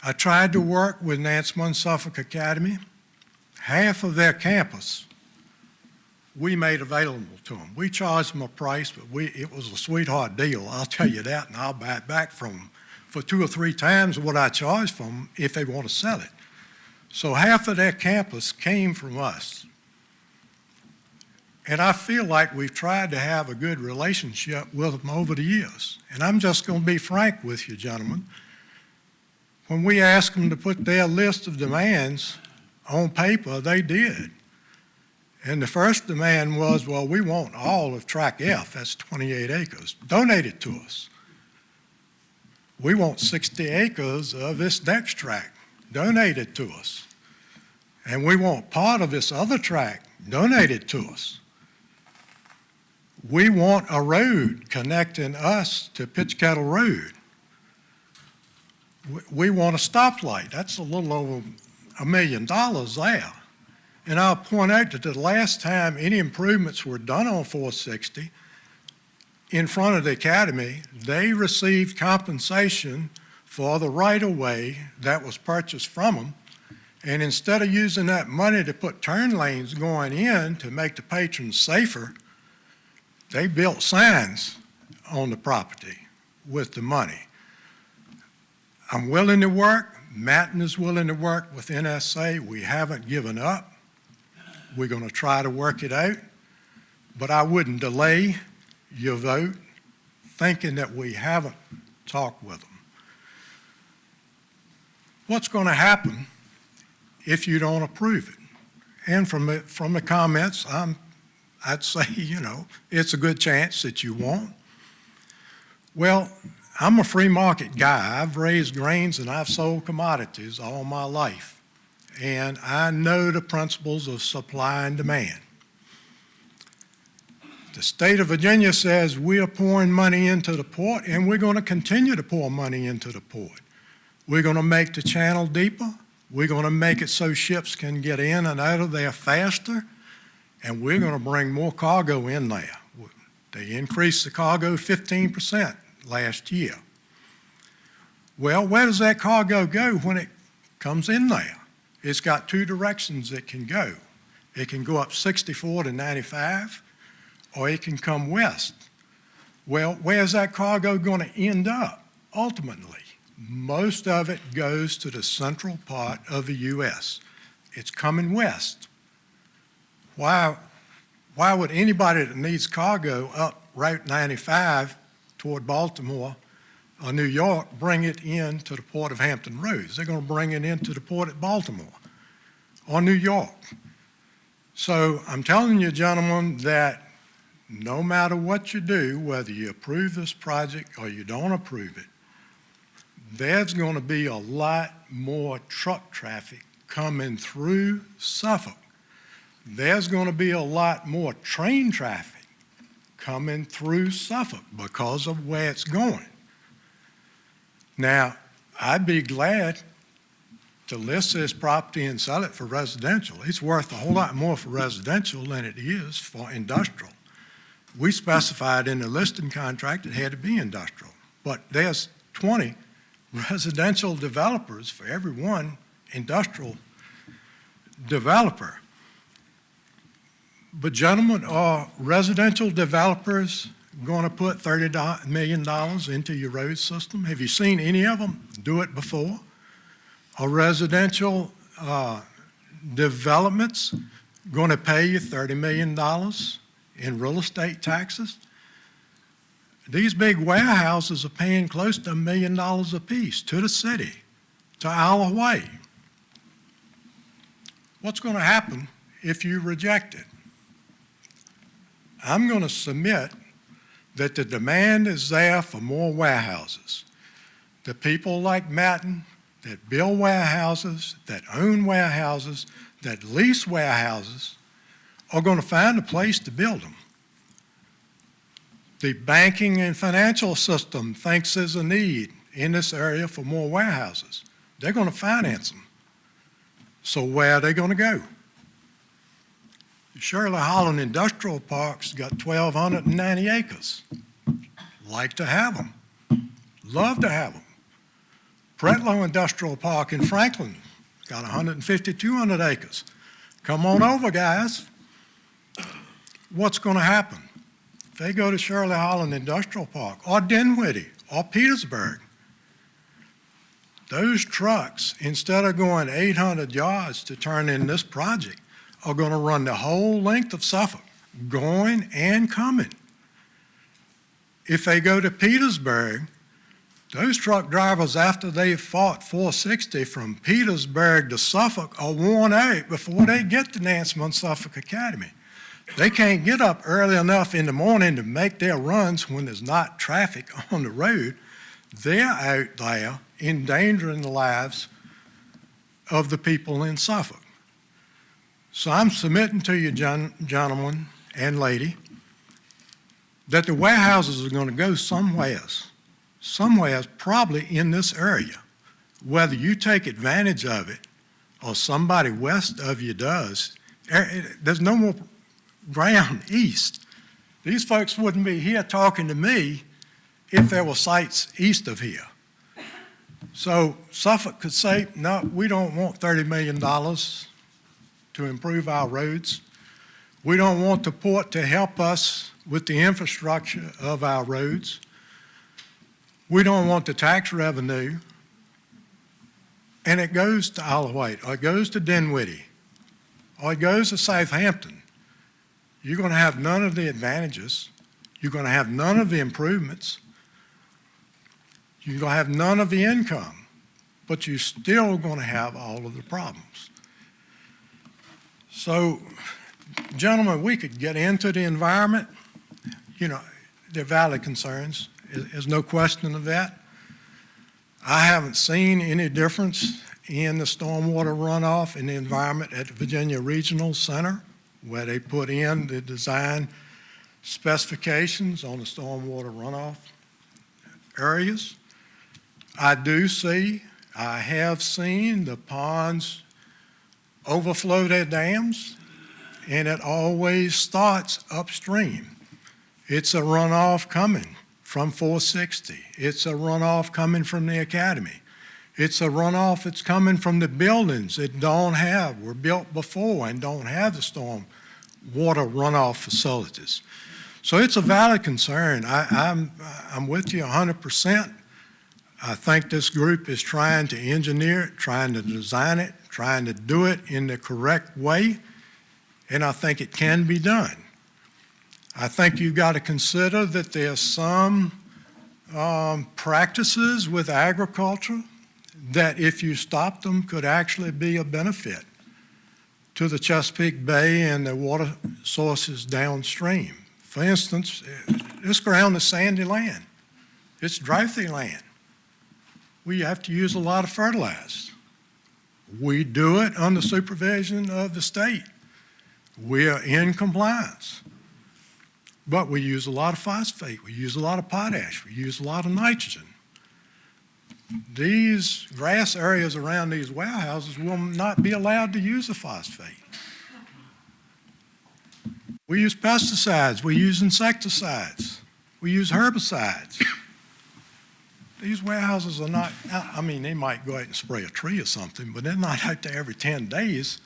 I tried to work with Nansemond and Suffolk Academy. Half of their campus we made available to them. We charged them a price, but it was a sweetheart deal, I'll tell you that, and I'll buy it back from them for 2 or 3 times what I charged for them if they want to sell it. So half of their campus came from us. And I feel like we've tried to have a good relationship with them over the years. And I'm just going to be frank with you, gentlemen. When we asked them to put their list of demands on paper, they did. And the first demand was, well, we want all of Tract F, that's 28 acres, donated to us. We want 60 acres of this next tract donated to us. And we want part of this other tract donated to us. We want a road connecting us to Pitch Kettle Road. We want a stoplight. That's a little over $1 million there. And I'll point out that the last time any improvements were done on 460 in front of the academy, they received compensation for the right-of-way that was purchased from them. And instead of using that money to put turn lanes going in to make the patrons safer, they built signs on the property with the money. I'm willing to work. Matten is willing to work with NSA. We haven't given up. We're going to try to work it out. But I wouldn't delay your vote thinking that we haven't talked with them. What's going to happen if you don't approve it? And from the comments, I'd say, it's a good chance that you won't. Well, I'm a free market guy. I've raised grains and I've sold commodities all my life. And I know the principles of supply and demand. The state of Virginia says we are pouring money into the port and we're going to continue to pour money into the port. We're going to make the channel deeper. We're going to make it so ships can get in and out of there faster. And we're going to bring more cargo in there. They increased the cargo 15% last year. Well, where does that cargo go when it comes in there? It's got 2 directions it can go. It can go up 64 to 95, or it can come west. Well, where's that cargo going to end up ultimately? Most of it goes to the central part of the U.S. It's coming west. Why would anybody that needs cargo up Route 95 toward Baltimore or New York bring it in to the Port of Hampton Roads? They're going to bring it into the port at Baltimore or New York. So I'm telling you, gentlemen, that no matter what you do, whether you approve this project or you don't approve it, there's going to be a lot more truck traffic coming through Suffolk. There's going to be a lot more train traffic coming through Suffolk because of where it's going. Now, I'd be glad to list this property and sell it for residential. It's worth a whole lot more for residential than it is for industrial. We specified in the listing contract it had to be industrial, but there's 20 residential developers for every one industrial developer. But gentlemen, are residential developers going to put $30 million into your road system? Have you seen any of them do it before? Are residential developments going to pay you $30 million in real estate taxes? These big warehouses are paying close to $1 million apiece to the city, to our way. What's going to happen if you reject it? I'm going to submit that the demand is there for more warehouses. The people like Matten that build warehouses, that own warehouses, that lease warehouses, are going to find a place to build them. The banking and financial system thinks there's a need in this area for more warehouses. They're going to finance them. So where are they going to go? Shirley Holland Industrial Park's got 1,290 acres. Like to have them. Love to have them. Pretlow Industrial Park in Franklin got 150, 200 acres. Come on over, guys. What's going to happen? If they go to Shirley Holland Industrial Park or Dinwiddie or Petersburg, those trucks, instead of going 800 yards to turn in this project, are going to run the whole length of Suffolk, going and coming. If they go to Petersburg, those truck drivers, after they've fought 460 from Petersburg to Suffolk, are worn out before they get to Nansemond Suffolk Academy. They can't get up early enough in the morning to make their runs when there's not traffic on the road. They're out there endangering the lives of the people in Suffolk. So I'm submitting to you, gentlemen and lady, that the warehouses are going to go somewhere probably in this area. Whether you take advantage of it or somebody west of you does, there's no more ground east. These folks wouldn't be here talking to me if there were sites east of here. So Suffolk could say, no, we don't want $30 million to improve our roads. We don't want the port to help us with the infrastructure of our roads. We don't want the tax revenue. And it goes to Isle of Wight, or it goes to Dinwiddie, or it goes to Southampton. You're going to have none of the advantages. You're going to have none of the improvements. You're going to have none of the income, but you're still going to have all of the problems. So, gentlemen, we could get into the environment. You know, they're valid concerns. There's no question of that. I haven't seen any difference in the stormwater runoff in the environment at the Virginia Regional Center, where they put in the design specifications on the stormwater runoff areas. I have seen the ponds overflow their dams, and it always starts upstream. It's a runoff coming from 460. It's a runoff coming from the academy. It's a runoff that's coming from the buildings that were built before and don't have the storm water runoff facilities. So it's a valid concern. I'm with you 100%. I think this group is trying to engineer it, trying to design it, trying to do it in the correct way, and I think it can be done. I think you've got to consider that there's some practices with agriculture that, if you stop them, could actually be a benefit to the Chesapeake Bay and the water sources downstream. For instance, this ground is sandy land. It's droughty land. We have to use a lot of fertilizer. We do it under supervision of the state. We are in compliance. But we use a lot of phosphate, we use a lot of potash, we use a lot of nitrogen. These grass areas around these warehouses will not be allowed to use the phosphate. We use pesticides, we use insecticides, we use herbicides. These warehouses are not, I mean, they might go out and spray a tree or something, but they're not out there every 10 days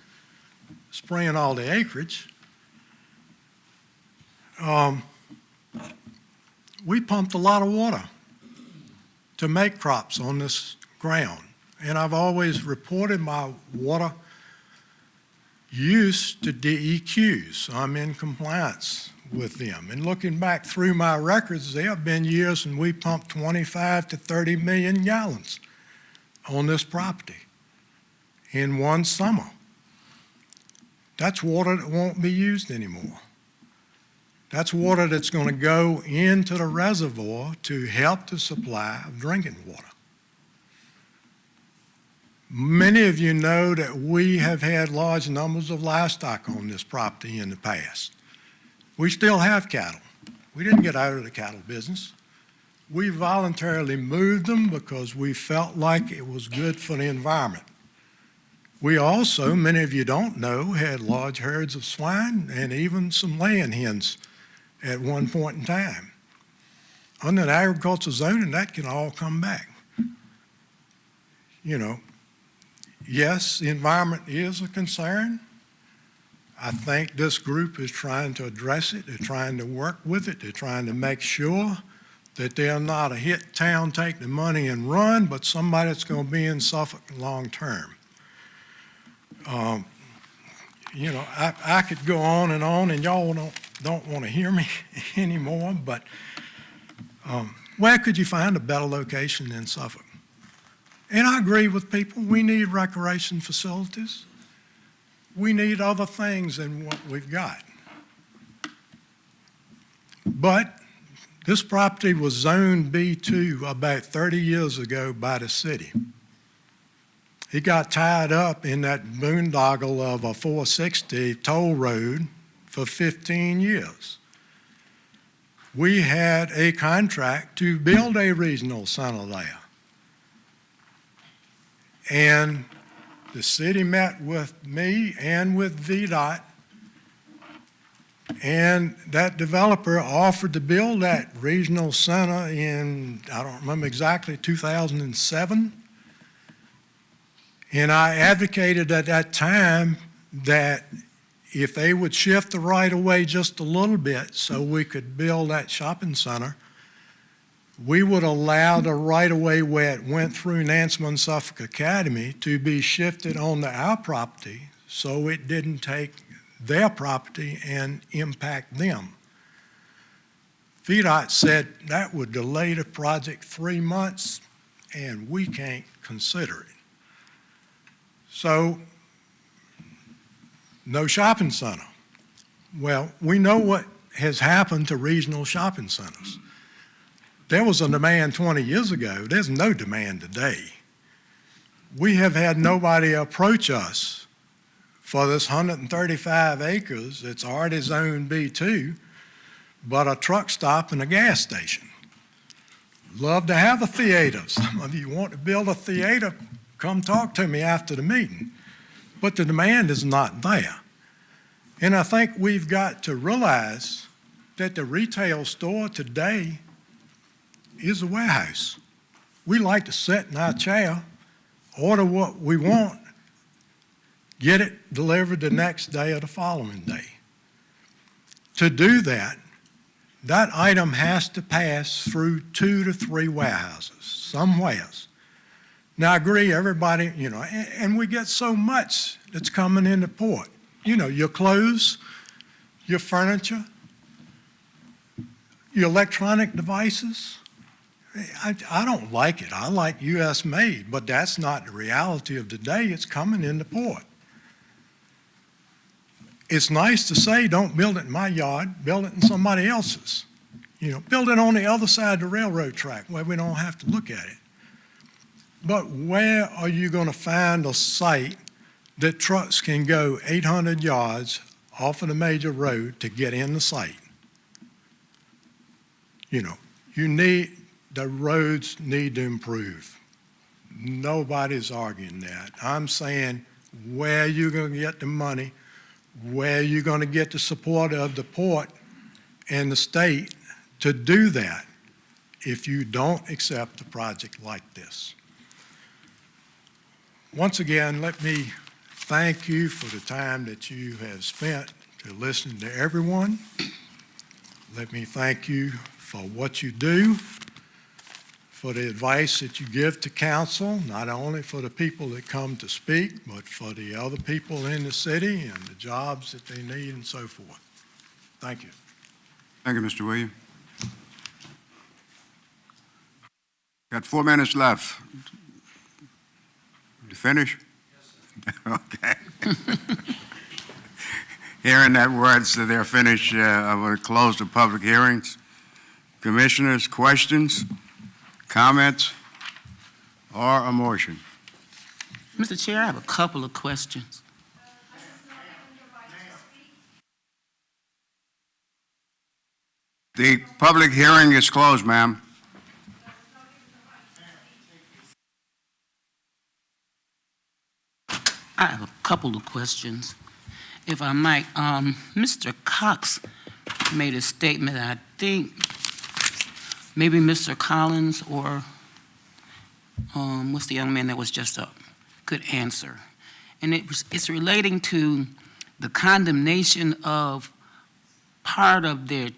spraying all the acreage. We pumped a lot of water to make crops on this ground, and I've always reported my water use to DEQ, so I'm in compliance with them. And looking back through my records, there have been years when we pumped 25 to 30 million gallons on this property in one summer. That's water that won't be used anymore. That's water that's going to go into the reservoir to help the supply of drinking water. Many of you know that we have had large numbers of livestock on this property in the past. We still have cattle. We didn't get out of the cattle business. We voluntarily moved them because we felt like it was good for the environment. We also, many of you don't know, had large herds of swine and even some laying hens at one point in time. Under the agricultural zoning, that can all come back. You know, yes, the environment is a concern. I think this group is trying to address it. They're trying to work with it. They're trying to make sure that they're not a hit town, take the money and run, but somebody that's going to be in Suffolk long term. You know, I could go on, and y'all don't want to hear me anymore, but where could you find a better location than Suffolk? And I agree with people. We need recreation facilities. We need other things than what we've got. But this property was zoned B2 about 30 years ago by the city. It got tied up in that boondoggle of a 460 toll road for 15 years. We had a contract to build a regional center there. And the city met with me and with VDOT, and that developer offered to build that regional center in, I don't remember exactly, 2007. And I advocated at that time that if they would shift the right-of-way just a little bit so we could build that shopping center, we would allow the right-of-way where it went through Nansemond Suffolk Academy to be shifted onto our property so it didn't take their property and impact them. VDOT said that would delay the project 3 months, and we can't consider it. So, no shopping center. Well, we know what has happened to regional shopping centers. There was a demand 20 years ago. There's no demand today. We have had nobody approach us for this 135 acres that's already zoned B2, but a truck stop and a gas station. Love to have a theater. Some of you want to build a theater, come talk to me after the meeting. But the demand is not there. And I think we've got to realize that the retail store today is a warehouse. We like to sit in our chair, order what we want, get it delivered the next day or the following day. To do that, that item has to pass through 2 to 3 warehouses, somewheres. Now, I agree, everybody, you know, and we get so much that's coming into port. You know, your clothes, your furniture, your electronic devices. I don't like it. I like U.S. made, but that's not the reality of today. It's coming into port. It's nice to say, don't build it in my yard, build it in somebody else's. You know, build it on the other side of the railroad track where we don't have to look at it. But where are you going to find a site that trucks can go 800 yards off of the major road to get in the site? You know, the roads need to improve. Nobody's arguing that. I'm saying where you're going to get the money, where you're going to get the support of the port and the state to do that if you don't accept a project like this. Once again, let me thank you for the time that you have spent to listen to everyone. Let me thank you for what you do, for the advice that you give to council, not only for the people that come to speak, but for the other people in the city and the jobs that they need and so forth. Thank you. Thank you, Mr. Williams. Got 4 minutes left. You finish? Yes, sir. Okay. Hearing that words that they're finished, I will close the public hearings. Commissioners, questions, comments, or a motion? Mr. Chair, I have a couple of questions. The public hearing is closed, ma'am. I have a couple of questions, if I might. Mr. Cox made a statement, I think maybe Mr. Collins or what's the young man that was just up could answer. And it's relating to the condemnation of part of their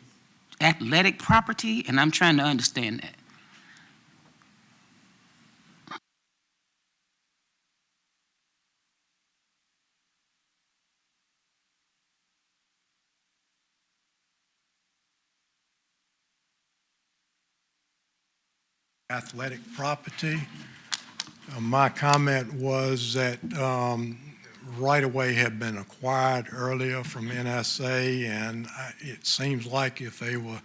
athletic property, and I'm trying to understand that. Athletic property. My comment was that right-of-way had been acquired earlier from NSA, and it seems like if they were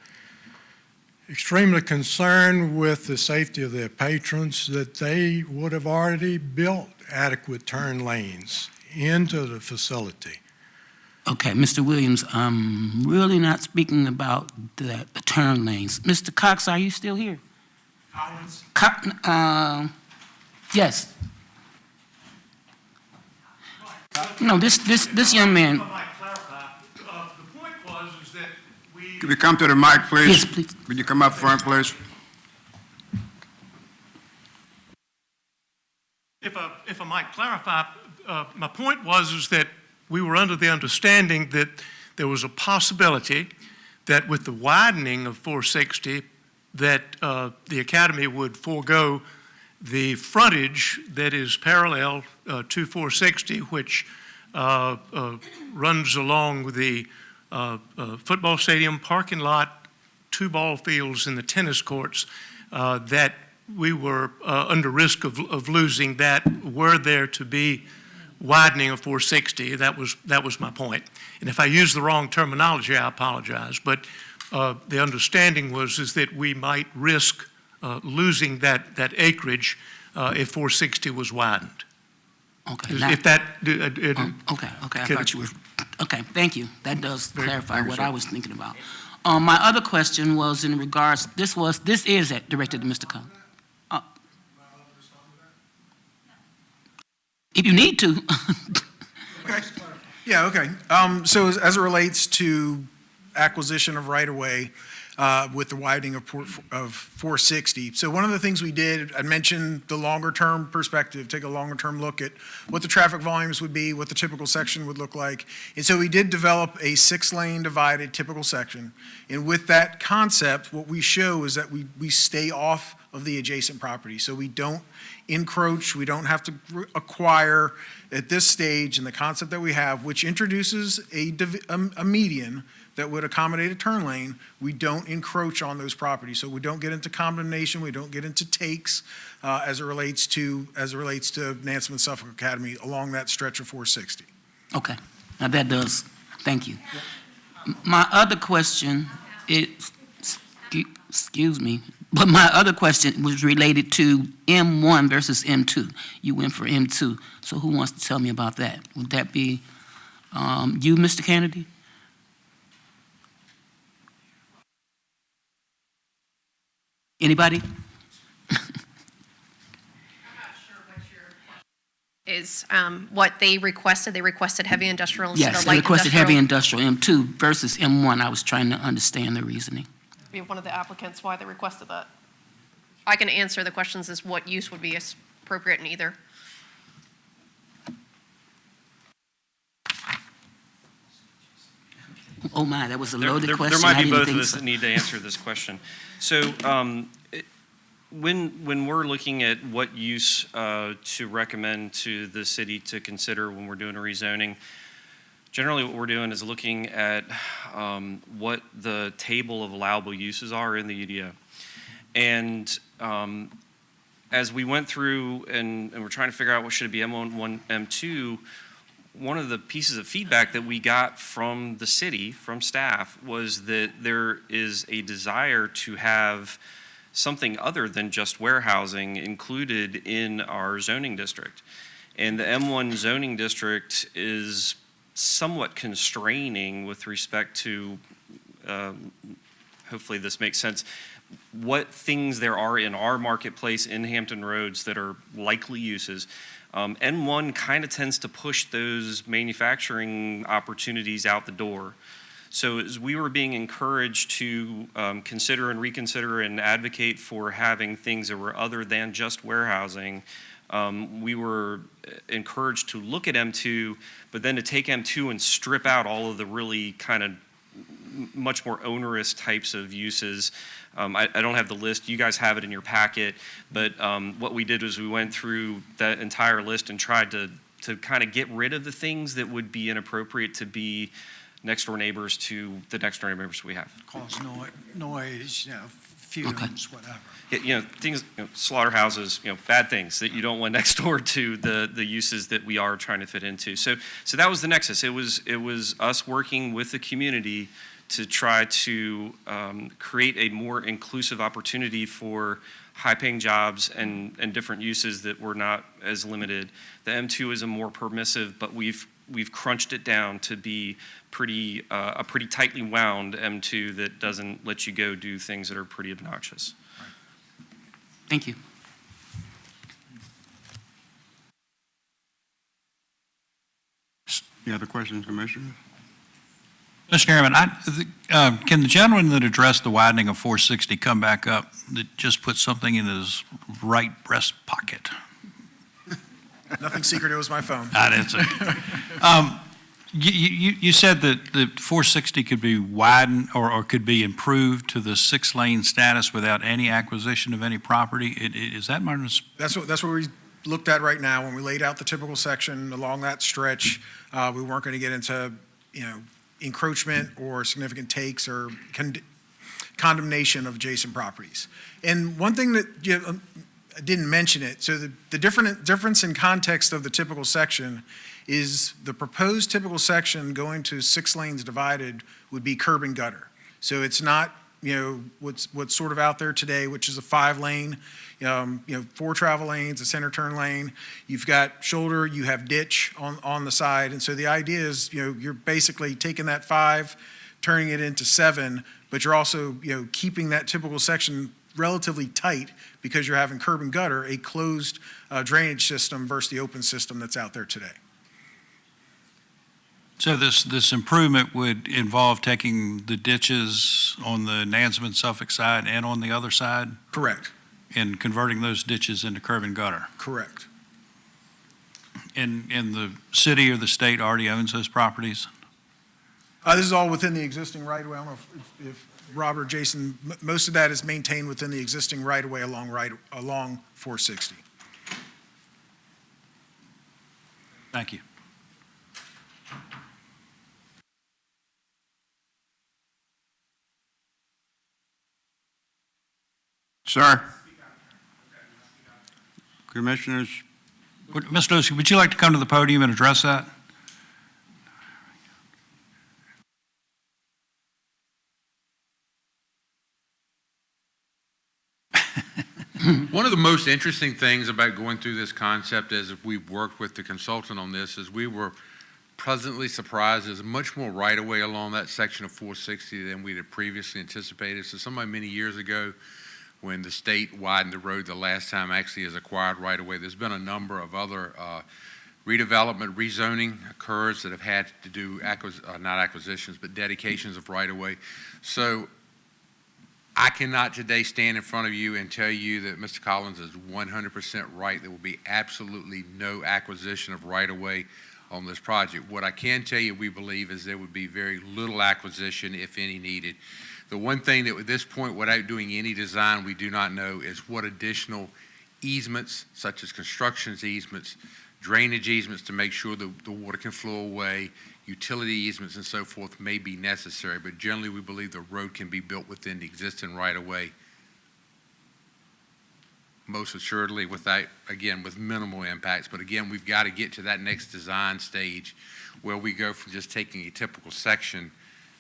extremely concerned with the safety of their patrons, that they would have already built adequate turn lanes into the facility. Okay, Mr. Williams, I'm really not speaking about the turn lanes. Mr. Cox, are you still here? Collins? Yes. No, this young man. The point was is that we. Could you come to the mic, please? Yes, please. Could you come up front, please? If I might clarify, my point was is that we were under the understanding that there was a possibility that with the widening of 460, that the Academy would forego the frontage that is parallel to 460, which runs along the football stadium parking lot, 2 ball fields, and the tennis courts, that we were under risk of losing that were there to be widening of 460. That was my point. And if I used the wrong terminology, I apologize. But the understanding is that we might risk losing that acreage if 460 was widened. Okay. If that. Okay. I thought you were. Okay. Thank you. That does clarify what I was thinking about. My other question was in regards. This is directed to Mr. Collins. If you need to. Okay. Yeah, okay. So as it relates to acquisition of right-of-way with the widening of 460, so one of the things we did, I mentioned the longer-term perspective, take a longer-term look at what the traffic volumes would be, what the typical section would look like. And so we did develop a 6-lane divided typical section. And with that concept, what we show is that we stay off of the adjacent property. So we don't encroach, we don't have to acquire at this stage in the concept that we have, which introduces a median that would accommodate a turn lane. We don't encroach on those properties. So we don't get into condemnation, we don't get into takes as it relates to Nansemond Suffolk Academy along that stretch of 460. Okay. Now that does. Thank you. My other question is, excuse me, but my other question was related to M1 versus M2. You went for M2, so who wants to tell me about that? Would that be you, Mr. Kennedy? Anybody? Is what they requested. They requested heavy industrial instead Yes, of they light requested industrial. heavy industrial, M2 versus M1. I was trying to understand the reasoning. Be one of the applicants why they requested that. I can answer the questions as what use would be appropriate in either. Oh my, that was a loaded There question. might I be didn't both of think us so. that need to answer this question. So when we're looking at what use to recommend to the city to consider when we're doing a rezoning, generally what we're doing is looking at what the table of allowable uses are in the UDO. And as we went through and we're trying to figure out what should it be, M1, M2, one of the pieces of feedback that we got from the city, from staff, was that there is a desire to have something other than just warehousing included in our zoning district. And the M1 zoning district is somewhat constraining with respect to, hopefully this makes sense, what things there are in our marketplace in Hampton Roads that are likely uses. N1 kind of tends to push those manufacturing opportunities out the door. So as we were being encouraged to consider and reconsider and advocate for having things that were other than just warehousing, we were encouraged to look at M2, but then to take M2 and strip out all of the really kind of much more onerous types of uses. I don't have the list. You guys have it in your packet. But what we did was we went through that entire list and tried to kind of get rid of the things that would be inappropriate to be next door neighbors to the next door neighbors we have. Cause noise, fumes, whatever. Things, slaughterhouses, bad things that you don't want next door to the uses that we are trying to fit into. So that was the nexus. It was us working with the community to try to create a more inclusive opportunity for high-paying jobs and different uses that were not as limited. The M2 is a more permissive, but we've crunched it down to be a pretty tightly wound M2 that doesn't let you go do things that are pretty obnoxious. Thank you. Any other questions, Commissioner? Mr. Chairman, can the gentleman that addressed the widening of 460 come back up that just put something in his right breast pocket? Nothing secret, it was my phone. That's it. You said that the 460 could be widened or could be improved to the 6-lane status without any acquisition of any property. Is that my That's what we looked at right now when we laid out the typical section along that stretch. We weren't going to get into, encroachment or significant takes or condemnation of adjacent properties. And one thing that I didn't mention it, so the difference in context of the typical section is the proposed typical section going to 6 lanes divided would be curb and gutter. So it's not, what's sort of out there today, which is a 5-lane, 4 travel lanes, a center turn lane. You've got shoulder, you have ditch on the side. And so the idea is, you're basically taking that 5, turning it into 7, but you're also, keeping that typical section relatively tight because you're having curb and gutter, a closed drainage system versus the open system that's out there today. So this improvement would involve taking the ditches on the Nansemond Suffolk side and on the other side? Correct. And converting those ditches into curb and gutter? Correct. And the city or the state already owns those properties? This is all within the existing right-of-way. I don't know if Rob or Jason, most of that is maintained within the existing right-of-way along 460. Thank you. Sir? Commissioners? Mr. Lucy, would you like to come to the podium and address that? One of the most interesting things about going through this concept as we've worked with the consultant on this is we were pleasantly surprised there's much more right-of-way along that section of 460 than we had previously anticipated. So somebody many years ago, when the state widened the road the last time actually has acquired right-of-way, there's been a number of other redevelopment, rezoning occurs that have had to do, not acquisitions, but dedications of right-of-way. So I cannot today stand in front of you and tell you that Mr. Collins is 100% right. There will be absolutely no acquisition of right-of-way on this project. What I can tell you we believe is there would be very little acquisition, if any, needed. The one thing that at this point, without doing any design, we do not know is what additional easements, such as construction easements, drainage easements to make sure the water can flow away, utility easements and so forth may be necessary. But generally, we believe the road can be built within the existing right-of-way, most assuredly without, again, with minimal impacts. But again, we've got to get to that next design stage where we go from just taking a typical section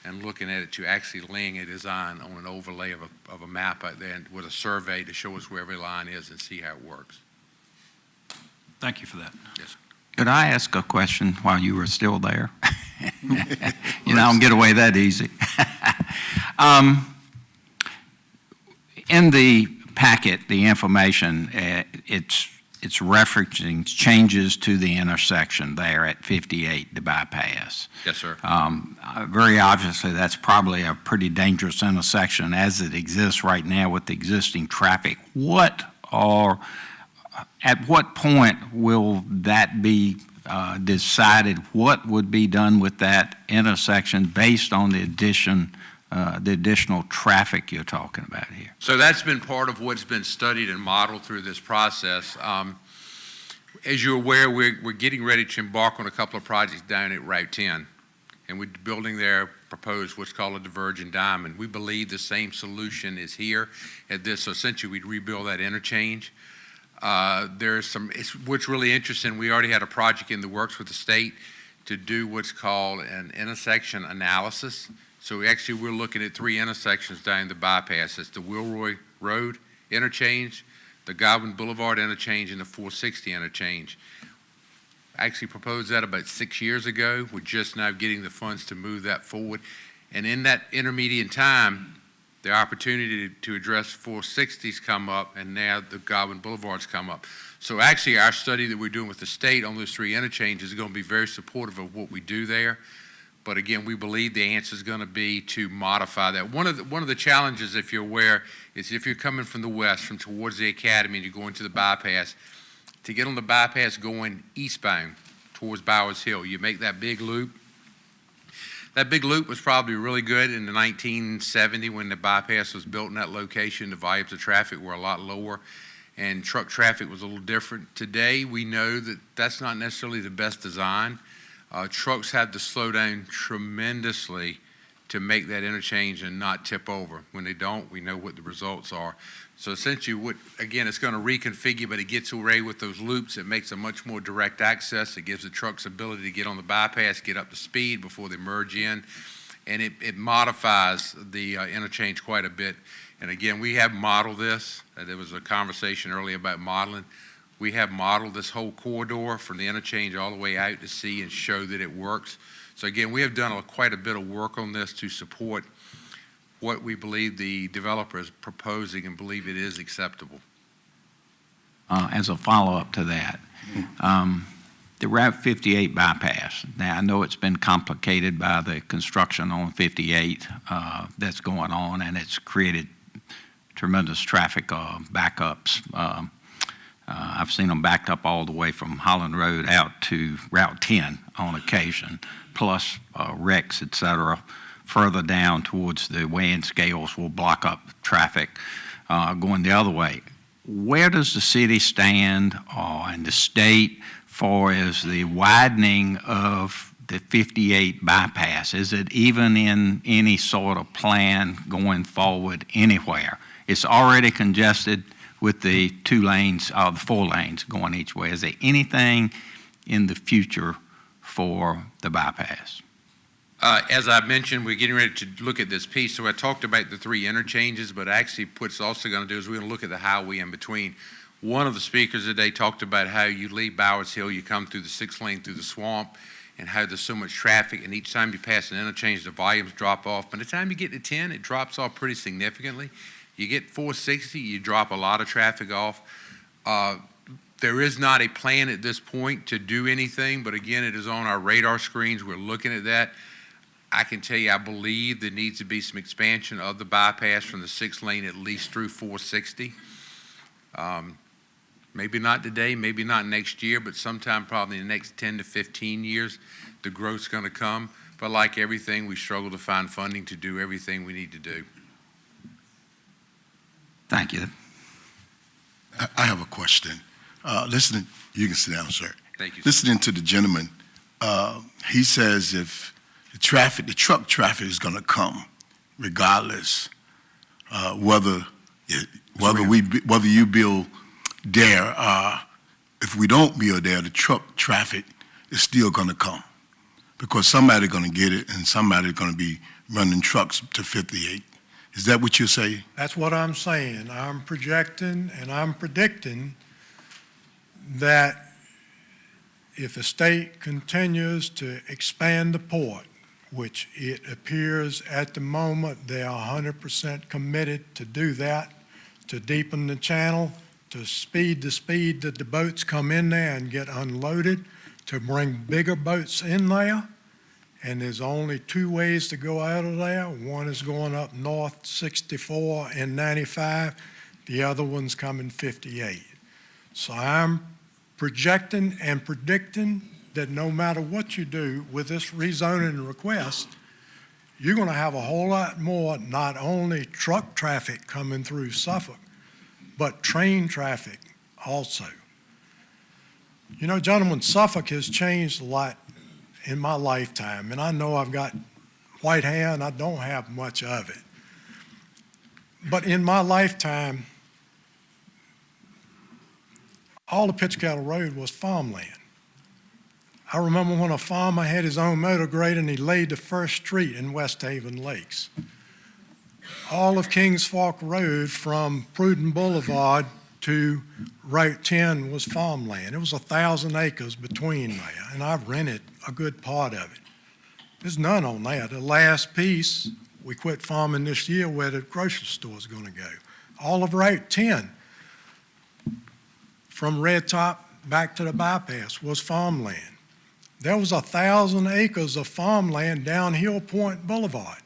and looking at it to actually laying a design on an overlay of a map out there with a survey to show us where every line is and see how it works. Thank you for that. Yes. Could I ask a question while you were still there? You know, I don't get away that easy. In the packet, the information, it's referencing changes to the intersection there at 58, the bypass. Yes, sir. Very obviously, that's probably a pretty dangerous intersection as it exists right now with the existing traffic. At what point will that be decided? What would be done with that intersection based on the additional traffic you're talking about here? So that's been part of what's been studied and modeled through this process. As you're aware, we're getting ready to embark on a couple of projects down at Route 10, and we're building there, proposed what's called a divergent diamond. We believe the same solution is here at this. So essentially, we'd rebuild that interchange. What's really interesting, we already had a project in the works with the state to do what's called an intersection analysis. So we're looking at 3 intersections down the bypass. It's the Wilroy Road interchange, the Godwin Boulevard interchange, and the 460 interchange. I actually proposed that about 6 years ago. We're just now getting the funds to move that forward. And in that intermediate time, the opportunity to address 460s come up, and now the Godwin Boulevards come up. So actually, our study that we're doing with the state on those 3 interchanges is going to be very supportive of what we do there. But again, we believe the answer is going to be to modify that. One of the challenges, if you're aware, is if you're coming from the west, from towards the academy, and you're going to the bypass, to get on the bypass going eastbound towards Bowers Hill, you make that big loop. That big loop was probably really good in the 1970 when the bypass was built in that location. The volumes of traffic were a lot lower, and truck traffic was a little different. Today, we know that that's not necessarily the best design. Trucks had to slow down tremendously to make that interchange and not tip over. When they don't, we know what the results are. So essentially, again, it's going to reconfigure, but it gets away with those loops. It makes a much more direct access. It gives the trucks ability to get on the bypass, get up to speed before they merge in, and it modifies the interchange quite a bit. And again, we have modeled this. There was a conversation earlier about modeling. We have modeled this whole corridor from the interchange all the way out to see and show that it works. So again, we have done quite a bit of work on this to support what we believe the developer is proposing and believe it is acceptable. As a follow-up to that, the Route 58 bypass, now I know it's been complicated by the construction on 58 that's going on, and it's created tremendous traffic backups. I've seen them backed up all the way from Holland Road out to Route 10 on occasion, plus wrecks, et cetera. Further down towards the weighing scales will block up traffic going the other way. Where does the city stand and the state for as the widening of the 58 bypass? Is it even in any sort of plan going forward anywhere? It's already congested with the 2 lanes, the 4 lanes going each way. Is there anything in the future for the bypass? As I mentioned, we're getting ready to look at this piece. So I talked about the 3 interchanges, but actually what's also going to do is we're going to look at the highway in between. One of the speakers today talked about how you leave Bowers Hill, you come through the 6 lane through the swamp, and how there's so much traffic, and each time you pass an interchange, the volumes drop off. By the time you get to 10, it drops off pretty significantly. You get 460, you drop a lot of traffic off. There is not a plan at this point to do anything, but again, it is on our radar screens. We're looking at that. I can tell you, I believe there needs to be some expansion of the bypass from the 6 lane at least through 460. Maybe not today, maybe not next year, but sometime probably in the next 10 to 15 years, the growth's going to come. But like everything, we struggle to find funding to do everything we need to do. Thank you. I have a question. Listening, you can sit down, sir. Thank you. Listening to the gentleman, he says if the truck traffic is going to come, regardless whether you build there. If we don't build there, the truck traffic is still going to come because somebody's going to get it and somebody's going to be running trucks to 58. Is that what you're saying? That's what I'm saying. I'm projecting and I'm predicting that if the state continues to expand the port, which it appears at the moment they are 100% committed to do that, to deepen the channel, to speed the speed that the boats come in there and get unloaded, to bring bigger boats in there. And there's only two ways to go out of there. One is going up north 64 and 95. The other one's coming 58. So I'm projecting and predicting that no matter what you do with this rezoning request, you're going to have a whole lot more, not only truck traffic coming through Suffolk, but train traffic also. You know, gentlemen, Suffolk has changed a lot in my lifetime, and I know I've got white hair and I don't have much of it. But in my lifetime, all the Pitch Cattle Road was farmland. I remember when a farmer had his own motor grade and he laid the first street in West Haven Lakes. All of Kings Fork Road from Pruden Boulevard to Route 10 was farmland. It was 1,000 acres between there, and I've rented a good part of it. There's none on there. The last piece, we quit farming this year where the grocery store is going to go. All of Route 10 from Red Top back to the bypass was farmland. There was 1,000 acres of farmland down Hill Point Boulevard.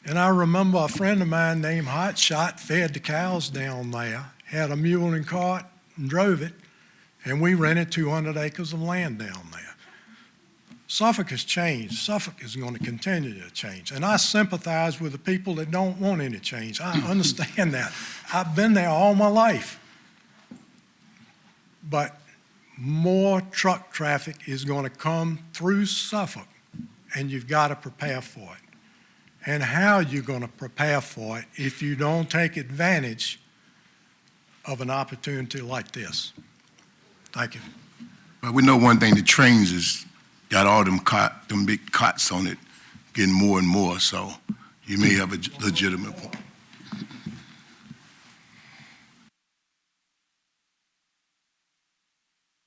And I remember a friend of mine named Hot Shot fed the cows down there, had a mule and cart and drove it, and we rented 200 acres of land down there. Suffolk has changed. Suffolk is going to continue to change. And I sympathize with the people that don't want any change. I understand that. I've been there all my life. But more truck traffic is going to come through Suffolk, and you've got to prepare for it. And how are you going to prepare for it if you don't take advantage of an opportunity like this? Thank you. Well, we know one thing, the trains has got all them big cots on it, getting more and more, so you may have a legitimate point.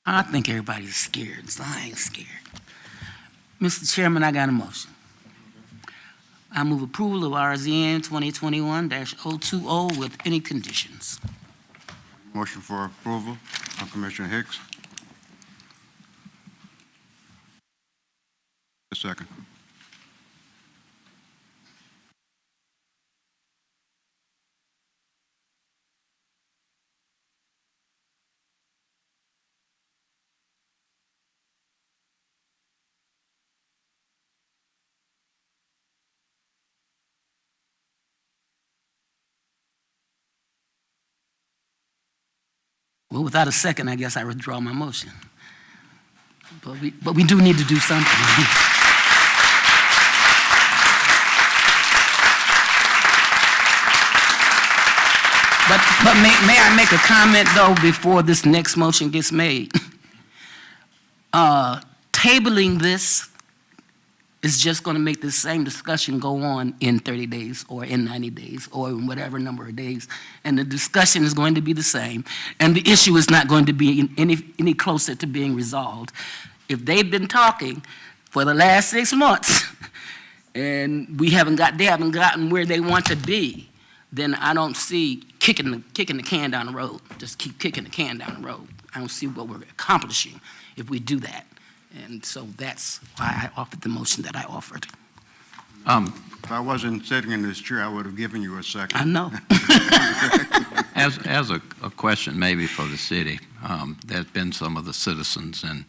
I think everybody's scared, so I ain't scared. Mr. Chairman, I got a motion. I move approval of RZN 2021-020 with any conditions. Motion for approval by Commissioner Hicks. A second. Well, without a second, I guess I withdraw my motion. But we do need to do something. But may I make a comment, though, before this next motion gets made? Tabling this is just going to make the same discussion go on in 30 days or in 90 days or in whatever number of days. And the discussion is going to be the same. And the issue is not going to be any closer to being resolved. If they've been talking for the last 6 months and they haven't gotten where they want to be, then I don't see kicking the can down the road. Just keep kicking the can down the road. I don't see what we're accomplishing if we do that. And so that's why I offered the motion that I offered. If I wasn't sitting in this chair, I would have given you a second. I know. As a question maybe for the city, there's been some of the citizens and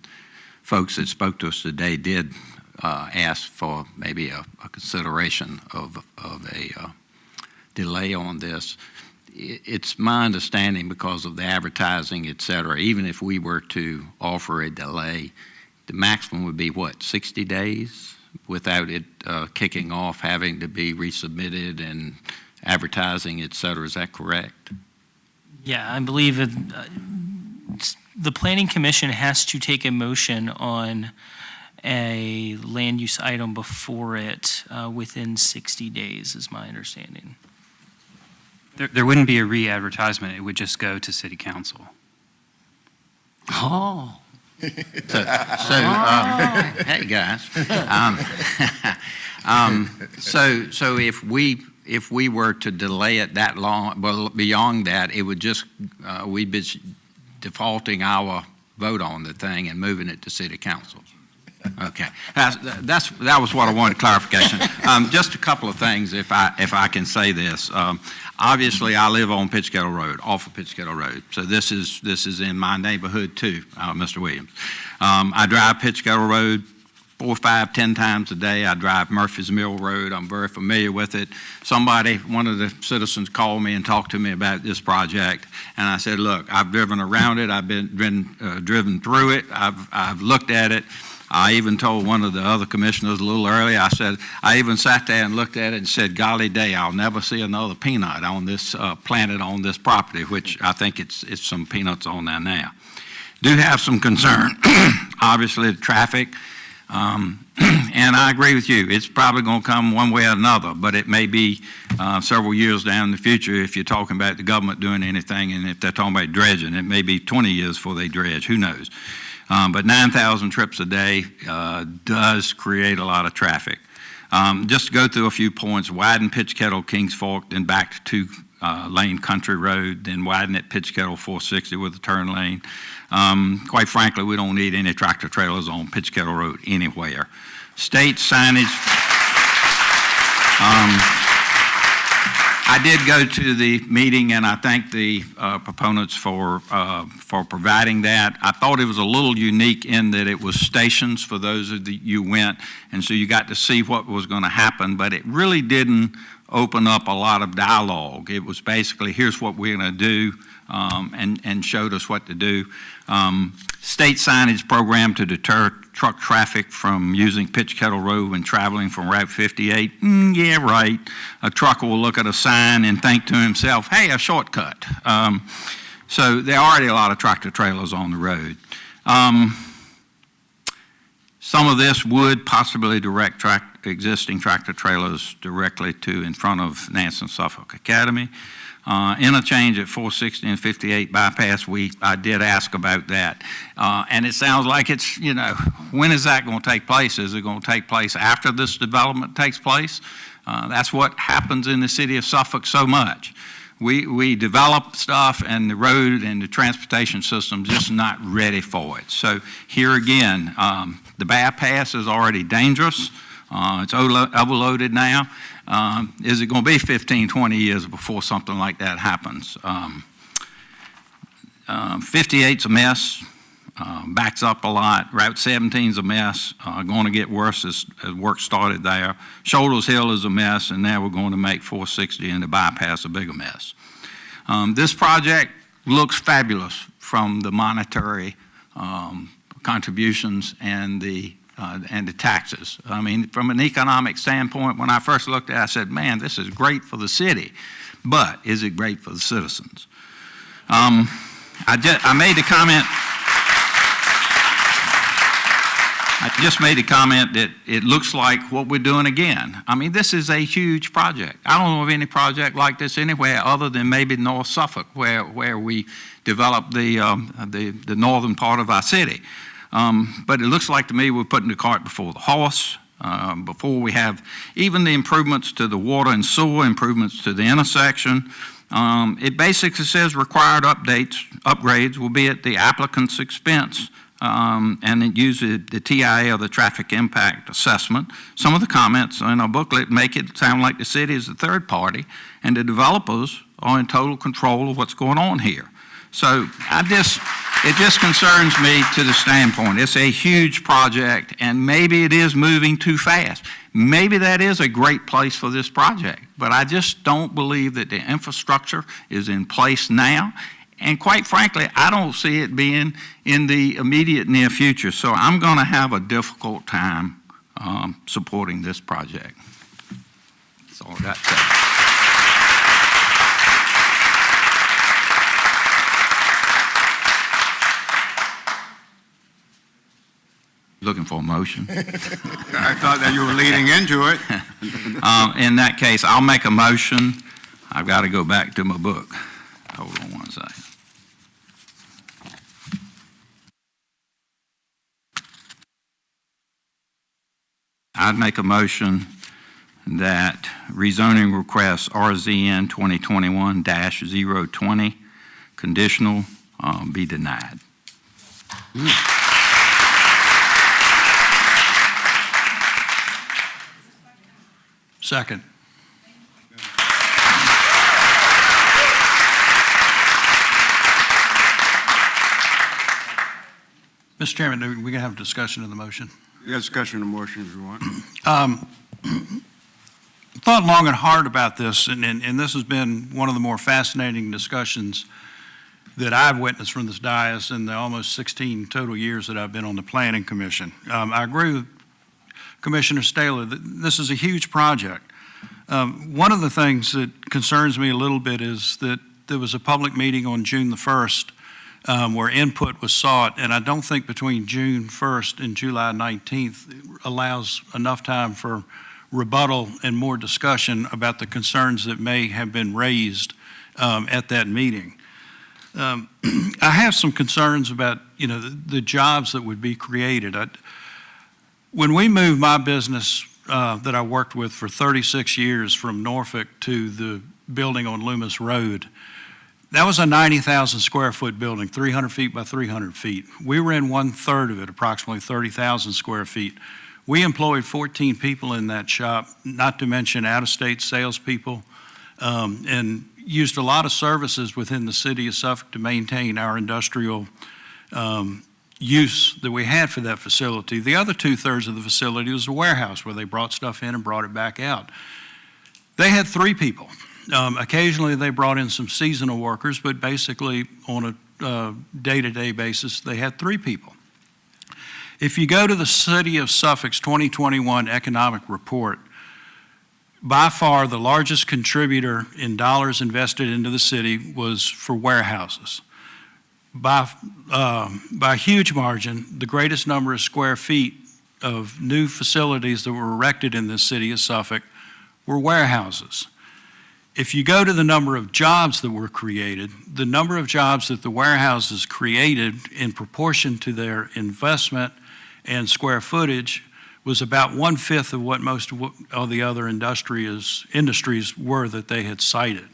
folks that spoke to us today did ask for maybe a consideration of a delay on this. It's my understanding because of the advertising, et cetera, even if we were to offer a delay, the maximum would be what, 60 days without it kicking off, having to be resubmitted and advertising, et cetera. Is that correct? Yeah, I believe the Planning Commission has to take a motion on a land use item before it within 60 days, is my understanding. There wouldn't be a re-advertisement. It would just go to City Council. Oh. Hey, guys. So if we were to delay it that long, well, beyond that, it would just, we'd be defaulting our vote on the thing and moving it to city council. Okay, that was what I wanted clarification. Just a couple of things, if I can say this. Obviously, I live on Pitch Kettle Road, off of Pitch Kettle Road, so this is in my neighborhood too, Mr. Williams. I drive Pitch Kettle Road 4, 5, 10 times a day. I drive Murphy's Mill Road. I'm very familiar with it. One of the citizens called me and talked to me about this project, and I said, look, I've driven around it. I've been driven through it. I've looked at it. I even told one of the other commissioners a little earlier, I said, I even sat there and looked at it and said, golly day, I'll never see another peanut on this, planted on this property, which I think it's some peanuts on there now. Do have some concern, obviously, the traffic, and I agree with you. It's probably going to come one way or another, but it may be several years down in the future if you're talking about the government doing anything, and if they're talking about dredging, it may be 20 years before they dredge, who knows. But 9,000 trips a day does create a lot of traffic. Just to go through a few points, widen Pitch Kettle, Kings Fork, then back to Lane Country Road, then widen at Pitch Kettle 460 with a turn lane. Quite frankly, we don't need any tractor trailers on Pitch Kettle Road anywhere. State signage. I did go to the meeting, and I thank the proponents for providing that. I thought it was a little unique in that it was stations for those of you went, and so you got to see what was going to happen, but it really didn't open up a lot of dialogue. It was basically, here's what we're going to do, and showed us what to do. State signage program to deter truck traffic from using Pitch Kettle Road when traveling from Route 58. Yeah, right. A trucker will look at a sign and think to himself, hey, a shortcut. So there are already a lot of tractor trailers on the road. Some of this would possibly direct existing tractor trailers directly to in front of Nancy Suffolk Academy. Interchange at 460 and 58 bypass, I did ask about that. And it sounds like it's, when is that going to take place? Is it going to take place after this development takes place? That's what happens in the city of Suffolk so much. We develop stuff, and the road and the transportation system just not ready for it. So here again, the bypass is already dangerous. It's overloaded now. Is it going to be 15, 20 years before something like that happens? 58's a mess, backs up a lot. Route 17's a mess, going to get worse as work started there. Shoulders Hill is a mess, and now we're going to make 460 and the bypass a bigger mess. This project looks fabulous from the monetary contributions and the taxes. I mean, from an economic standpoint, when I first looked at it, I said, man, this is great for the city, but is it great for the citizens? I made the comment, I just made a comment that it looks like what we're doing again. I mean, this is a huge project. I don't know of any project like this anywhere other than maybe North Suffolk, where we developed the northern part of our city. But it looks like to me we're putting the cart before the horse, before we have even the improvements to the water and sewer, improvements to the intersection. It basically says required upgrades will be at the applicant's expense, and it uses the TIA, or the traffic impact assessment. Some of the comments in our booklet make it sound like the city is the third party, and the developers are in total control of what's going on here. So it just concerns me to the standpoint. It's a huge project, and maybe it is moving too fast. Maybe that is a great place for this project, but I just don't believe that the infrastructure is in place now. And quite frankly, I don't see it being in the immediate near future. So I'm going to have a difficult time supporting this project. That's all I got to say. Looking for a motion. I thought that you were leading into it. In that case, I'll make a motion. I've got to go back to my book. Hold on one second. I'd make a motion that rezoning request RZN 2021-020 conditional be denied. Second. Mr. Chairman, we can have a discussion of the motion. You got discussion of the motion if you want. Thought long and hard about this, and this has been one of the more fascinating discussions that I've witnessed from this dais in the almost 16 total years that I've been on the Planning Commission. I agree with Commissioner Staler that this is a huge project. One of the things that concerns me a little bit is that there was a public meeting on June the 1st where input was sought, and I don't think between June 1st and July 19th allows enough time for rebuttal and more discussion about the concerns that may have been raised at that meeting. I have some concerns about, the jobs that would be created. When we moved my business that I worked with for 36 years from Norfolk to the building on Loomis Road, that was a 90,000 square foot building, 300 feet by 300 feet. We were in 1/3 of it, approximately 30,000 square feet. We employed 14 people in that shop, not to mention out-of-state salespeople, and used a lot of services within the city of Suffolk to maintain our industrial use that we had for that facility. The other 2/3 of the facility was a warehouse where they brought stuff in and brought it back out. They had 3 people. Occasionally they brought in some seasonal workers, but basically on a day-to-day basis, they had 3 people. If you go to the City of Suffolk's 2021 economic report, by far the largest contributor in dollars invested into the city was for warehouses. By a huge margin, the greatest number of square feet of new facilities that were erected in the city of Suffolk were warehouses. If you go to the number of jobs that were created, the number of jobs that the warehouses created in proportion to their investment and square footage was about 1/5 of what most of the other industries were that they had cited.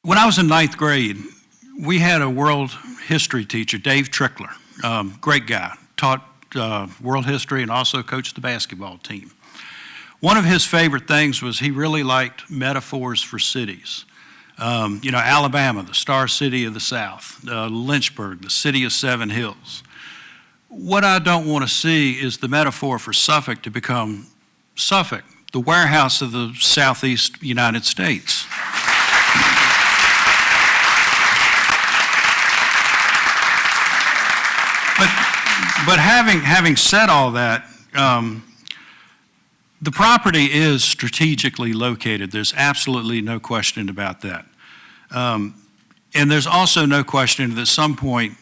When I was in 9th grade, we had a world history teacher, Dave Trickler, great guy, taught world history and also coached the basketball team. One of his favorite things was he really liked metaphors for cities. Alabama, the Star City of the South, Lynchburg, the City of 7 Hills. What I don't want to see is the metaphor for Suffolk to become Suffolk, the warehouse of the Southeast United States. But having said all that, the property is strategically located. There's absolutely no question about that. And there's also no question that at some point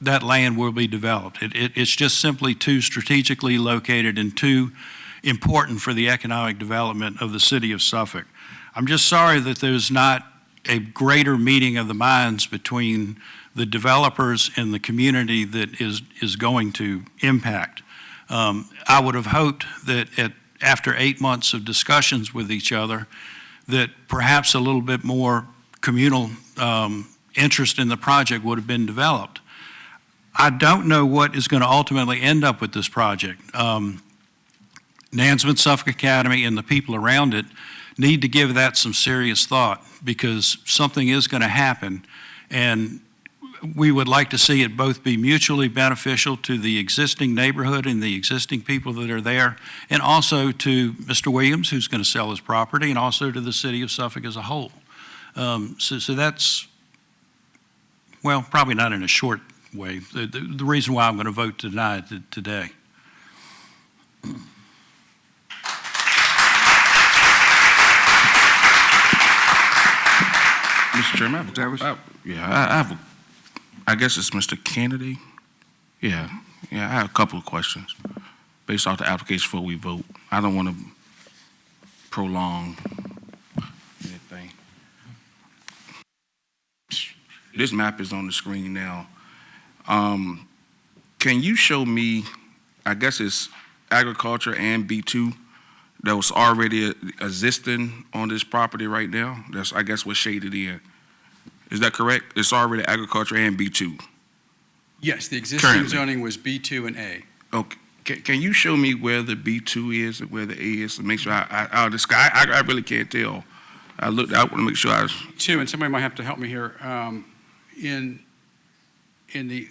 that land will be developed. It's just simply too strategically located and too important for the economic development of the city of Suffolk. I'm just sorry that there's not a greater meeting of the minds between the developers and the community that is going to impact. I would have hoped that after 8 months of discussions with each other, that perhaps a little bit more communal interest in the project would have been developed. I don't know what is going to ultimately end up with this project. Nansman Suffolk Academy and the people around it need to give that some serious thought, because something is going to happen, and we would like to see it both be mutually beneficial to the existing neighborhood and the existing people that are there, and also to Mr. Williams, who's going to sell his property, and also to the city of Suffolk as a whole. So that's, well, probably not in a short way, the reason why I'm going to vote to deny it today. Mr. Chairman, I guess it's Mr. Kennedy. Yeah, I have a couple of questions based off the application before we vote. I don't want to prolong anything. This map is on the screen now. Can you show me, I guess it's agriculture and B2 that was already existing on this property right now? That's, I guess, what's shaded in. Is that correct? It's already agriculture and B2. Yes, the existing Currently. zoning was B2 and A. Okay. Can you show me where the B2 is and where the A is to make sure I really can't tell. I want to make sure I. Two, and somebody might have to help me here. In the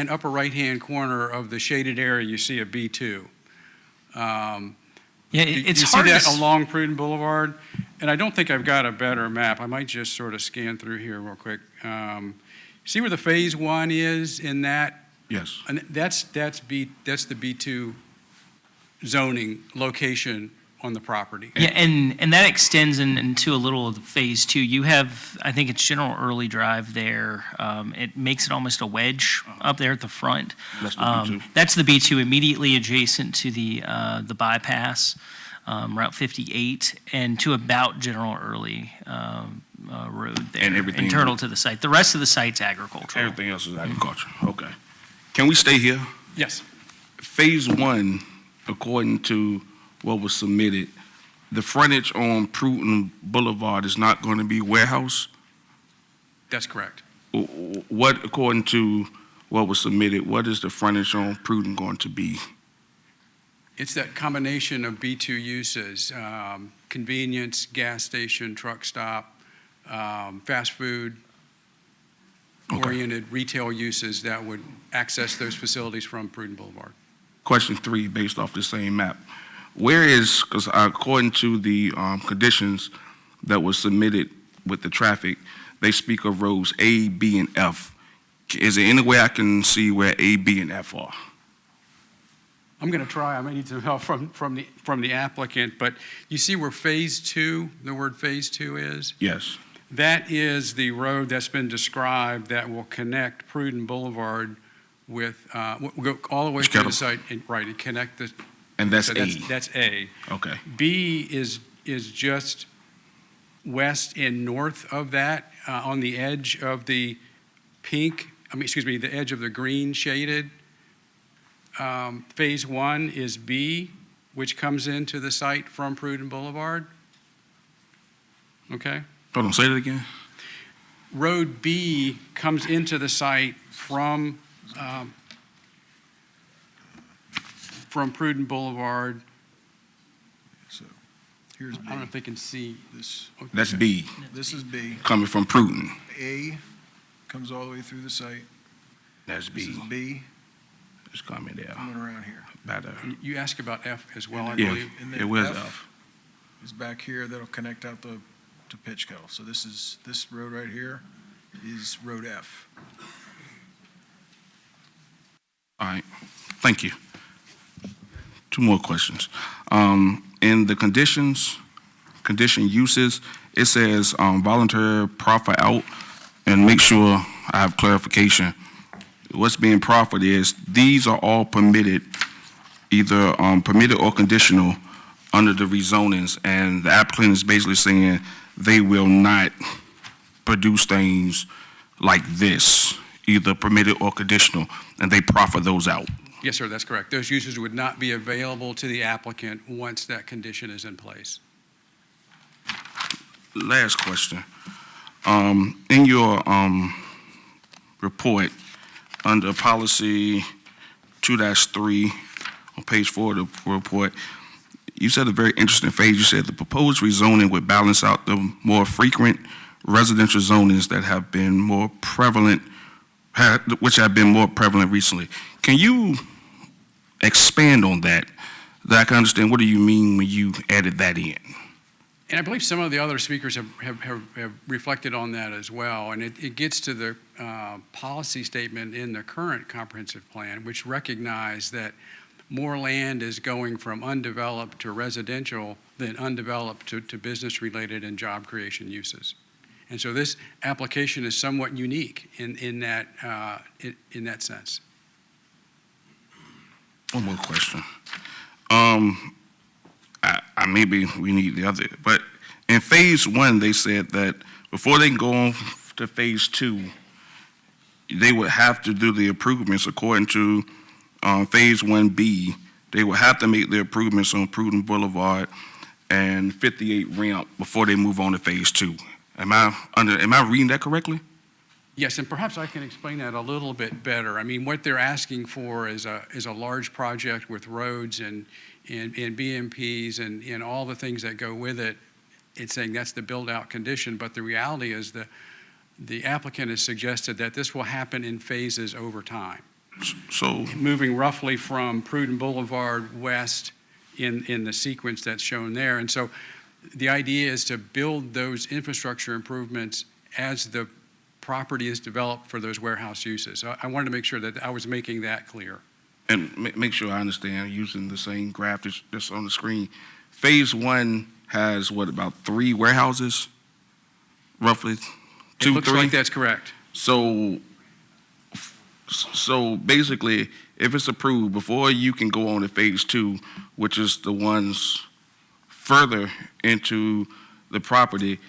upper right-hand corner of the shaded area, you see a B2. Yeah, You it's see hard that to along Pruden Boulevard? And I don't think I've got a better map. I might just sort of scan through here real quick. See where the phase 1 is in that? Yes. And that's the B2 zoning location on the property. Yeah, and that extends into a little of the phase 2. You have, I think it's General Early Drive there. It makes it almost a wedge up there at the front. That's the B2. That's the B2 immediately adjacent to the bypass, Route 58, and to about General Early Road there. And everything. Internal to the site. The rest of the site's agricultural. Everything else is agriculture. Okay. Can we stay here? Yes. Phase 1, according to what was submitted, the frontage on Pruden Boulevard is not going to be warehouse? That's correct. What, according to what was submitted, what is the frontage on Pruden going to be? It's that combination of B2 uses, convenience, gas station, truck stop, fast food, oriented retail uses that would access those facilities from Pruden Boulevard. Question 3, based off the same map. Where is, because according to the conditions that was submitted with the traffic, they speak of roads A, B, and F. Is there any way I can see where A, B, and F are? I'm going to try. I may need some help from the applicant, but you see where phase 2, the word phase 2 is? Yes. That is the road that's been described that will connect Pruden Boulevard with, will go all the way through the site, and connect the. And that's so A. That's A. Okay. B is just west and north of that, on the edge of the the edge of the green shaded. Phase 1 is B, which comes into the site from Pruden Boulevard. Okay? Hold on, say that again. Road B comes into the site from Pruden Boulevard. So here's B. I don't know if they can see this. Okay. That's B. This is B. Coming from Pruden. A comes all the way through the site. That's B. This is B. It's coming there. Coming around here. Better. You asked about F as well, I Yeah, believe. And it then was F F. is back here. That'll connect out to Pitchco. So this road right here is road F. All right, thank you. 2 more questions. In the condition uses, it says voluntary proffer out, and make sure I have clarification. What's being proffered is these are all permitted, either permitted or conditional under the rezonings, and the applicant is basically saying they will not produce things like this, either permitted or conditional, and they proffer those out. Yes, sir, that's correct. Those uses would not be available to the applicant once that condition is in place. Last question. In your report, under policy 2-3, on page 4 of the report, you said a very interesting phrase. You said the proposed rezoning would balance out the more frequent residential zonings that have been more prevalent, which have been more prevalent recently. Can you expand on that I can understand what do you mean when you added that in? And I believe some of the other speakers have reflected on that as well. And it gets to the policy statement in the current comprehensive plan, which recognize that more land is going from undeveloped to residential than undeveloped to business-related and job creation uses. And so this application is somewhat unique in that sense. One more question. Maybe we need the other, but in phase 1, they said that before they can go on to phase 2, they would have to do the improvements according to Phase 1B. They would have to make the improvements on Prudent Boulevard and 58 ramp before they move on to Phase 2. Am I reading that correctly? Yes, and perhaps I can explain that a little bit better. I mean, what they're asking for is a large project with roads and BMPs and all the things that go with it. It's saying that's the build-out condition, but the reality is that the applicant has suggested that this will happen in phases over time. So Moving roughly from Prudent Boulevard west in the sequence that's shown there. And so the idea is to build those infrastructure improvements as the property is developed for those warehouse uses. So I wanted to make sure that I was making that clear. And make sure I understand, using the same graph that's on the screen. Phase 1 has, what, about 3 warehouses? Roughly 2, 3? It looks like that's correct. So basically, if it's approved, before you can go on to Phase 2, which is the ones further into the property,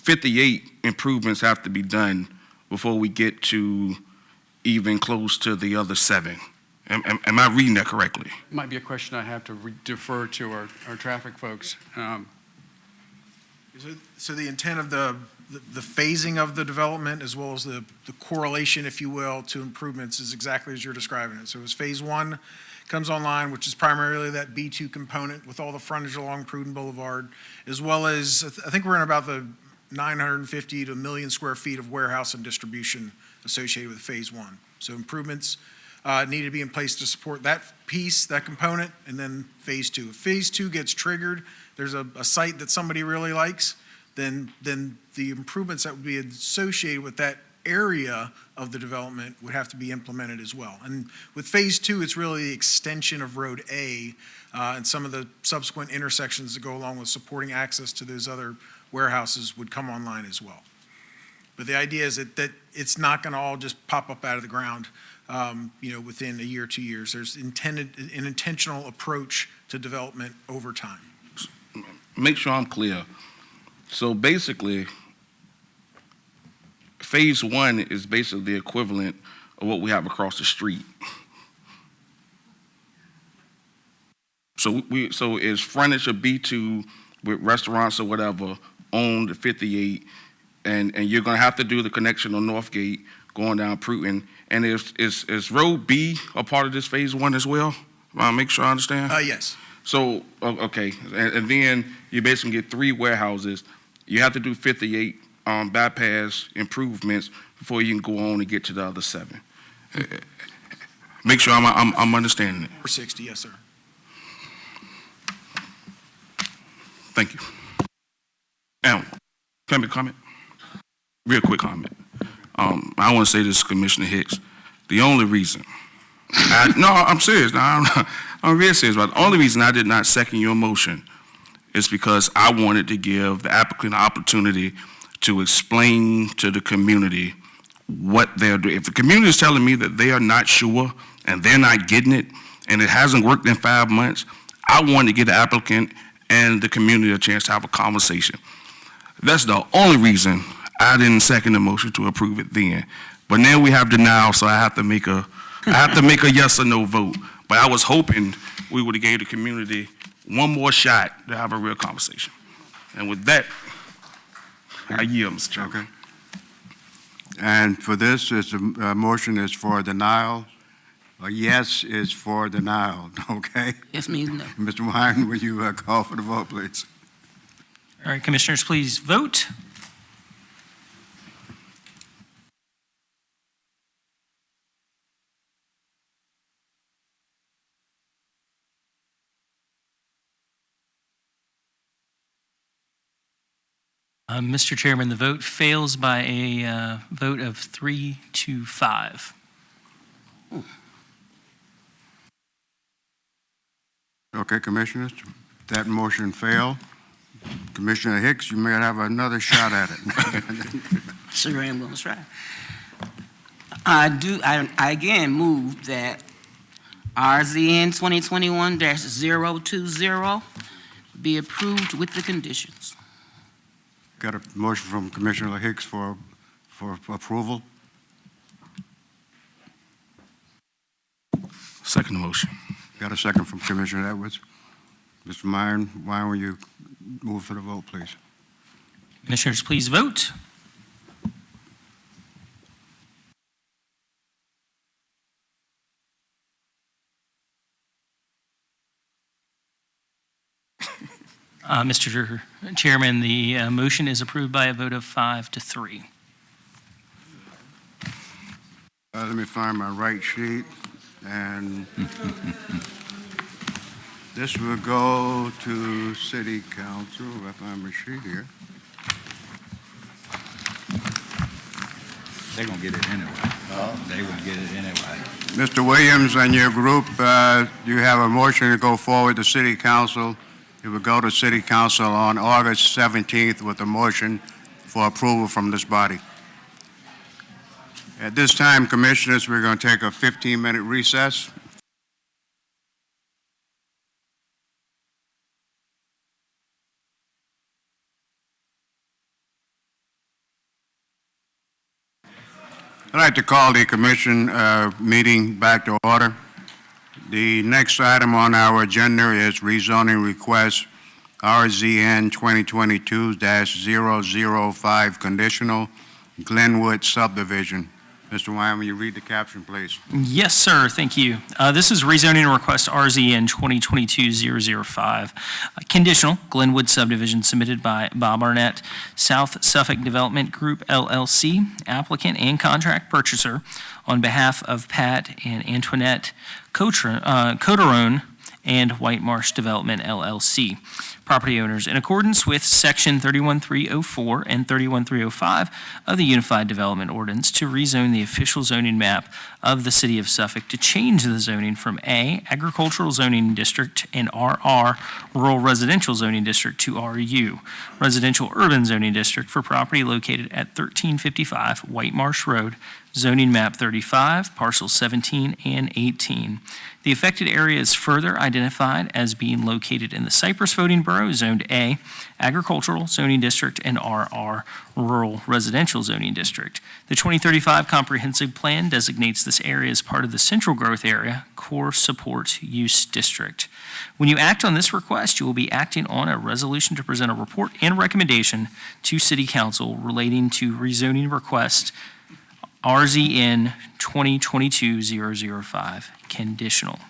58 improvements have to be done before we get to even close to the other 7. Am I reading that correctly? Might be a question I have to defer to our traffic folks. So the intent of the phasing of the development, as well as the correlation, if you will, to improvements is exactly as you're describing it. So as Phase 1 comes online, which is primarily that B2 component with all the frontage along Prudent Boulevard, as well as, I think we're in about the 950 to 1 million square feet of warehouse and distribution associated with Phase 1. So improvements need to be in place to support that piece, that component, and then Phase 2. If Phase 2 gets triggered, there's a site that somebody really likes, then the improvements that would be associated with that area of the development would have to be implemented as well. And with Phase 2, it's really the extension of Road A and some of the subsequent intersections that go along with supporting access to those other warehouses would come online as well. But the idea is that it's not going to all just pop up out of the ground, within a year or 2 years. There's an intentional approach to development over time. Make sure I'm clear. So basically, Phase 1 is basically the equivalent of what we have across the street. So is frontage of B2 with restaurants or whatever owned 58, and you're going to have to do the connection on Northgate going down Prudent. And is Road B a part of this Phase 1 as well? Make sure I understand. Yes. So, okay, and then you basically get 3 warehouses. You have to do 58 bypass improvements before you can go on and get to the other 7. Make sure I'm understanding it. 460, yes, sir. Thank you. Now, can I make a comment? Real quick comment. I want to say this to Commissioner Hicks. The only reason, I'm serious. I'm real serious about it. The only reason I did not second your motion is because I wanted to give the applicant an opportunity to explain to the community what they're doing. If the community is telling me that they are not sure and they're not getting it and it hasn't worked in 5 months, I want to give the applicant and the community a chance to have a conversation. That's the only reason I didn't second the motion to approve it then. But now we have denial, so I have to make a yes or no vote. But I was hoping we would have gave the community one more shot to have a real conversation. And with that, I yield, Mr. Chairman. Okay. And for this, motion is for denial. A yes is for denial, okay? Yes means no. Mr. Wine, will you call for the vote, please? All right, commissioners, please vote. Mr. Chairman, the vote fails by a vote of 3 to 5. Okay, commissioners, that motion failed. Commissioner Hicks, you may have another shot at it. Sure, I'm going to try. I again move that RZN 2021-020 be approved with the conditions. Got a motion from Commissioner Hicks for approval. Second motion. Got a second from Commissioner Edwards. Mr. Meyer, why don't you move for the vote, please? Commissioners, please vote. Mr. Chairman, the motion is approved by a vote of 5-3. Let me find my right sheet, and this will go to City Council. I find my sheet here. They're going to get it anyway. They will get it anyway. Mr. Williams and your group, you have a motion to go forward to City Council. It will go to City Council on August 17th with a motion for approval from this body. At this time, Commissioners, we're going to take a 15-minute recess. I'd like to call the Commission meeting back to order. The next item on our agenda is rezoning request RZN 2022-005 conditional Glenwood subdivision. Mr. Wyman, will you read the caption, please? Yes, sir. Thank you. This is rezoning request RZN 2022-005, conditional Glenwood subdivision submitted by Bob Arnett, South Suffolk Development Group, LLC, applicant and contract purchaser on behalf of Pat and Antoinette Coderone and White Marsh Development, LLC, property owners, in accordance with Section 31304 and 31305 of the Unified Development Ordinance, to rezone the official zoning map of the City of Suffolk to change the zoning from A, Agricultural Zoning District, and RR, Rural Residential Zoning District, to RU, Residential Urban Zoning District, for property located at 1355 White Marsh Road, zoning map 35, parcels 17 and 18. The affected area is further identified as being located in the Cypress voting borough, zoned A, Agricultural Zoning District, and RR, Rural Residential Zoning District. The 2035 Comprehensive Plan designates this area as part of the Central Growth Area Core Support Use District. When you act on this request, you will be acting on a resolution to present a report and recommendation to City Council relating to rezoning request RZN 2022-005 conditional.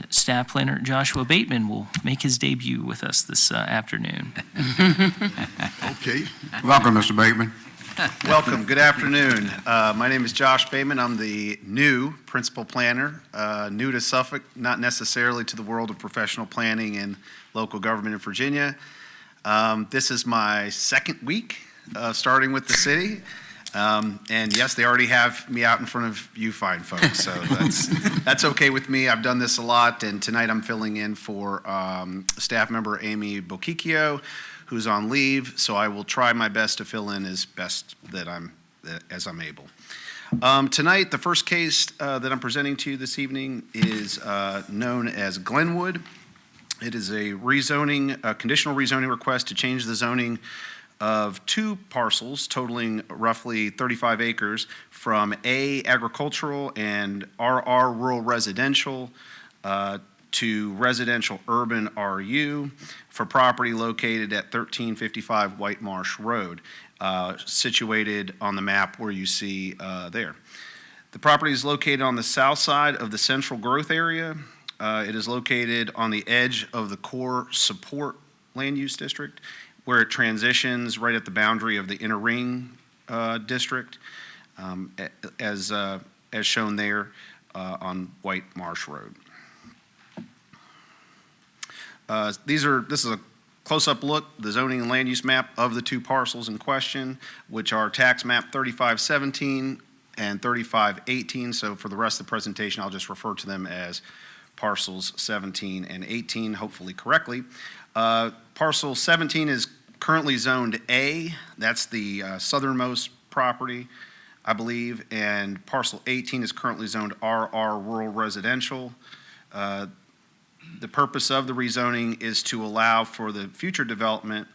Staff Planner Joshua Bateman will make his debut with us this afternoon. Okay. Welcome, Mr. Bateman. Welcome. Good afternoon. My name is Josh Bateman. I'm the new principal planner, new to Suffolk, not necessarily to the world of professional planning and local government in Virginia. This is my second week starting with the city. And yes, they already have me out in front of you fine folks, so that's okay with me. I've done this a lot, and tonight I'm filling in for staff member Amy Bokikio, who's on leave, so I will try my best to fill in as best as I'm able. Tonight, the first case that I'm presenting to you this evening is known as Glenwood. It is a conditional rezoning request to change the zoning of two parcels totaling roughly 35 acres from A, agricultural, and RR, rural residential, to residential urban RU for property located at 1355 White Marsh Road, situated on the map where you see there. The property is located on the south side of the Central Growth Area. It is located on the edge of the Core Support Land Use District, where it transitions right at the boundary of the Inner Ring District, as shown there on White Marsh Road. This is a close-up look, the zoning and land use map of the two parcels in question, which are tax map 3517 and 3518. So for the rest of the presentation, I'll just refer to them as parcels 17 and 18, hopefully correctly. Parcel 17 is currently zoned A. That's the southernmost property, I believe, and parcel 18 is currently zoned RR, rural residential. The purpose of the rezoning is to allow for the future development,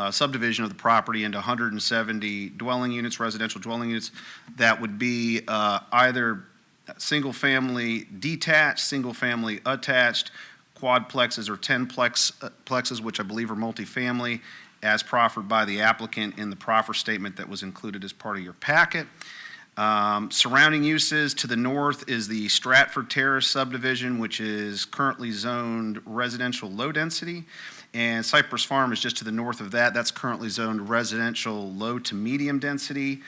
subdivision of the property into 170 dwelling units, residential dwelling units, that would be either single-family detached, single-family attached, quadplexes or 10plexes, which I believe are multifamily, as proffered by the applicant in the proffer statement that was included as part of your packet. Surrounding uses, to the north is the Stratford Terrace subdivision, which is currently zoned residential low density. And Cypress Farm is just to the north of that. That's currently zoned residential low to medium density.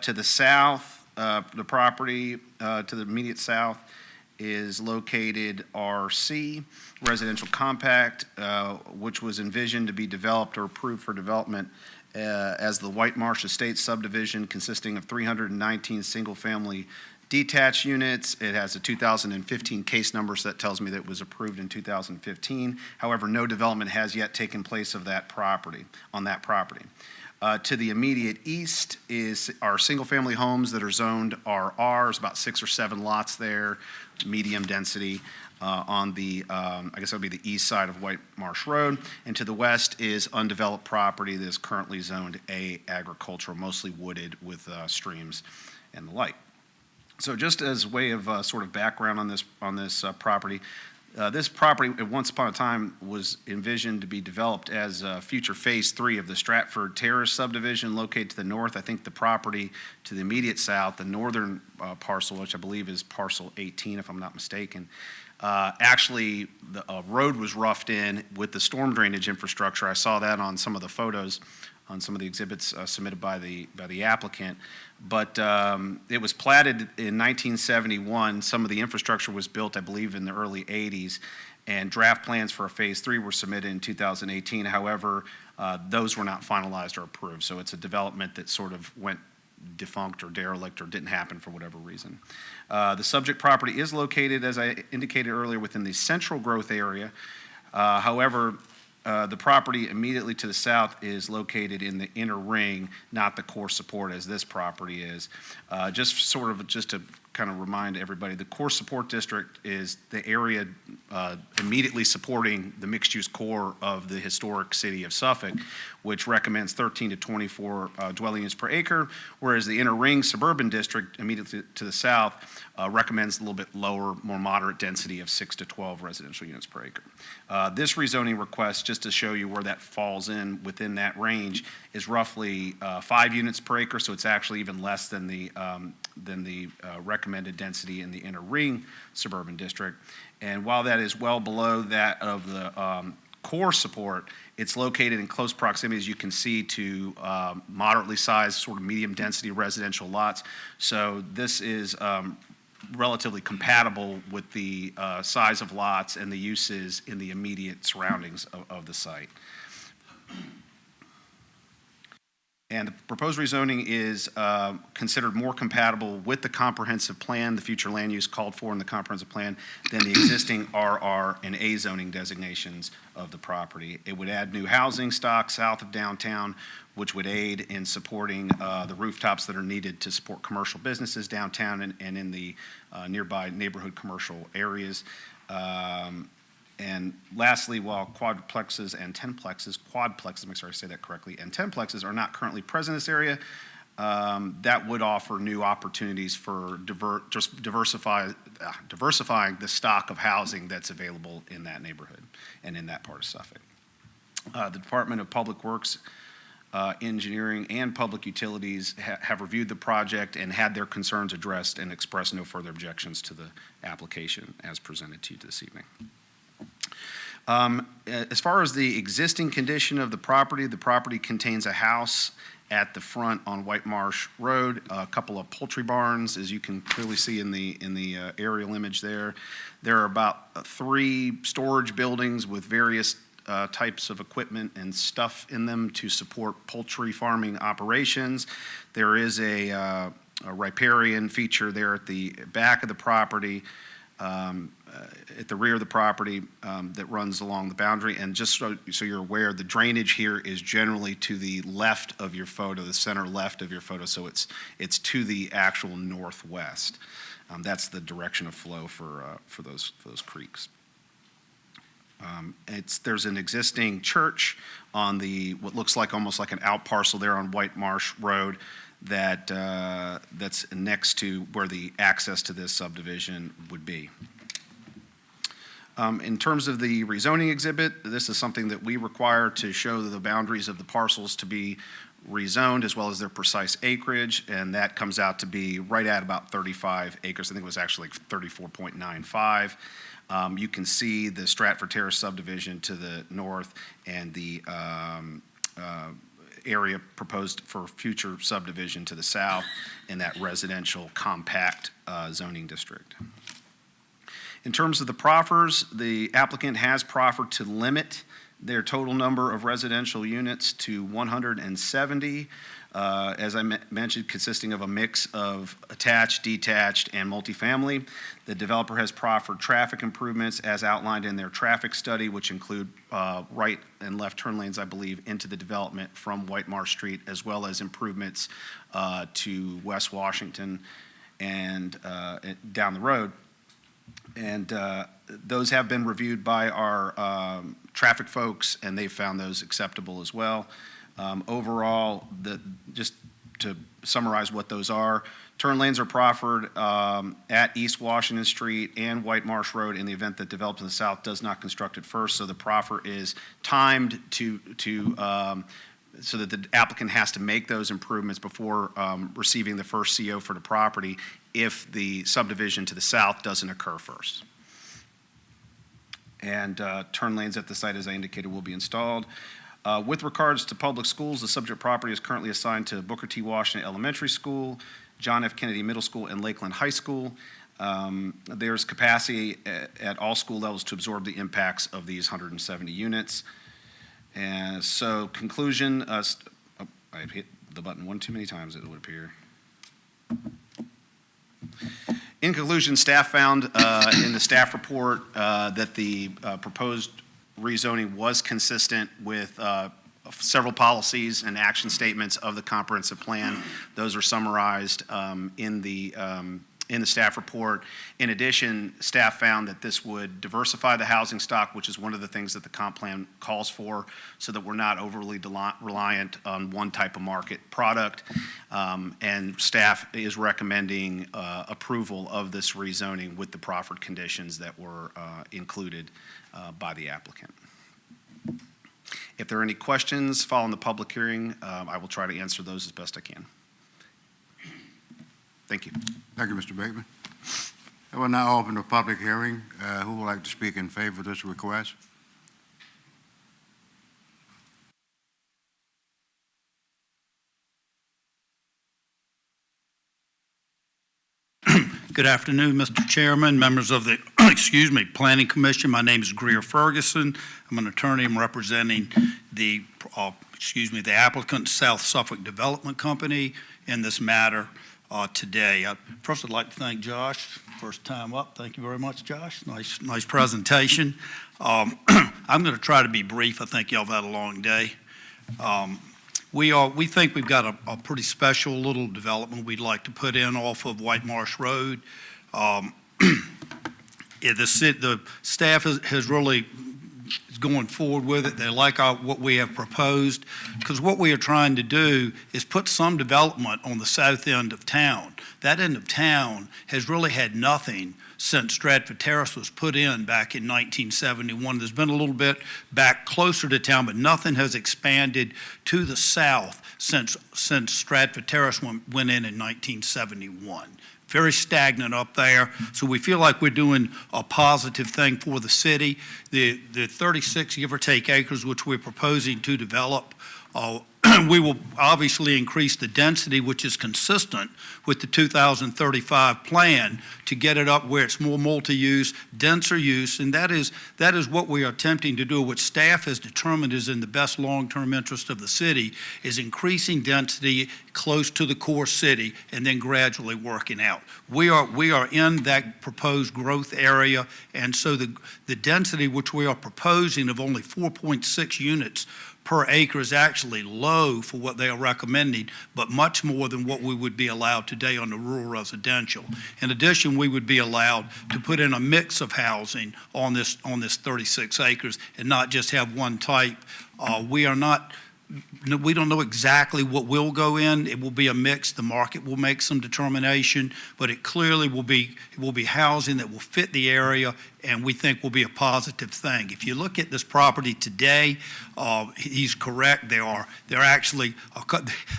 To the south, the property to the immediate south is located RC, Residential Compact, which was envisioned to be developed or approved for development as the White Marsh Estates subdivision, consisting of 319 single-family detached units. It has a 2015 case number, so that tells me that it was approved in 2015. However, no development has yet taken place of that property, on that property. To the immediate east is our single-family homes that are zoned RR. There's about 6 or 7 lots there, medium density, on the, I guess that would be the east side of White Marsh Road. And to the west is undeveloped property that is currently zoned A, agricultural, mostly wooded with streams and the like. So just as way of sort of background on this property, this property at once upon a time was envisioned to be developed as future phase 3 of the Stratford Terrace subdivision located to the north. I think the property to the immediate south, the northern parcel, which I believe is parcel 18 if I'm not mistaken, actually the road was roughed in with the storm drainage infrastructure. I saw that on some of the photos, on some of the exhibits submitted by the applicant. But it was platted in 1971. Some of the infrastructure was built, I believe, in the early 80s, and draft plans for a phase 3 were submitted in 2018. However, those were not finalized or approved. So it's a development that sort of went defunct or derelict or didn't happen for whatever reason. The subject property is located, as I indicated earlier, within the central growth area. However, the property immediately to the south is located in the inner ring, not the core support as this property is. Just to kind of remind everybody, the core support district is the area immediately supporting the mixed-use core of the historic city of Suffolk, which recommends 13 to 24 dwelling units per acre, whereas the inner ring suburban district immediately to the south recommends a little bit lower, more moderate density of 6 to 12 residential units per acre. This rezoning request, just to show you where that falls in within that range, is roughly 5 units per acre, so it's actually even less than the recommended density in the inner ring suburban district. And while that is well below that of the core support, it's located in close proximity, as you can see, to moderately sized, sort of medium density residential lots. So this is relatively compatible with the size of lots and the uses in the immediate surroundings of the site. And the proposed rezoning is considered more compatible with the comprehensive plan, the future land use called for in the comprehensive plan, than the existing RR and A zoning designations of the property. It would add new housing stock south of downtown, which would aid in supporting the rooftops that are needed to support commercial businesses downtown and in the nearby neighborhood commercial areas. And lastly, while quadplexes and 10plexes, make sure I say that correctly, and 10plexes are not currently present in this area, that would offer new opportunities for diversifying the stock of housing that's available in that neighborhood and in that part of Suffolk. The Department of Public Works, Engineering, and Public Utilities have reviewed the project and had their concerns addressed and expressed no further objections to the application as presented to you this evening. As far as the existing condition of the property contains a house at the front on White Marsh Road, a couple of poultry barns, as you can clearly see in the aerial image there. There are about 3 storage buildings with various types of equipment and stuff in them to support poultry farming operations. There is a riparian feature there at the back of the property, at the rear of the property, that runs along the boundary. And just so you're aware, the drainage here is generally to the left of your photo, the center left of your photo, so it's to the actual northwest. That's the direction of flow for those creeks. There's an existing church on what looks like almost like an out parcel there on White Marsh Road that's next to where the access to this subdivision would be. In terms of the rezoning exhibit, this is something that we require to show the boundaries of the parcels to be rezoned as well as their precise acreage, and that comes out to be right at about 35 acres. I think it was actually 34.95. You can see the Stratford Terrace subdivision to the north and the area proposed for future subdivision to the south in that residential compact zoning district. In terms of the proffers, the applicant has proffered to limit their total number of residential units to 170, as I mentioned, consisting of a mix of attached, detached, and multifamily. The developer has proffered traffic improvements as outlined in their traffic study, which include right and left turn lanes, I believe, into the development from White Marsh Street, as well as improvements to West Washington and down the road. And those have been reviewed by our traffic folks, and they found those acceptable as well. Overall, just to summarize what those are, turn lanes are proffered at East Washington Street and White Marsh Road in the event that develops in the south does not construct it first. So the proffer is timed so that the applicant has to make those improvements before receiving the first CO for the property if the subdivision to the south doesn't occur first. And turn lanes at the site, as I indicated, will be installed. With regards to public schools, the subject property is currently assigned to Booker T. Washington Elementary School, John F. Kennedy Middle School, and Lakeland High School. There's capacity at all school levels to absorb the impacts of these 170 units. And so conclusion, I've hit the button one too many times, it would appear. In conclusion, staff found in the staff report that the proposed rezoning was consistent with several policies and action statements of the comprehensive plan. Those are summarized in the staff report. In addition, staff found that this would diversify the housing stock, which is one of the things that the comp plan calls for, so that we're not overly reliant on one type of market product. And staff is recommending approval of this rezoning with the proffered conditions that were included by the applicant. If there are any questions following the public hearing, I will try to answer those as best I can. Thank you. Thank you, Mr. Bateman. I will now open the public hearing. Who would like to speak in favor of this request? Good afternoon, Mr. Chairman, members of the, Planning Commission. My name is Greer Ferguson. I'm an attorney. I'm representing the applicant, South Suffolk Development Company, in this matter today. First, I'd like to thank Josh. First time up. Thank you very much, Josh. Nice presentation. I'm going to try to be brief. I think y'all have had a long day. We think we've got a pretty special little development we'd like to put in off of White Marsh Road. The staff has really is going forward with it. They like what we have proposed, because what we are trying to do is put some development on the south end of town. That end of town has really had nothing since Stratford Terrace was put in back in 1971. There's been a little bit back closer to town, but nothing has expanded to the south since Stratford Terrace went in 1971. Very stagnant up there, so we feel like we're doing a positive thing for the city. The 36, give or take, acres which we're proposing to develop, we will obviously increase the density, which is consistent with the 2035 plan, to get it up where it's more multi-use, denser use, and that is what we are attempting to do. What staff has determined is in the best long-term interest of the city is increasing density close to the core city and then gradually working out. We are in that proposed growth area, and so the density which we are proposing of only 4.6 units per acre is actually low for what they are recommending, but much more than what we would be allowed today on the rural residential. In addition, we would be allowed to put in a mix of housing on this 36 acres and not just have one type. We are not we don't know exactly what will go in. It will be a mix. The market will make some determination, but it clearly will be housing that will fit the area and we think will be a positive thing. If you look at this property today, he's correct. They're actually,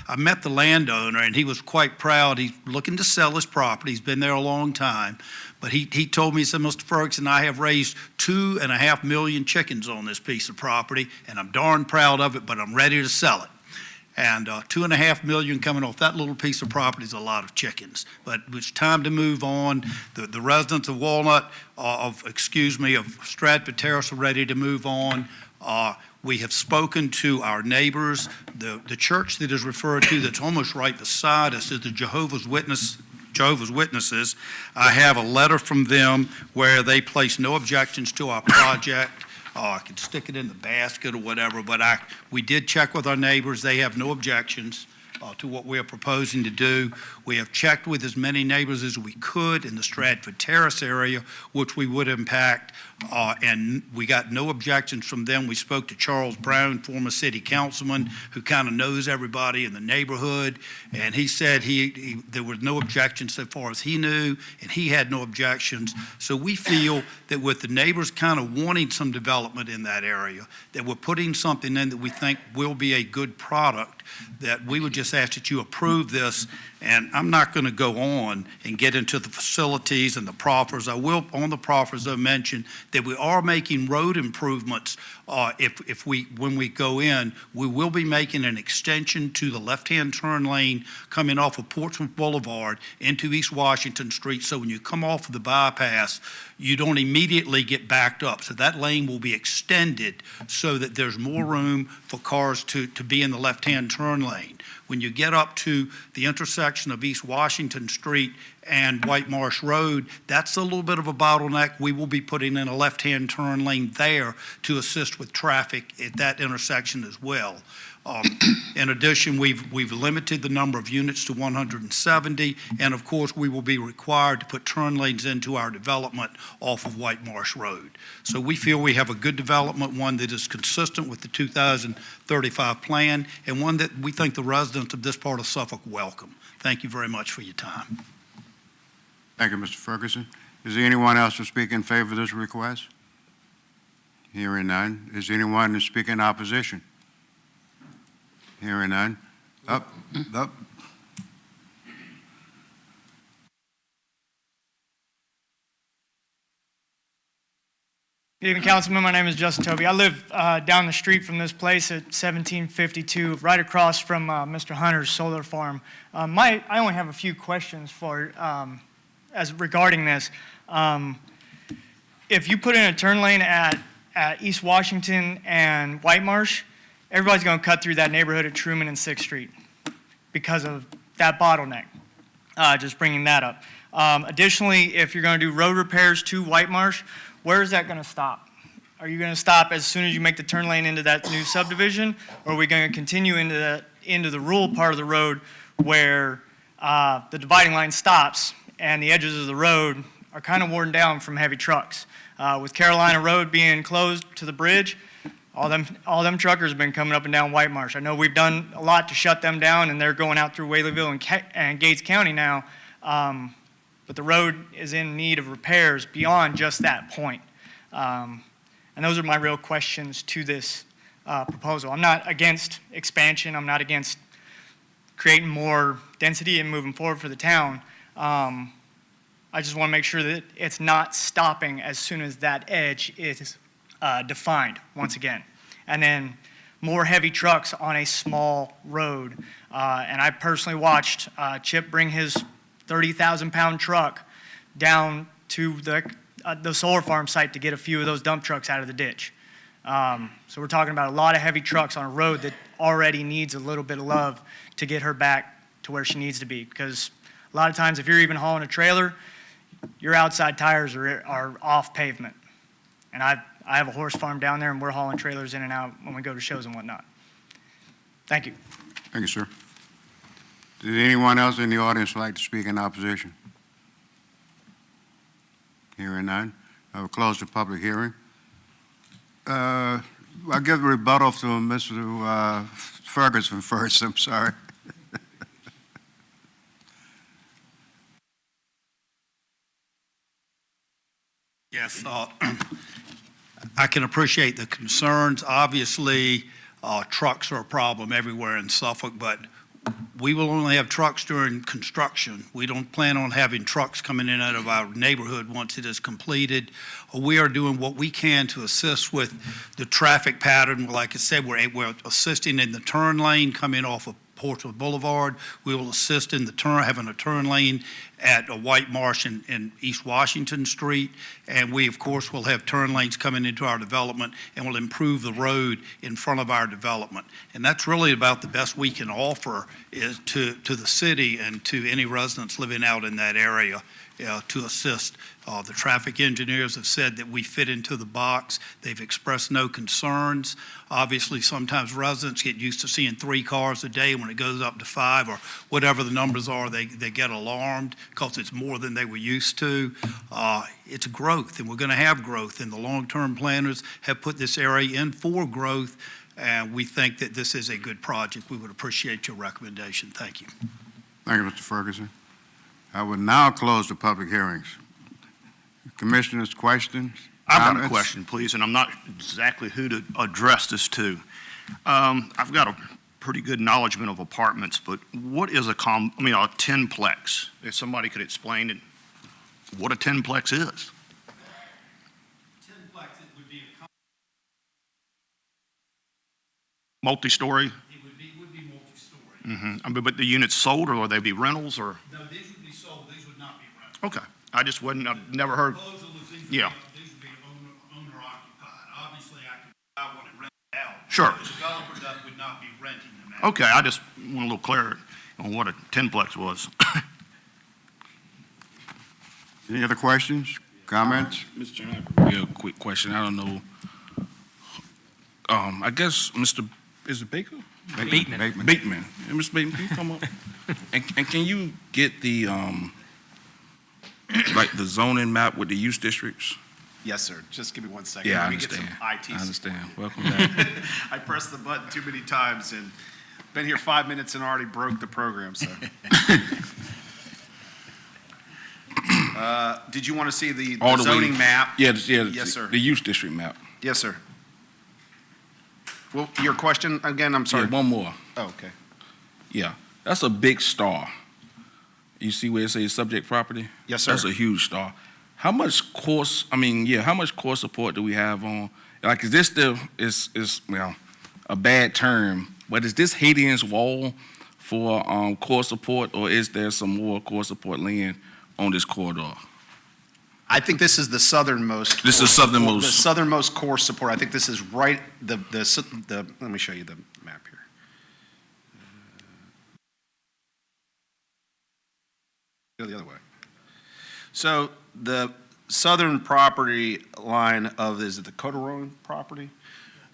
I met the landowner and he was quite proud. He's looking to sell his property. He's been there a long time. But he told me, he said, Mr. Ferguson, I have raised 2.5 million chickens on this piece of property, and I'm darn proud of it, but I'm ready to sell it. And 2.5 million coming off that little piece of property is a lot of chickens. But it's time to move on. The residents of Walnut, of Stratford Terrace are ready to move on. We have spoken to our neighbors. The church that is referred to that's almost right beside us is the Jehovah's Witnesses. I have a letter from them where they place no objections to our project. I could stick it in the basket or whatever, but we did check with our neighbors. They have no objections to what we are proposing to do. We have checked with as many neighbors as we could in the Stratford Terrace area, which we would impact, and we got no objections from them. We spoke to Charles Brown, former city councilman, who kind of knows everybody in the neighborhood, and he said there was no objections so far as he knew, and he had no objections. So we feel that with the neighbors kind of wanting some development in that area, that we're putting something in that we think will be a good product, that we would just ask that you approve this. And I'm not going to go on and get into the facilities and the proffers. I will, on the proffers, I mentioned that we are making road improvements. When we go in, we will be making an extension to the left-hand turn lane coming off of Portsmouth Boulevard into East Washington Street. So when you come off of the bypass, you don't immediately get backed up. So that lane will be extended so that there's more room for cars to be in the left-hand turn lane. When you get up to the intersection of East Washington Street and White Marsh Road, that's a little bit of a bottleneck. We will be putting in a left-hand turn lane there to assist with traffic at that intersection as well. In addition, we've limited the number of units to 170, and of course, we will be required to put turn lanes into our development off of White Marsh Road. So we feel we have a good development, one that is consistent with the 2035 plan, and one that we think the residents of this part of Suffolk welcome. Thank you very much for your time. Thank you, Mr. Ferguson. Is there anyone else to speak in favor of this request? Hearing none. Is there anyone to speak in opposition? Hearing none. Up. Good evening, Councilman. My name is Justin Toby. I live down the street from this place at 1752, right across from Mr. Hunter's solar farm. I only have a few questions for as regarding this. If you put in a turn lane at East Washington and White Marsh, everybody's going to cut through that neighborhood at Truman and 6th Street because of that bottleneck. Just bringing that up. Additionally, if you're going to do road repairs to White Marsh, where is that going to stop? Are you going to stop as soon as you make the turn lane into that new subdivision, or are we going to continue into the rural part of the road where the dividing line stops and the edges of the road are kind of worn down from heavy trucks? With Carolina Road being closed to the bridge, all them truckers have been coming up and down White Marsh. I know we've done a lot to shut them down, and they're going out through Whaleyville and Gates County now, but the road is in need of repairs beyond just that point. And those are my real questions to this proposal. I'm not against expansion. I'm not against creating more density and moving forward for the town. I just want to make sure that it's not stopping as soon as that edge is defined once again. And then more heavy trucks on a small road. And I personally watched Chip bring his 30,000-pound truck down to the solar farm site to get a few of those dump trucks out of the ditch. So we're talking about a lot of heavy trucks on a road that already needs a little bit of love to get her back to where she needs to be. Because a lot of times if you're even hauling a trailer, your outside tires are off pavement. And I have a horse farm down there, and we're hauling trailers in and out when we go to shows and whatnot. Thank you. Thank you, sir. Does anyone else in the audience like to speak in opposition? Hearing none, I will close the public hearing. I'll give a rebuttal to Mr. Ferguson first, I'm sorry. Yes, I can appreciate the concerns. Obviously, trucks are a problem everywhere in Suffolk, but we will only have trucks during construction. We don't plan on having trucks coming in out of our neighborhood once it is completed. We are doing what we can to assist with the traffic pattern. Like I said, we're assisting in the turn lane coming off of Portsmouth Boulevard. We will assist in the having a turn lane at White Marsh and East Washington Street. And we, of course, will have turn lanes coming into our development and will improve the road in front of our development. And that's really about the best we can offer is to the city and to any residents living out in that area to assist. The traffic engineers have said that we fit into the box. They've expressed no concerns. Obviously, sometimes residents get used to seeing 3 cars a day. When it goes up to 5 or whatever the numbers are, they get alarmed because it's more than they were used to. It's growth, and we're going to have growth. And the long-term planners have put this area in for growth, and we think that this is a good project. We would appreciate your recommendation. Thank you. Thank you, Mr. Ferguson. I will now close the public hearings. Commissioners, questions? I've got a comments? question, please, and I'm not exactly who to address this to. I've got a pretty good knowledgement of apartments, but what is a 10-plex? If somebody could explain it, what a 10-plex is? 10-plex, it would be a Multi-story? It would be multi-story. But the units sold, or would they be rentals, or? No, these would be sold. These would not be rented. Okay, I've never heard. Proposal is Yeah. These would be owner occupied. Obviously, I could buy one and rent it out. Sure. The developer would not be renting them out. Okay, I just want a little clarity on what a 10-plex was. Any other questions, comments? Mr. Chairman, I have a real quick question. I don't know. I guess is it Baker? Bateman. Bateman. Yeah, Mr. Bateman, can you come up? and can you get the like the zoning map with the use districts? Yes, sir. Just give me 1 second. Yeah, I Let me get some understand. IT I understand. support. Welcome back. I pressed the button too many times and been here 5 minutes and already broke the program, so. Did you want to see the All the zoning way. map? Yeah, Yes, sir. The use district map. Yes, sir. Well, your question again, I'm sorry. Yeah, one more. Oh, okay. Yeah, that's a big star. You see where it says subject property? Yes, sir. That's a huge star. How much core support do we have on, like, is this a bad term, but is this Haitian's wall for core support, or is there some more core support land on this corridor? I think this is the southernmost. This is southernmost. The southernmost core support. I think this is right, let me show you the map here. Go the other way. So the southern property line of, is it the Coteron property?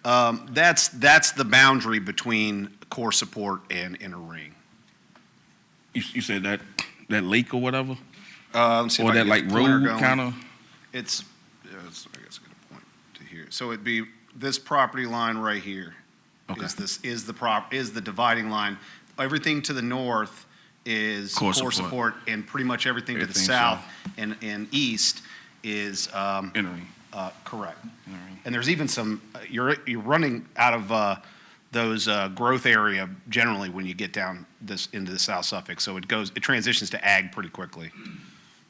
That's the boundary between core support and inner ring. You said that lake or whatever? Let's see if Or I that can like get the pointer road going. kind of? It's, I guess I got a point to here. So it'd be this property line right here. Okay. Is the dividing line. Everything to the north is Core core support. support, and pretty much everything to the Everything south and east is, Entering. correct. And there's even some, you're running out of those growth area generally when you get down into the South Suffolk. So it transitions to ag pretty quickly.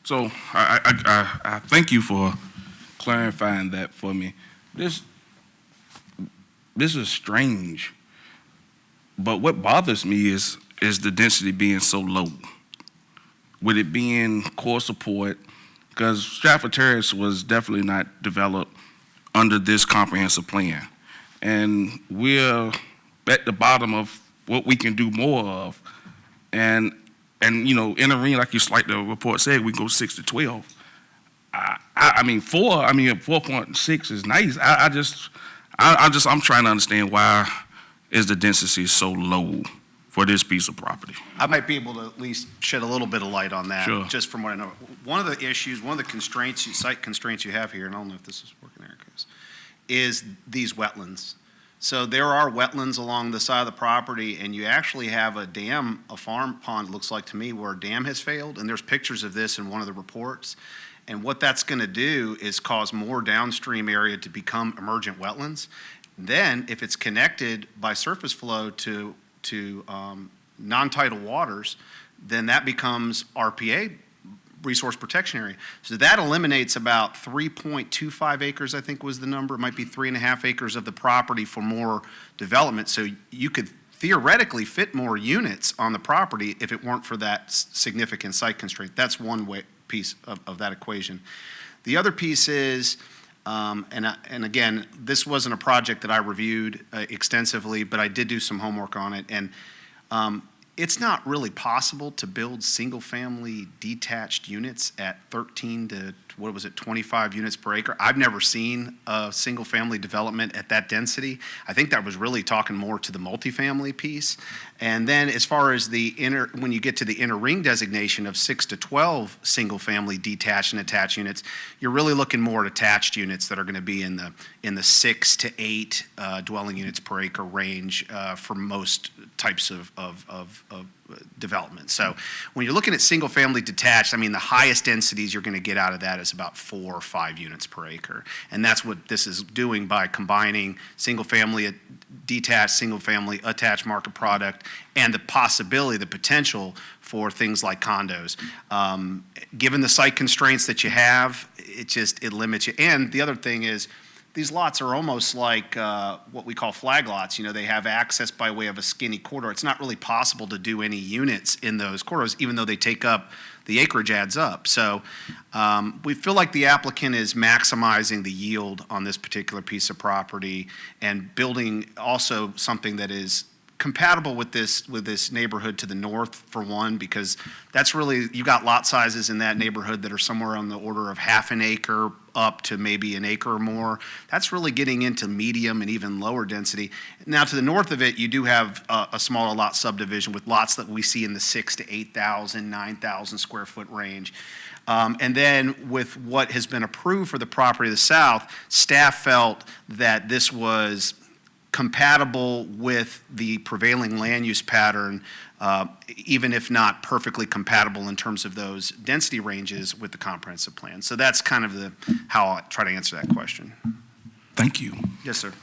So I thank you for clarifying that for me. This is strange, but what bothers me is the density being so low. With it being core support, because Stratford Terrace was definitely not developed under this comprehensive plan. And we're at the bottom of what we can do more of. And in a ring, like the report said, we go 6 to 12. 4.6 is nice. I'm trying to understand why is the density so low for this piece of property. I might be able to at least shed a little bit of light on that, Sure. just from what I know. One of the issues, one of the site constraints you have here, and I don't know if this is working there, Chris, is these wetlands. So there are wetlands along the side of the property, and you actually have a dam, a farm pond, looks like to me, where a dam has failed, and there's pictures of this in one of the reports. And what that's going to do is cause more downstream area to become emergent wetlands. Then, if it's connected by surface flow to non-tidal waters, then that becomes RPA, resource protection area. So that eliminates about 3.25 acres, I think was the number. It might be 3.5 acres of the property for more development. So you could theoretically fit more units on the property if it weren't for that significant site constraint. That's one piece of that equation. The other piece is, and again, this wasn't a project that I reviewed extensively, but I did do some homework on it. And it's not really possible to build single-family detached units at 13 to, 25 units per acre. I've never seen a single-family development at that density. I think that was really talking more to the multifamily piece. And then as far as when you get to the inner ring designation of 6 to 12 single-family detached and attached units, you're really looking more at attached units that are going to be in the 6 to 8 dwelling units per acre range for most types of development. So when you're looking at single-family detached, I mean, the highest densities you're going to get out of that is about 4 or 5 units per acre. And that's what this is doing by combining single-family detached, single-family attached market product, and the possibility, the potential for things like condos. Given the site constraints that you have, it limits you. And the other thing is, these lots are almost like what we call flag lots. You know, they have access by way of a skinny corridor. It's not really possible to do any units in those corridors, even though they take up, the acreage adds up. So we feel like the applicant is maximizing the yield on this particular piece of property and building also something that is compatible with this neighborhood to the north, for one, because that's really, you got lot sizes in that neighborhood that are somewhere on the order of half an acre up to maybe an acre or more. That's really getting into medium and even lower density. Now, to the north of it, you do have a smaller lot subdivision with lots that we see in the 6,000 to 8,000, 9,000 square foot range. And then with what has been approved for the property to the south, staff felt that this was compatible with the prevailing land use pattern, even if not perfectly compatible in terms of those density ranges with the comprehensive plan. So that's kind of how I try to answer that question. Thank you. Yes, sir.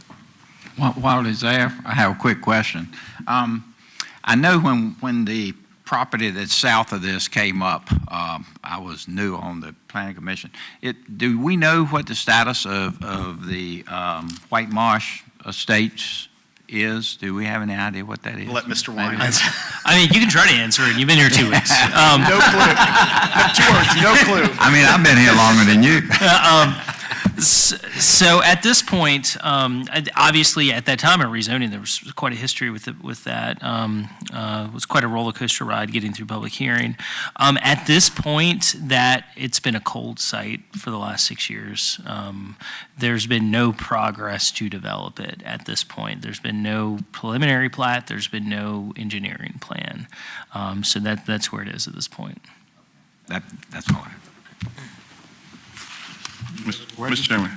While it's there, I have a quick question. I know when the property that's south of this came up, I was new on the planning commission. Do we know what the status of the White Marsh Estates is? Do we have any idea what that is? We'll let Mr. Wine answer. I mean, you can try to answer it. You've been here 2 weeks. No clue. 2 words, no clue. I mean, I've been here longer than you. So at this point, obviously at that time of rezoning, there was quite a history with that. It was quite a roller coaster ride getting through public hearing. At this point, that it's been a cold site for the last 6 years. There's been no progress to develop it at this point. There's been no preliminary plat. There's been no engineering plan. So that's where it is at this point. That's all I have. Mr. Chairman,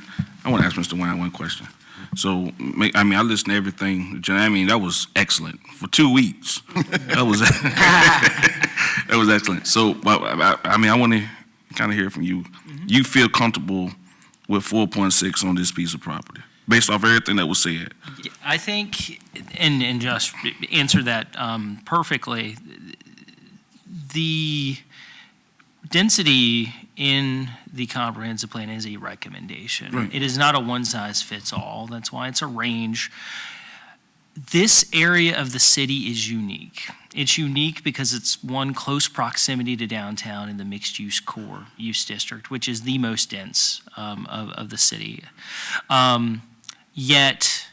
I want to ask Mr. Wine one question. So, I mean, I listened to everything. I mean, that was excellent for 2 weeks. That was that was excellent. So, I mean, I want to kind of hear from you. You feel comfortable with 4.6 on this piece of property based off everything that was said? I think, and just answer that perfectly. The density in the comprehensive plan is a recommendation. Right. It is not a one-size-fits-all. That's why it's a range. This area of the city is unique. It's unique because it's one, close proximity to downtown in the mixed-use core use district, which is the most dense of the city. Yet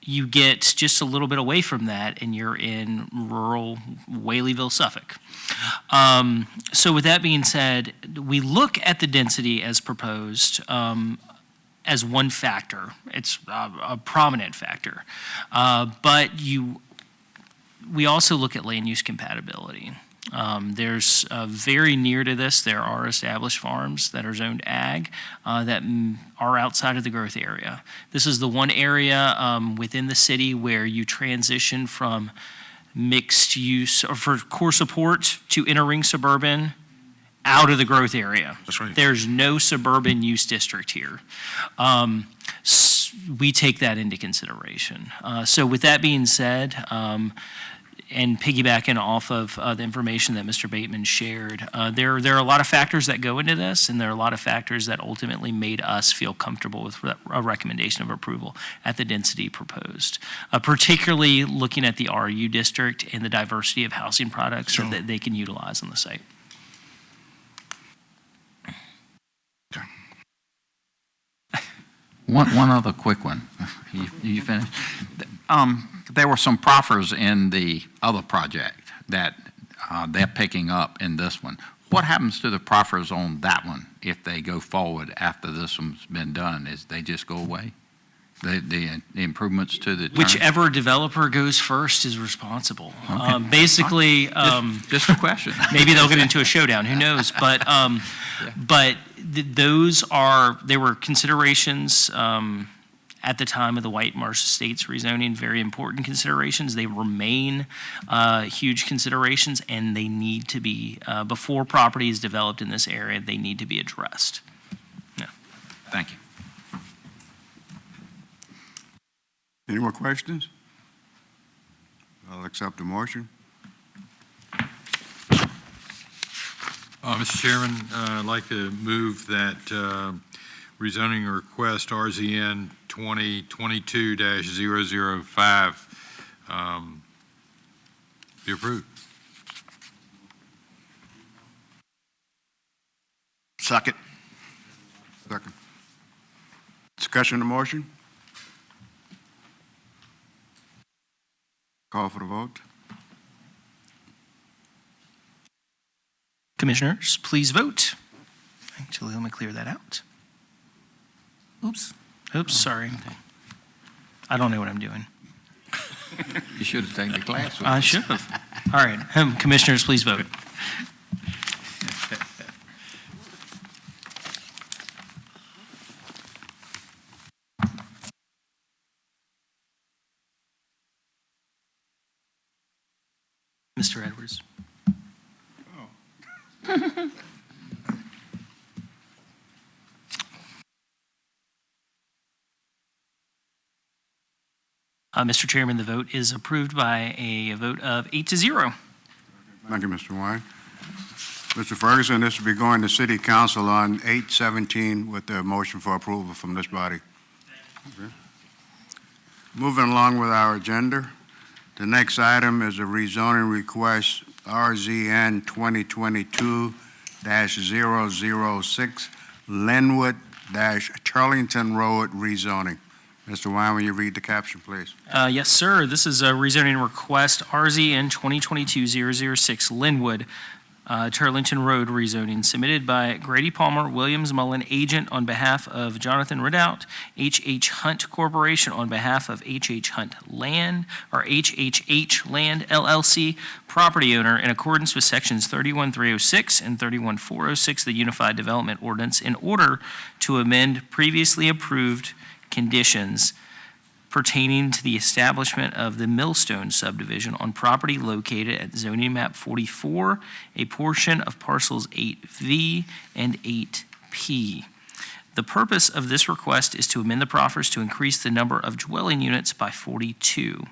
you get just a little bit away from that and you're in rural Whaleyville, Suffolk. So with that being said, we look at the density as proposed as one factor. It's a prominent factor. But we also look at land use compatibility. There's very near to this, there are established farms that are zoned ag that are outside of the growth area. This is the one area within the city where you transition from mixed use or for core support to inner ring suburban out of the growth area. That's right. There's no suburban use district here. We take that into consideration. So with that being said, and piggybacking off of the information that Mr. Bateman shared, there are a lot of factors that go into this, and there are a lot of factors that ultimately made us feel comfortable with a recommendation of approval at the density proposed, particularly looking at the RU district and the diversity of housing products that they can utilize on the site. One other quick one. You finished? There were some proffers in the other project that they're picking up in this one. What happens to the proffers on that one if they go forward after this one's been done? Is they just go away? The improvements to the Whichever developer goes first is responsible. Okay. Basically, just a question. Maybe they'll get into a showdown. Who knows? But they were considerations at the time of the White Marsh Estates rezoning, very important considerations. They remain huge considerations, and they need to be before property is developed in this area. They need to be addressed. Yeah. Thank you. Any more questions? I'll accept the motion. Mr. Chairman, I'd like to move that rezoning request RZN 2022-005 be approved. Second. Second. Discussion of the motion? Call for the vote. Commissioners, please vote. Actually, let me clear that out. Oops, sorry. I don't know what I'm doing. You should have taken the class. I should have. All right, commissioners, please vote. Mr. Edwards. Mr. Chairman, the vote is approved by a vote of 8-0. Thank you, Mr. Wine. Mr. Ferguson, this will be going to City Council on 8/17 with the motion for approval from this body. Okay. Moving along with our agenda, the next item is a rezoning request RZN 2022-006 Linwood-Turlington Road rezoning. Mr. Wine, will you read the caption, please? Yes, sir. This is a rezoning request, RZN 2022-006 Linwood, Turlington Road rezoning, submitted by Grady Palmer, Williams Mullen, agent on behalf of Jonathan Ridout, H.H. Hunt Corporation on behalf of H.H. Hunt Land, or HHH Land LLC, property owner, in accordance with sections 31306 and 31406 of the Unified Development Ordinance, in order to amend previously approved conditions pertaining to the establishment of the Millstone subdivision on property located at zoning map 44, a portion of parcels 8V and 8P. The purpose of this request is to amend the proffers to increase the number of dwelling units by 42.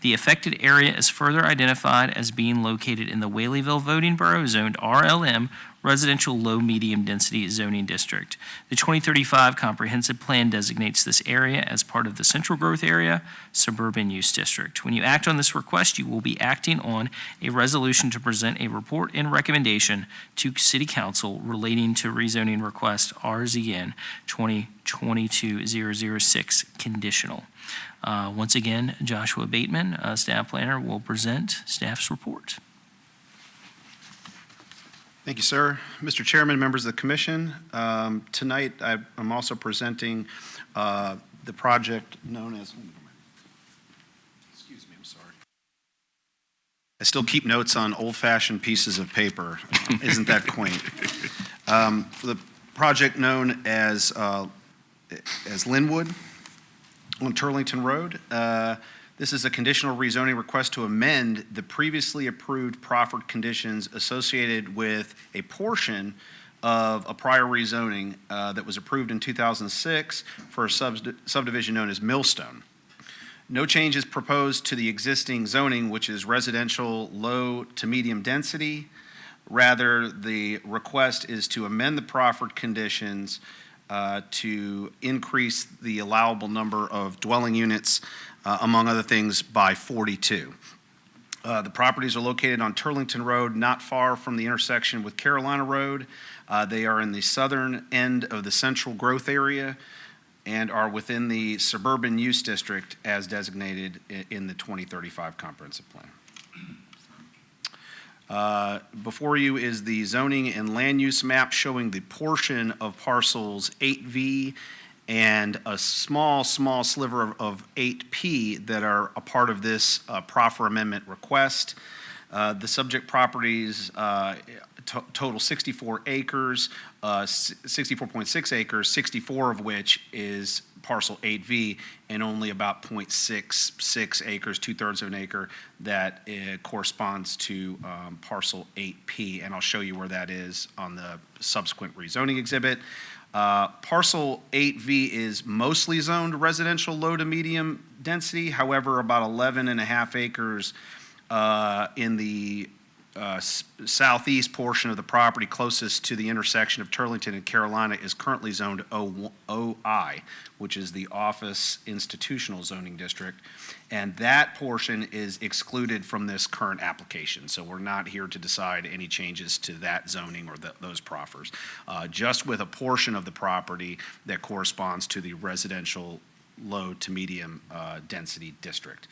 The affected area is further identified as being located in the Whaleyville voting borough zoned RLM, residential low-medium density zoning district. The 2035 comprehensive plan designates this area as part of the central growth area suburban use district. When you act on this request, you will be acting on a resolution to present a report and recommendation to City Council relating to rezoning request RZN 2022-006 conditional. Once again, Joshua Bateman, staff planner, will present staff's report. Thank you, sir. Mr. Chairman, members of the commission, tonight I'm also presenting the project known as, excuse me, I'm sorry. I still keep notes on old-fashioned pieces of paper. Isn't that quaint? The project known as Linwood on Turlington Road. This is a conditional rezoning request to amend the previously approved proffered conditions associated with a portion of a prior rezoning that was approved in 2006 for a subdivision known as Millstone. No changes proposed to the existing zoning, which is residential low to medium density. Rather, the request is to amend the proffered conditions to increase the allowable number of dwelling units, among other things, by 42. The properties are located on Turlington Road, not far from the intersection with Carolina Road. They are in the southern end of the central growth area and are within the suburban use district as designated in the 2035 comprehensive plan. Before you is the zoning and land use map showing the portion of parcels 8V and a small sliver of 8P that are a part of this proffer amendment request. The subject properties total 64 acres, 64.6 acres, 64 of which is parcel 8V, and only about 0.66 acres, 2/3 of an acre, that corresponds to parcel 8P, and I'll show you where that is on the subsequent rezoning exhibit. Parcel 8V is mostly zoned residential low to medium density. However, about 11.5 acres in the southeast portion of the property closest to the intersection of Turlington and Carolina is currently zoned OI, which is the office institutional zoning district. And that portion is excluded from this current application. So we're not here to decide any changes to that zoning or those proffers. Just with a portion of the property that corresponds to the residential low to medium density district.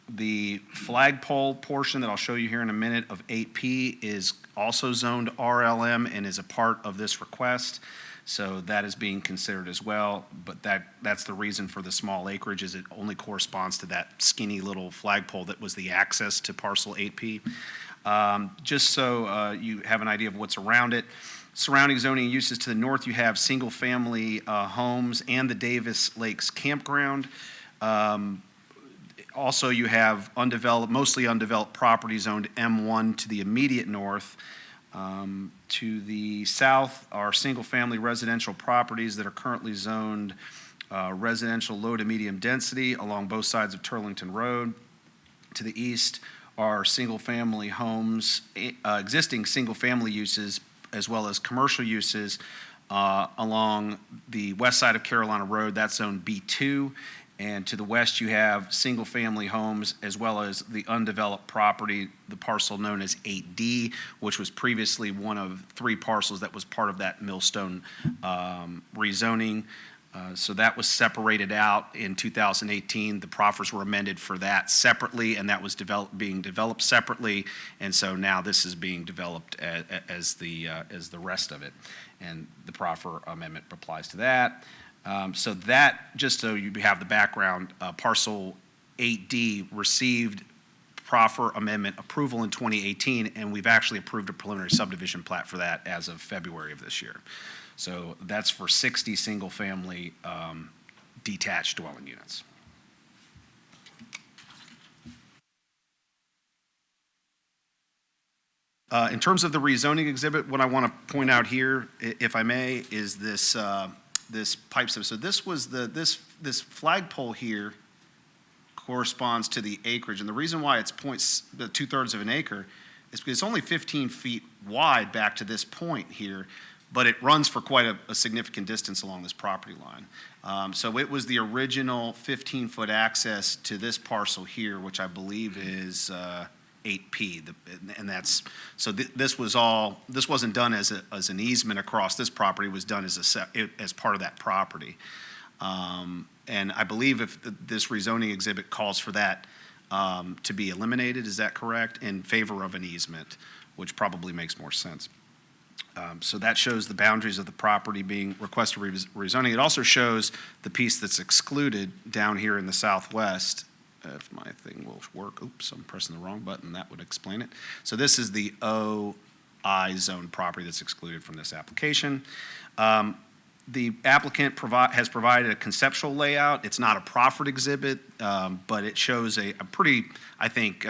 The flagpole portion that I'll show you here in a minute of 8P is also zoned RLM and is a part of this request. So that is being considered as well, but that's the reason for the small acreage, is it only corresponds to that skinny little flagpole that was the access to parcel 8P. Just so you have an idea of what's around it, surrounding zoning uses to the north, you have single-family homes and the Davis Lakes Campground. Also, you have mostly undeveloped property zoned M1 to the immediate north. To the south are single-family residential properties that are currently zoned residential low to medium density along both sides of Turlington Road. To the east are single-family homes, existing single-family uses, as well as commercial uses along the west side of Carolina Road. That's zone B2. And to the west, you have single-family homes as well as the undeveloped property, the parcel known as 8D, which was previously one of 3 parcels that was part of that Millstone rezoning. So that was separated out in 2018. The proffers were amended for that separately, and that was being developed separately. And so now this is being developed as the rest of it. And the proffer amendment applies to that. So that, just so you have the background, parcel 8D received proffer amendment approval in 2018, and we've actually approved a preliminary subdivision plat for that as of February of this year. So that's for 60 single-family detached dwelling units. In terms of the rezoning exhibit, what I want to point out here, if I may, is this this pipe system. So this was this flagpole here corresponds to the acreage, and the reason why it's 2/3 of an acre is because it's only 15 feet wide back to this point here, but it runs for quite a significant distance along this property line. So it was the original 15-foot access to this parcel here, which I believe is 8P, and that's so. This wasn't done as an easement across this property. It was done as part of that property, and I believe if this rezoning exhibit calls for that to be eliminated, is that correct? In favor of an easement, which probably makes more sense. So that shows the boundaries of the property being requested rezoning. It also shows the piece that's excluded down here in the southwest if my thing will work. Oops, I'm pressing the wrong button. That would explain it. So this is the OI zone property that's excluded from this application. The applicant has provided a conceptual layout. It's not a proffered exhibit, but it shows a pretty, I think,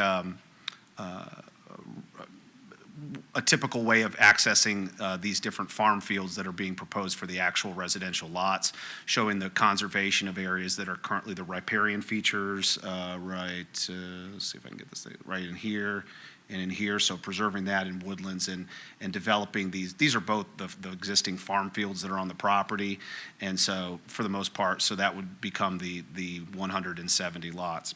a typical way of accessing these different farm fields that are being proposed for the actual residential lots, showing the conservation of areas that are currently the riparian features, let's see if I can get this thing right in here and in here, so preserving that in woodlands and developing these. These are both the existing farm fields that are on the property, and so for the most part, so that would become the 170 lots.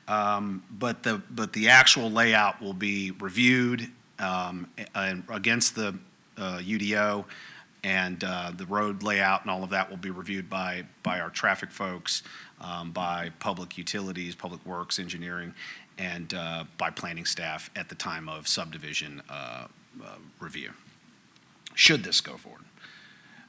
But the actual layout will be reviewed against the UDO, and the road layout and all of that will be reviewed by our traffic folks, by public utilities, public works, engineering, and by planning staff at the time of subdivision review, should this go forward.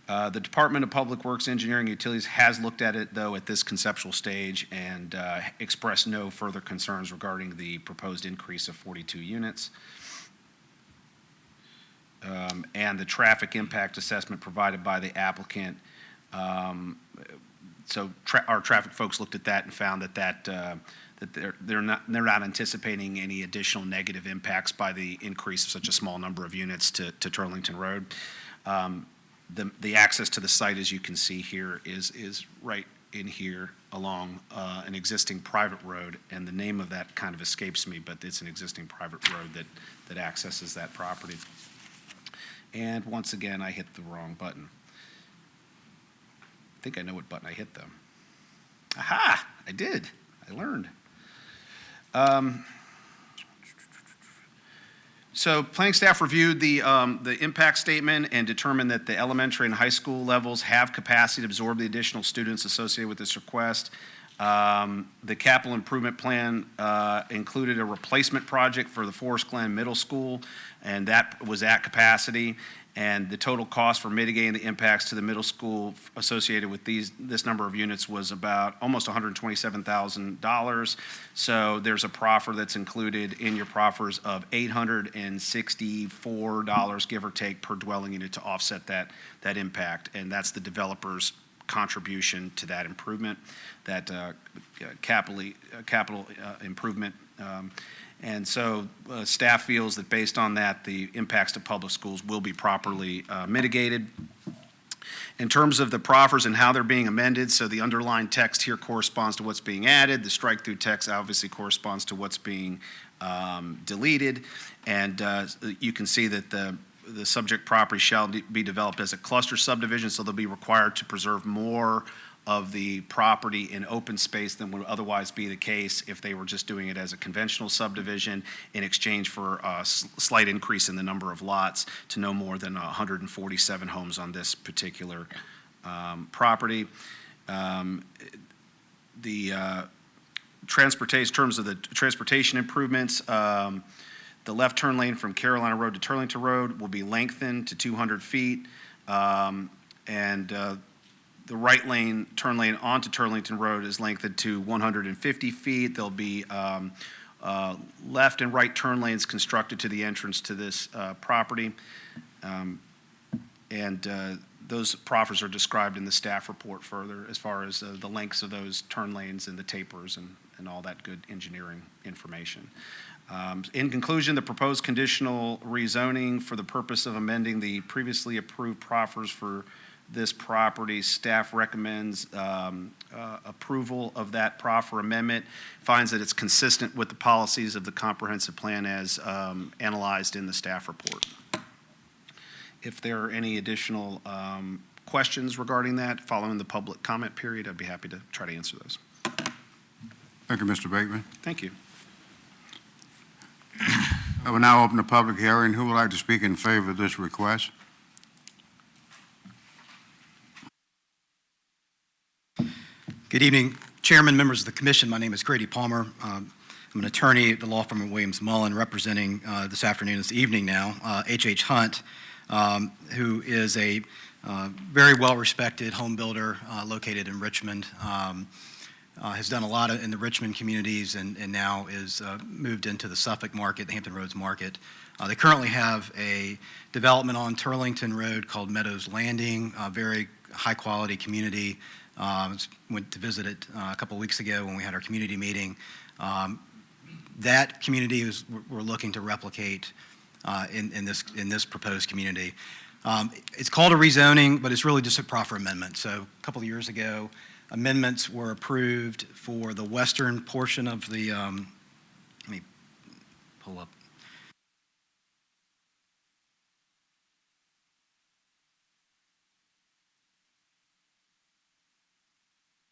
The Department of Public Works, Engineering, and Utilities has looked at it, though, at this conceptual stage and expressed no further concerns regarding the proposed increase of 42 units. And the traffic impact assessment provided by the applicant. So our traffic folks looked at that and found that they're not anticipating any additional negative impacts by the increase of such a small number of units to Turlington Road. The access to the site, as you can see here, is right in here along an existing private road, and the name of that kind of escapes me, but it's an existing private road that accesses that property. And once again, I hit the wrong button. I think I know what button I hit, though. Aha! I did. I learned. So planning staff reviewed the impact statement and determined that the elementary and high school levels have capacity to absorb the additional students associated with this request. The capital improvement plan included a replacement project for the Forest Glen Middle School, and that was at capacity. And the total cost for mitigating the impacts to the middle school associated with this number of units was about almost $127,000. So there's a proffer that's included in your proffers of $864, give or take, per dwelling unit to offset that impact. And that's the developer's contribution to that improvement, that capital improvement. And so staff feels that based on that, the impacts to public schools will be properly mitigated. In terms of the proffers and how they're being amended, so the underlined text here corresponds to what's being added. The strike-through text obviously corresponds to what's being deleted. And you can see that the subject property shall be developed as a cluster subdivision, so they'll be required to preserve more of the property in open space than would otherwise be the case if they were just doing it as a conventional subdivision in exchange for a slight increase in the number of lots to no more than 147 homes on this particular property. The transportation, in terms of the transportation improvements, the left turn lane from Carolina Road to Turlington Road will be lengthened to 200 feet. The right lane, turn lane onto Turlington Road is lengthened to 150 feet. There'll be left and right turn lanes constructed to the entrance to this property. Those proffers are described in the staff report further as far as the lengths of those turn lanes and the tapers and all that good engineering information. In conclusion, the proposed conditional rezoning for the purpose of amending the previously approved proffers for this property, staff recommends approval of that proffer amendment, finds that it's consistent with the policies of the comprehensive plan as analyzed in the staff report. If there are any additional questions regarding that following the public comment period, I'd be happy to try to answer those. Thank you, Mr. Bateman. Thank you. I will now open the public hearing. Who would like to speak in favor of this request? Good evening, Chairman, members of the Commission. My name is Grady Palmer. I'm an attorney at the law firm of Williams Mullen, representing this evening now, H.H. Hunt, who is a very well-respected home builder located in Richmond. has done a lot in the Richmond communities and now is moved into the Suffolk market, the Hampton Roads market. They currently have a development on Turlington Road called Meadows Landing, a very high-quality community. Went to visit it a couple weeks ago when we had our community meeting. That community we're looking to replicate in this proposed community. It's called a rezoning, but it's really just a proffer amendment. So a couple of years ago, amendments were approved for the western portion of the, let me pull up.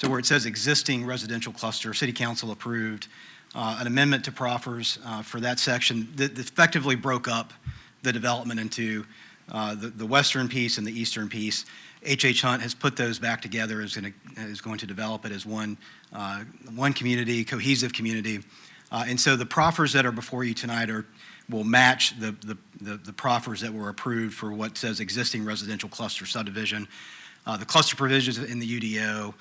So where it says existing residential cluster, City Council approved an amendment to proffers for that section that effectively broke up the development into the western piece and the eastern piece. H.H. Hunt has put those back together, is going to develop it as one community, cohesive community. And so the proffers that are before you tonight will match the proffers that were approved for what says existing residential cluster subdivision. The cluster provisions in the UDO,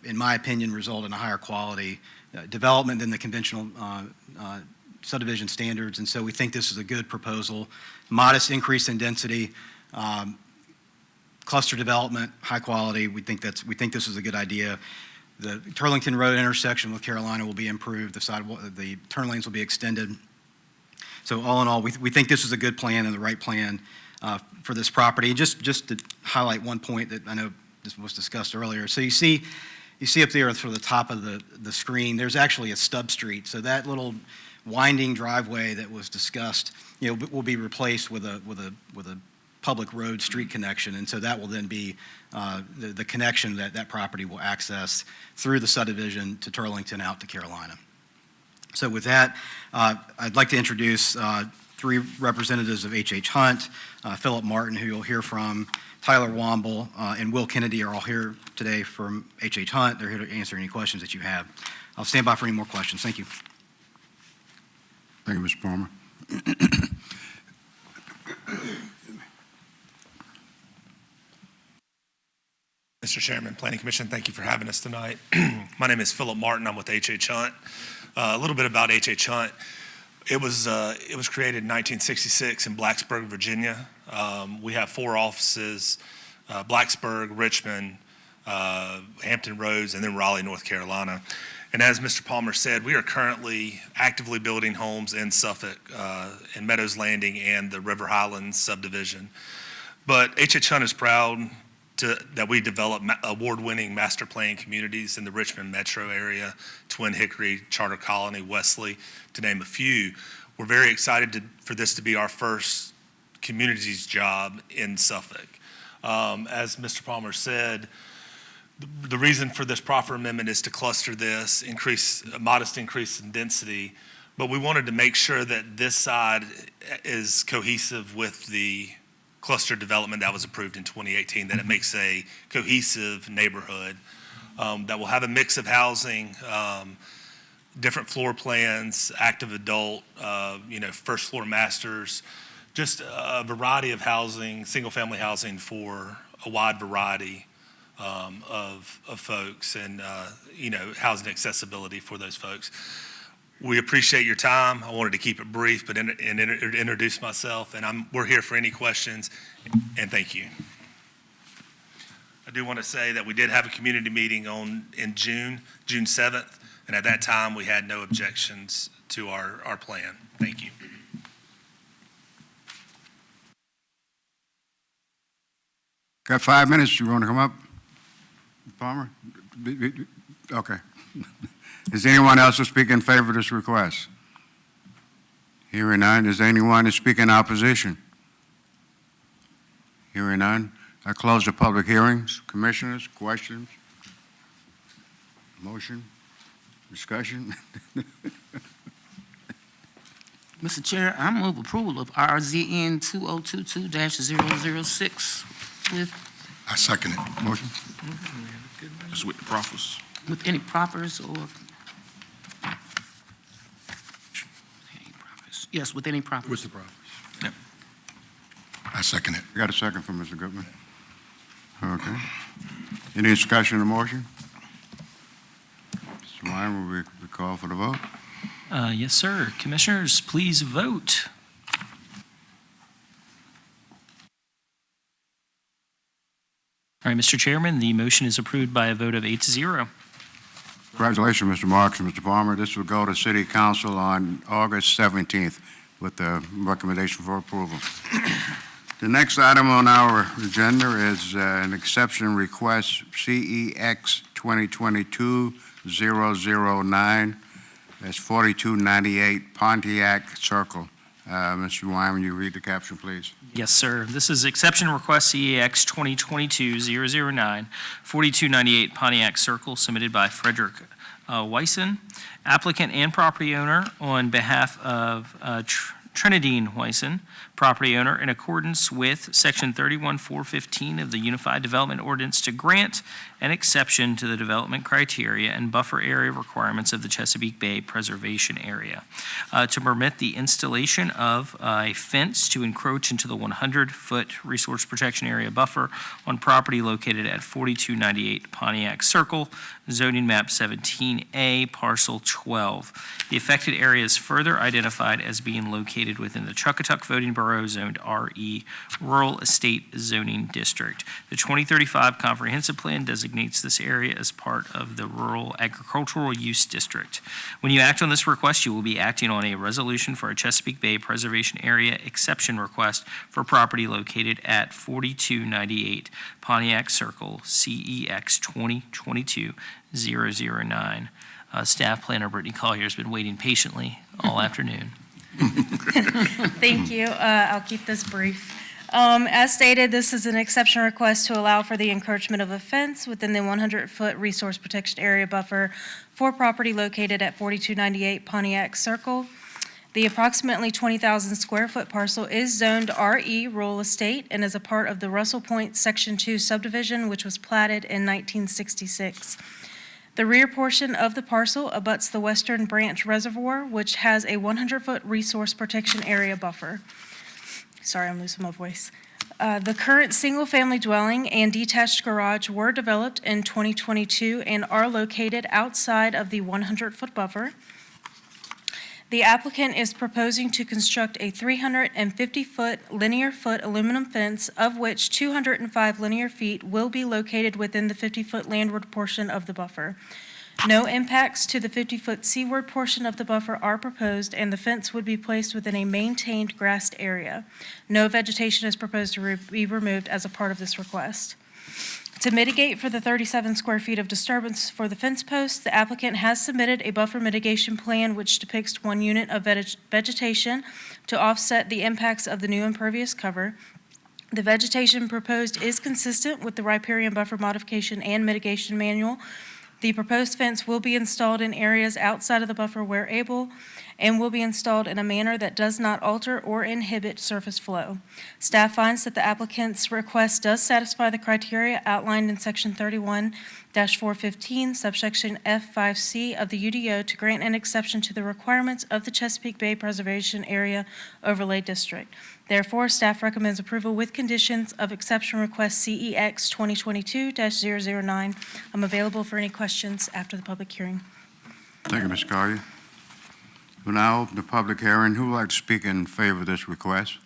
in my opinion, result in a higher quality development than the conventional subdivision standards, and so we think this is a good proposal. Modest increase in density, cluster development, high quality. We think this is a good idea. The Turlington Road intersection with Carolina will be improved. The turn lanes will be extended. So all in all, we think this is a good plan and the right plan for this property. Just to highlight one point that I know this was discussed earlier. So you see up there for the top of the screen, there's actually a stub street. So that little winding driveway that was discussed, will be replaced with a public road street connection, and so that will then be the connection that property will access through the subdivision to Turlington out to Carolina. So with that, I'd like to introduce three representatives of H.H. Hunt. Philip Martin, who you'll hear from, Tyler Womble, and Will Kennedy are all here today from H.H. Hunt. They're here to answer any questions that you have. I'll stand by for any more questions. Thank you. Thank you, Mr. Palmer. Mr. Chairman, Planning Commission, thank you for having us tonight. My name is Philip Martin. I'm with H.H. Hunt. A little bit about H.H. Hunt. It was created in 1966 in Blacksburg, Virginia. We have 4 offices, Blacksburg, Richmond, Hampton Roads, and then Raleigh, North Carolina. And as Mr. Palmer said, we are currently actively building homes in Suffolk, in Meadows Landing and the River Highlands subdivision. But H.H. Hunt is proud that we develop award-winning master plan communities in the Richmond metro area, Twin Hickory, Charter Colony, Wesley, to name a few. We're very excited for this to be our first communities job in Suffolk. As Mr. Palmer said, the reason for this proffer amendment is to cluster this, a modest increase in density, but we wanted to make sure that this side is cohesive with the cluster development that was approved in 2018, that it makes a cohesive neighborhood that will have a mix of housing, different floor plans, active adult, first floor masters, just a variety of housing, single-family housing for a wide variety of folks, and housing accessibility for those folks. We appreciate your time. I wanted to keep it brief, but introduce myself, and we're here for any questions, and thank you. I do want to say that we did have a community meeting in June 7th, and at that time, we had no objections to our plan. Thank you. Got 5 minutes. You want to come up, Palmer? Okay. Is anyone else to speak in favor of this request? Hearing none. Is there anyone to speak in opposition? Hearing none. I close the public hearings. Commissioners, questions? Motion? Discussion? Mr. Chair, I move approval of RZN 2022-006 I second it. Motion? That's with the proffers. with any proffers or? Yes, with any proffers. With the proffers. Yep. I second it. You got a second from Mr. Goodman? Okay. Any discussion of the motion? Wyman, will we call for the vote? Yes, sir. Commissioners, please vote. All right, Mr. Chairman, the motion is approved by a vote of 8-0. Congratulations, Mr. Marks and Mr. Palmer. This will go to City Council on August 17th with the recommendation for approval. The next item on our agenda is an exception request CEX 2022-009. That's 4298 Pontiac Circle. Mr. Wyman, you read the caption, please. Yes, sir. This is exception request CEX 2022-009, 4298 Pontiac Circle, submitted by Frederick Wyson, applicant and property owner, on behalf of Trinidine Wyson, property owner, in accordance with Section 31415 of the Unified Development Ordinance, to grant an exception to the development criteria and buffer area requirements of the Chesapeake Bay Preservation Area to permit the installation of a fence to encroach into the 100-foot resource protection area buffer on property located at 4298 Pontiac Circle, zoning map 17A, parcel 12. The affected area is further identified as being located within the Chuckatuck Voting Borough zoned RE Rural Estate Zoning District. The 2035 Comprehensive Plan designates this area as part of the Rural Agricultural Use District. When you act on this request, you will be acting on a resolution for a Chesapeake Bay Preservation Area exception request for property located at 4298 Pontiac Circle, CEX 2022-009. Staff Planner Brittany Collier has been waiting patiently all afternoon. Thank you. I'll keep this brief. As stated, this is an exception request to allow for the encroachment of a fence within the 100-foot resource protection area buffer for property located at 4298 Pontiac Circle. The approximately 20,000 square foot parcel is zoned RE Rural Estate and is a part of the Russell Point Section 2 subdivision, which was platted in 1966. The rear portion of the parcel abuts the Western Branch Reservoir, which has a 100-foot resource protection area buffer. Sorry, I'm losing my voice. The current single-family dwelling and detached garage were developed in 2022 and are located outside of the 100-foot buffer. The applicant is proposing to construct a 350-foot linear foot aluminum fence, of which 205 linear feet will be located within the 50-foot landward portion of the buffer. No impacts to the 50-foot seaward portion of the buffer are proposed, and the fence would be placed within a maintained grassed area. No vegetation is proposed to be removed as a part of this request. To mitigate for the 37 square feet of disturbance for the fence posts, the applicant has submitted a buffer mitigation plan which depicts 1 unit of vegetation to offset the impacts of the new impervious cover. The vegetation proposed is consistent with the riparian buffer modification and mitigation manual. The proposed fence will be installed in areas outside of the buffer where able, and will be installed in a manner that does not alter or inhibit surface flow. Staff finds that the applicant's request does satisfy the criteria outlined in Section 31-415, subsection F5C of the UDO to grant an exception to the requirements of the Chesapeake Bay Preservation Area Overlay District. Therefore, staff recommends approval with conditions of exception request CEX 2022-009. I'm available for any questions after the public hearing. Thank you, Ms. Collier. We'll now open the public hearing. Who would like to speak in favor of this request?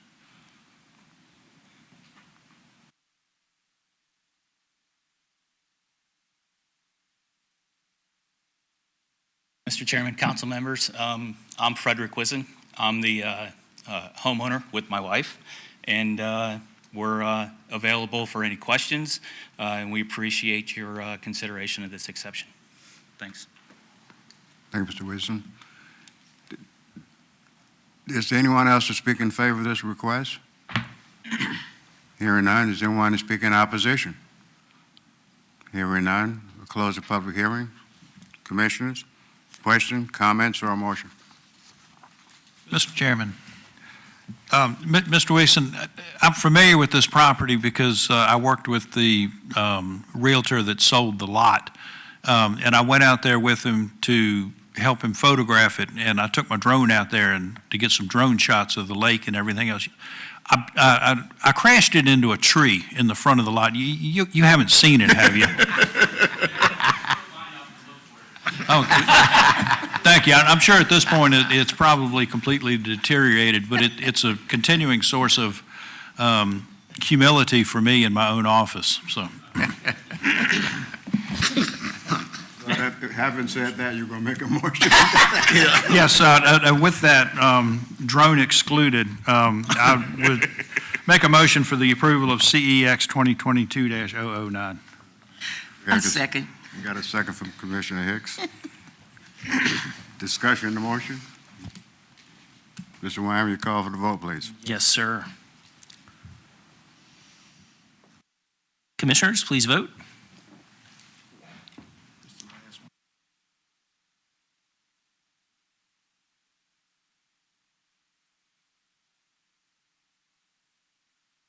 Mr. Chairman, council members, I'm Frederick Wizen. I'm the homeowner with my wife, and we're available for any questions, and we appreciate your consideration of this exception. Thanks. Thank you, Mr. Wilson. Is there anyone else to speak in favor of this request? Hearing none, is there anyone to speak in opposition? Hearing none, we'll close the public hearing. Commissioners, question, comments, or a motion? Mr. Chairman, Mr. Wilson, I'm familiar with this property because I worked with the realtor that sold the lot, and I went out there with him to help him photograph it, and I took my drone out there and to get some drone shots of the lake and everything else. I crashed it into a tree in the front of the lot. You haven't seen it, have you? Thank you. I'm sure at this point it's probably completely deteriorated, but it's a continuing source of humility for me in my own office, so. Having said that, you're going to make a motion? Yes, with that drone excluded, I would make a motion for the approval of CEX 2022-009. A second. You got a second from Commissioner Hicks. Discussion on the motion? Mr. Wyman, you call for the vote, please. Yes, sir. Commissioners, please vote.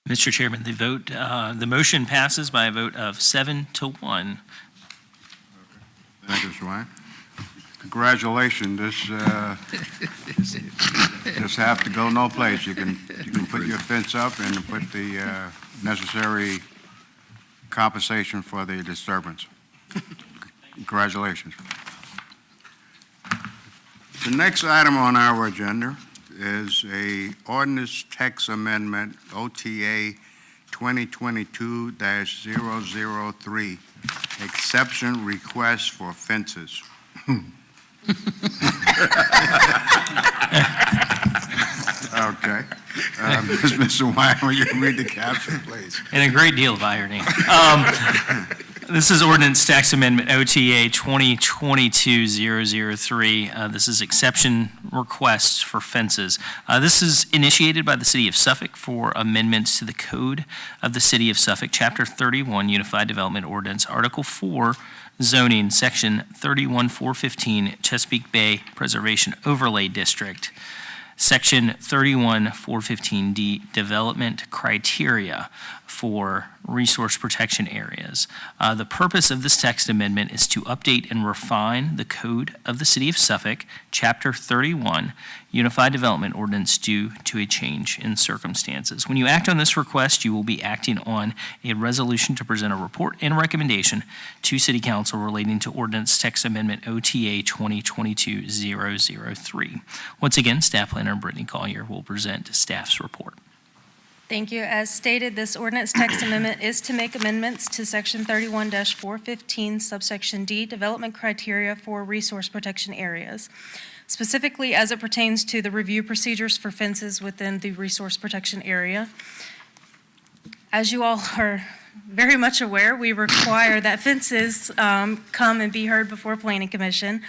Mr. Chairman, the motion passes by a vote of 7-1. Thank you, Mr. Wyman. Congratulations. This have to go no place. You can put your fence up and put the necessary compensation for the disturbance. Congratulations. The next item on our agenda is a ordinance text amendment, OTA 2022-003, exception request for fences. Okay. Mr. Wine, will you read the caption, please? And a great deal of irony. This is ordinance text amendment OTA 2022-003. This is exception requests for fences. This is initiated by the City of Suffolk for amendments to the Code of the City of Suffolk, Chapter 31, Unified Development Ordinance, Article 4, Zoning, Section 31415, Chesapeake Bay Preservation Overlay District, Section 31415D, Development Criteria for Resource Protection Areas. The purpose of this text amendment is to update and refine the Code of the City of Suffolk, Chapter 31, Unified Development Ordinance due to a change in circumstances. When you act on this request, you will be acting on a resolution to present a report and recommendation to City Council relating to Ordinance Text Amendment OTA 2022-003. Once again, Staff Planner Brittany Collier will present staff's report. Thank you. As stated, this ordinance text amendment is to make amendments to Section 31-415, subsection D, Development Criteria for Resource Protection Areas, specifically as it pertains to the review procedures for fences within the resource protection area. As you all are very much aware, we require that fences come and be heard before Planning Commission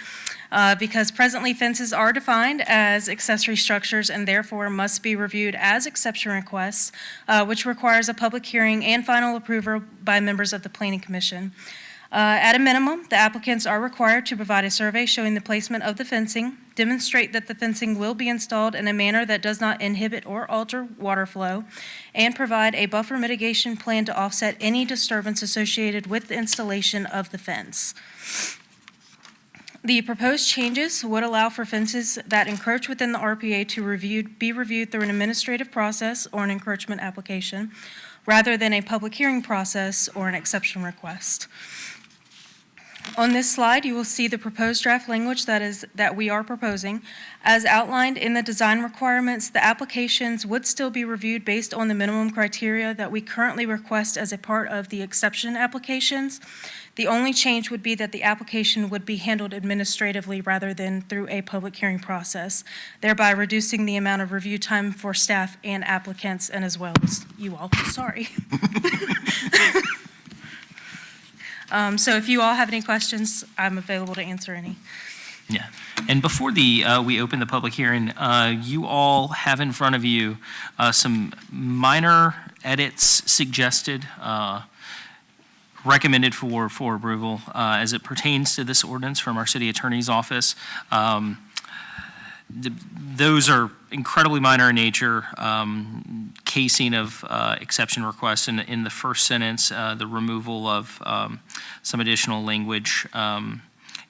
because presently fences are defined as accessory structures and therefore must be reviewed as exception requests, which requires a public hearing and final approval by members of the Planning Commission. At a minimum, the applicants are required to provide a survey showing the placement of the fencing, demonstrate that the fencing will be installed in a manner that does not inhibit or alter water flow, and provide a buffer mitigation plan to offset any disturbance associated with the installation of the fence. The proposed changes would allow for fences that encroach within the RPA to be reviewed through an administrative process or an encroachment application, rather than a public hearing process or an exception request. On this slide, you will see the proposed draft language that we are proposing. As outlined in the design requirements, the applications would still be reviewed based on the minimum criteria that we currently request as a part of the exception applications. The only change would be that the application would be handled administratively rather than through a public hearing process, thereby reducing the amount of review time for staff and applicants and as well as you all. Sorry. So if you all have any questions, I'm available to answer any. Yeah, and before we open the public hearing, you all have in front of you some minor edits suggested, recommended for approval as it pertains to this ordinance from our city attorney's office. Those are incredibly minor in nature. Casing of exception requests in the first sentence, the removal of some additional language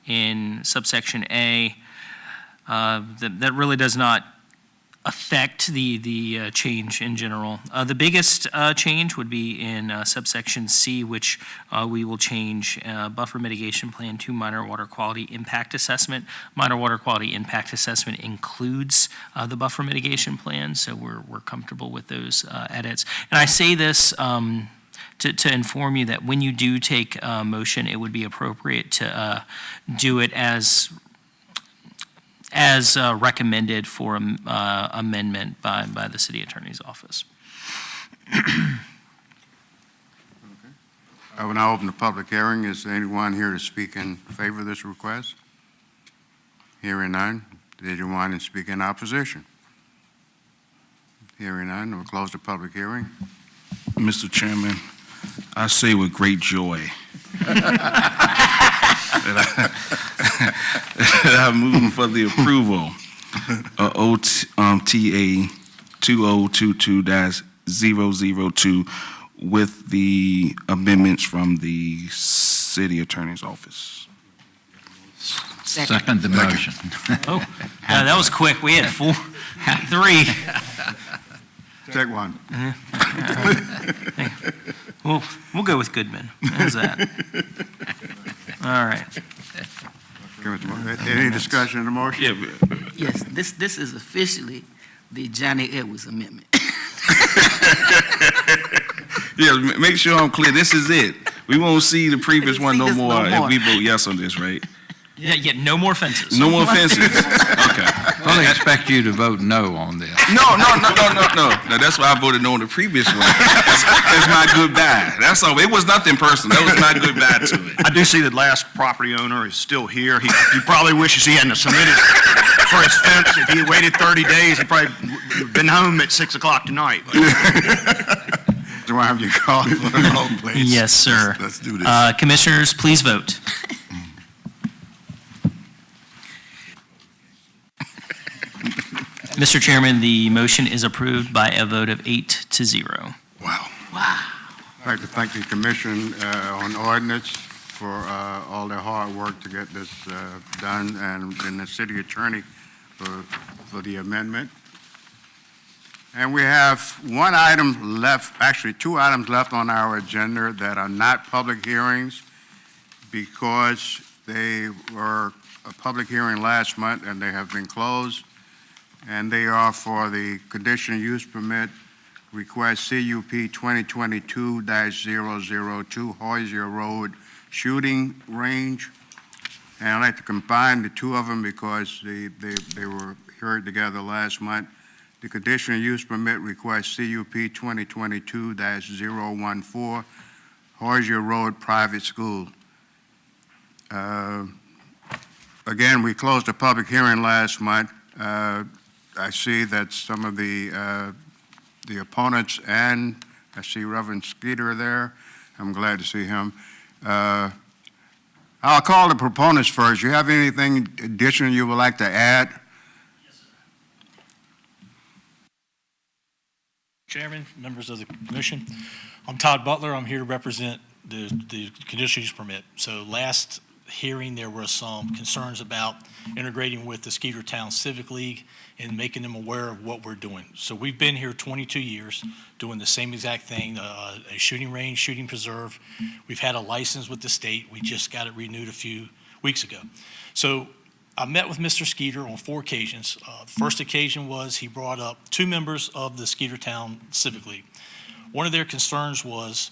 in subsection A that really does not affect the change in general. The biggest change would be in subsection C, which we will change buffer mitigation plan to minor water quality impact assessment. Minor water quality impact assessment includes the buffer mitigation plan, so we're comfortable with those edits. And I say this to inform you that when you do take motion, it would be appropriate to do it as recommended for amendment by the city attorney's office. I will now open the public hearing. Is there anyone here to speak in favor of this request? Hearing none. Did you want to speak in opposition? Hearing none, we'll close the public hearing. Mr. Chairman, I say with great joy that I move for the approval of OTA 2022-002 with the amendments from the city attorney's office. Second the motion. Oh, that was quick. We had three. Take one. We'll go with Goodman. How's that? All right. Any discussion of the motion? Yeah. Yes, this is officially the Johnny Edwards amendment. Yeah, make sure I'm clear. This is it. We won't see the previous one no more no more. if we vote yes on this, right? Yeah, no more fences. No more fences. Okay. Fully expect you to vote no on this. No. Now, that's why I voted no on the previous one. That's my goodbye. That's all. It was nothing personal. That was my goodbye to it. I do see the last property owner is still here. He probably wishes he hadn't submitted for his fence. If he had waited 30 days, he'd probably been home at 6 o'clock tonight. Do I have you call for the vote, please? Yes, sir. Let's do this. Commissioners, please vote. Mr. Chairman, the motion is approved by a vote of 8-0. Wow. I'd like to thank the commission on ordinance for all their hard work to get this done, and the city attorney for the amendment. And we have one item left, actually 2 items left on our agenda that are not public hearings because they were a public hearing last month and they have been closed. And they are for the conditional use permit request CUP 2022-002 Hoosier Road Shooting Range. And I'd like to combine the 2 of them because they were heard together last month. The conditional use permit request CUP 2022-014 Hoosier Road Private School. Again, we closed the public hearing last month. I see that some of the opponents, and I see Reverend Skeeter there. I'm glad to see him. I'll call the proponents first. You have anything additional you would like to add? Chairman, members of the commission, I'm Todd Butler. I'm here to represent the conditional use permit. So last hearing, there were some concerns about integrating with the Skeeter Town Civic League and making them aware of what we're doing. So we've been here 22 years doing the same exact thing, a shooting range, shooting preserve. We've had a license with the state. We just got it renewed a few weeks ago. So I met with Mr. Skeeter on 4 occasions. The first occasion was he brought up 2 members of the Skeeter Town Civic League. One of their concerns was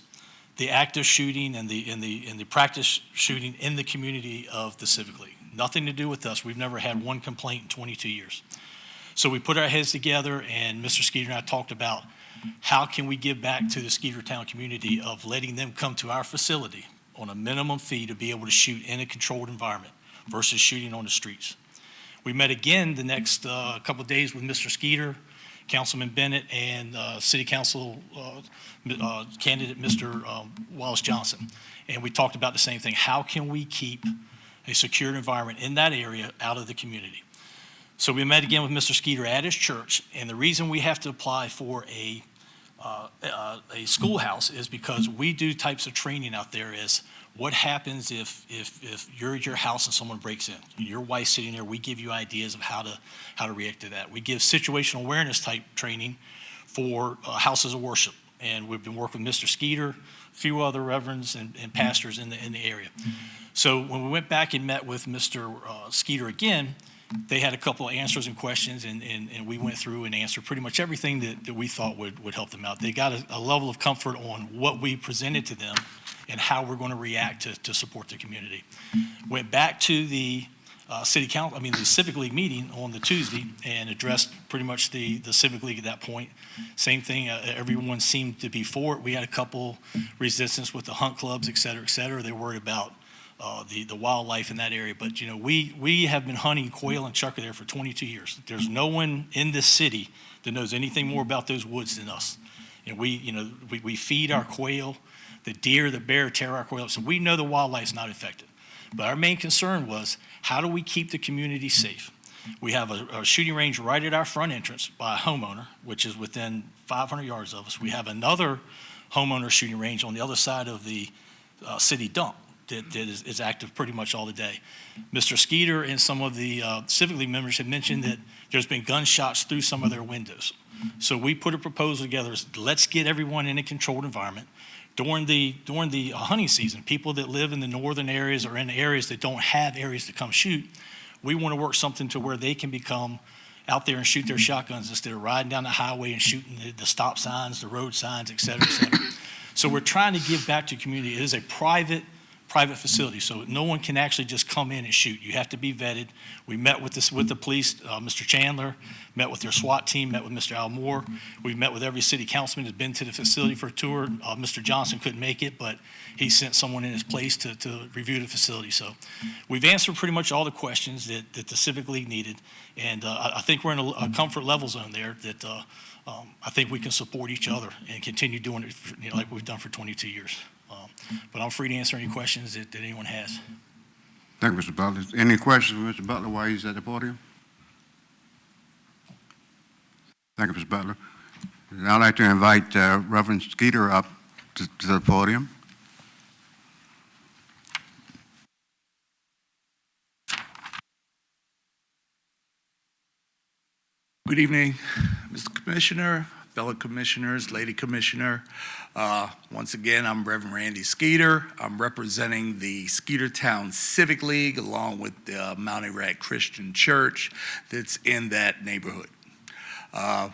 the active shooting and the practice shooting in the community of the Civic League. Nothing to do with us. We've never had one complaint in 22 years. So we put our heads together, and Mr. Skeeter and I talked about how can we give back to the Skeeter Town community of letting them come to our facility on a minimum fee to be able to shoot in a controlled environment versus shooting on the streets. We met again the next couple of days with Mr. Skeeter, Councilman Bennett, and City Council candidate Mr. Wallace Johnson. And we talked about the same thing. How can we keep a secured environment in that area out of the community? So we met again with Mr. Skeeter at his church, and the reason we have to apply for a schoolhouse is because we do types of training out there is what happens if you're at your house and someone breaks in? Your wife's sitting there, we give you ideas of how to react to that. We give situational awareness type training for houses of worship. And we've been working with Mr. Skeeter, a few other reverends and pastors in the area. So when we went back and met with Mr. Skeeter again, they had a couple of answers and questions, and we went through and answered pretty much everything that we thought would help them out. They got a level of comfort on what we presented to them and how we're going to react to support the community. Went back to the the Civic League meeting on the Tuesday and addressed pretty much the Civic League at that point. Same thing, everyone seemed to be for it. We had a couple resistance with the hunt clubs, et cetera, et cetera. They're worried about the wildlife in that area. But, we have been hunting quail and chukar there for 22 years. There's no one in this city that knows anything more about those woods than us. We feed our quail. The deer, the bear tear our quail up. So we know the wildlife's not affected. But our main concern was, how do we keep the community safe? We have a shooting range right at our front entrance by a homeowner, which is within 500 yards of us. We have another homeowner shooting range on the other side of the city dump that is active pretty much all the day. Mr. Skeeter and some of the Civic League members have mentioned that there's been gunshots through some of their windows. So we put a proposal together, let's get everyone in a controlled environment. During the hunting season, people that live in the northern areas or in areas that don't have areas to come shoot, we want to work something to where they can become out there and shoot their shotguns instead of riding down the highway and shooting the stop signs, the road signs, et cetera, et cetera. So we're trying to give back to the community. It is a private facility, so no one can actually just come in and shoot. You have to be vetted. We met with the police, Mr. Chandler, met with their SWAT team, met with Mr. Al Moore. We've met with every city councilman that's been to the facility for a tour. Mr. Johnson couldn't make it, but he sent someone in his place to review the facility. So we've answered pretty much all the questions that the Civic League needed, and I think we're in a comfort level zone there that I think we can support each other and continue doing it like we've done for 22 years. But I'm free to answer any questions that anyone has. Thank you, Mr. Butler. Any questions for Mr. Butler while he's at the podium? Thank you, Mr. Butler. And I'd like to invite Reverend Skeeter up to the podium. Good evening, Mr. Commissioner, fellow commissioners, Lady Commissioner. Once again, I'm Reverend Randy Skeeter. I'm representing the Skeetertown Civic League along with the Mount Ararat Christian Church that's in that neighborhood.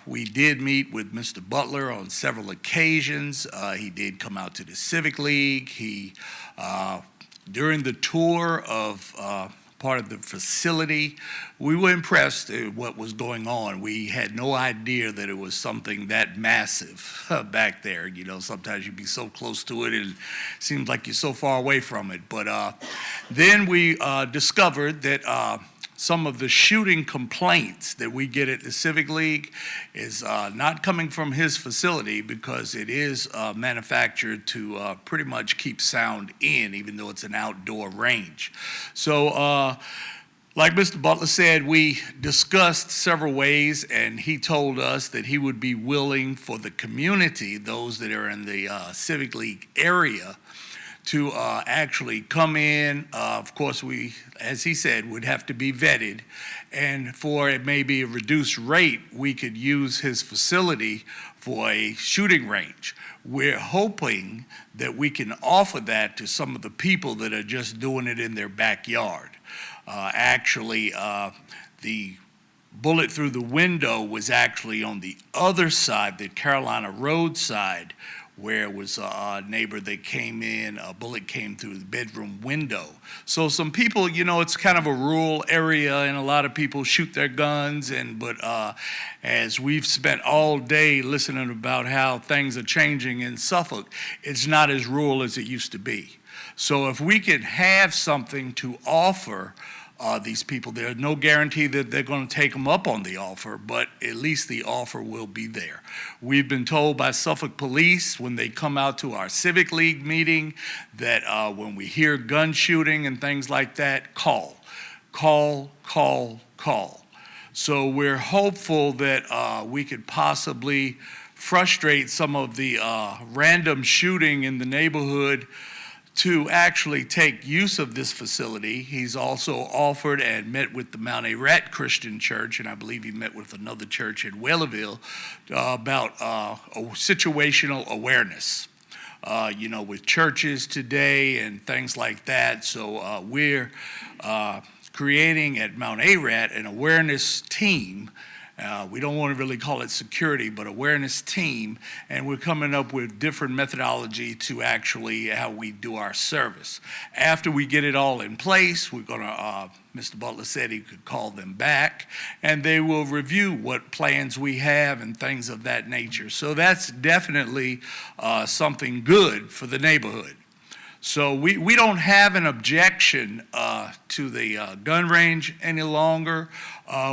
We did meet with Mr. Butler on several occasions. He did come out to the Civic League. During the tour of part of the facility, we were impressed at what was going on. We had no idea that it was something that massive back there. Sometimes you'd be so close to it and it seems like you're so far away from it. But then we discovered that some of the shooting complaints that we get at the Civic League is not coming from his facility because it is manufactured to pretty much keep sound in, even though it's an outdoor range. So like Mr. Butler said, we discussed several ways, and he told us that he would be willing for the community, those that are in the Civic League area, to actually come in. Of course, we, as he said, would have to be vetted. And for it may be a reduced rate, we could use his facility for a shooting range. We're hoping that we can offer that to some of the people that are just doing it in their backyard. The bullet through the window was actually on the other side, the Carolina Road side, where it was a neighbor that came in, a bullet came through the bedroom window. So some people, it's kind of a rural area and a lot of people shoot their guns, but as we've spent all day listening about how things are changing in Suffolk, it's not as rural as it used to be. So if we could have something to offer these people, there's no guarantee that they're going to take them up on the offer, but at least the offer will be there. We've been told by Suffolk Police when they come out to our Civic League meeting that when we hear gun shooting and things like that, call. So we're hopeful that we could possibly frustrate some of the random shooting in the neighborhood to actually take use of this facility. He's also offered and met with the Mount Ararat Christian Church, and I believe he met with another church in Whaleville about situational awareness. With churches today and things like that. So we're creating at Mount Ararat an awareness team. We don't want to really call it security, but awareness team, and we're coming up with different methodology to actually how we do our service. After we get it all in place, we're going to, Mr. Butler said he could call them back, and they will review what plans we have and things of that nature. So that's definitely something good for the neighborhood. So we don't have an objection to the gun range any longer.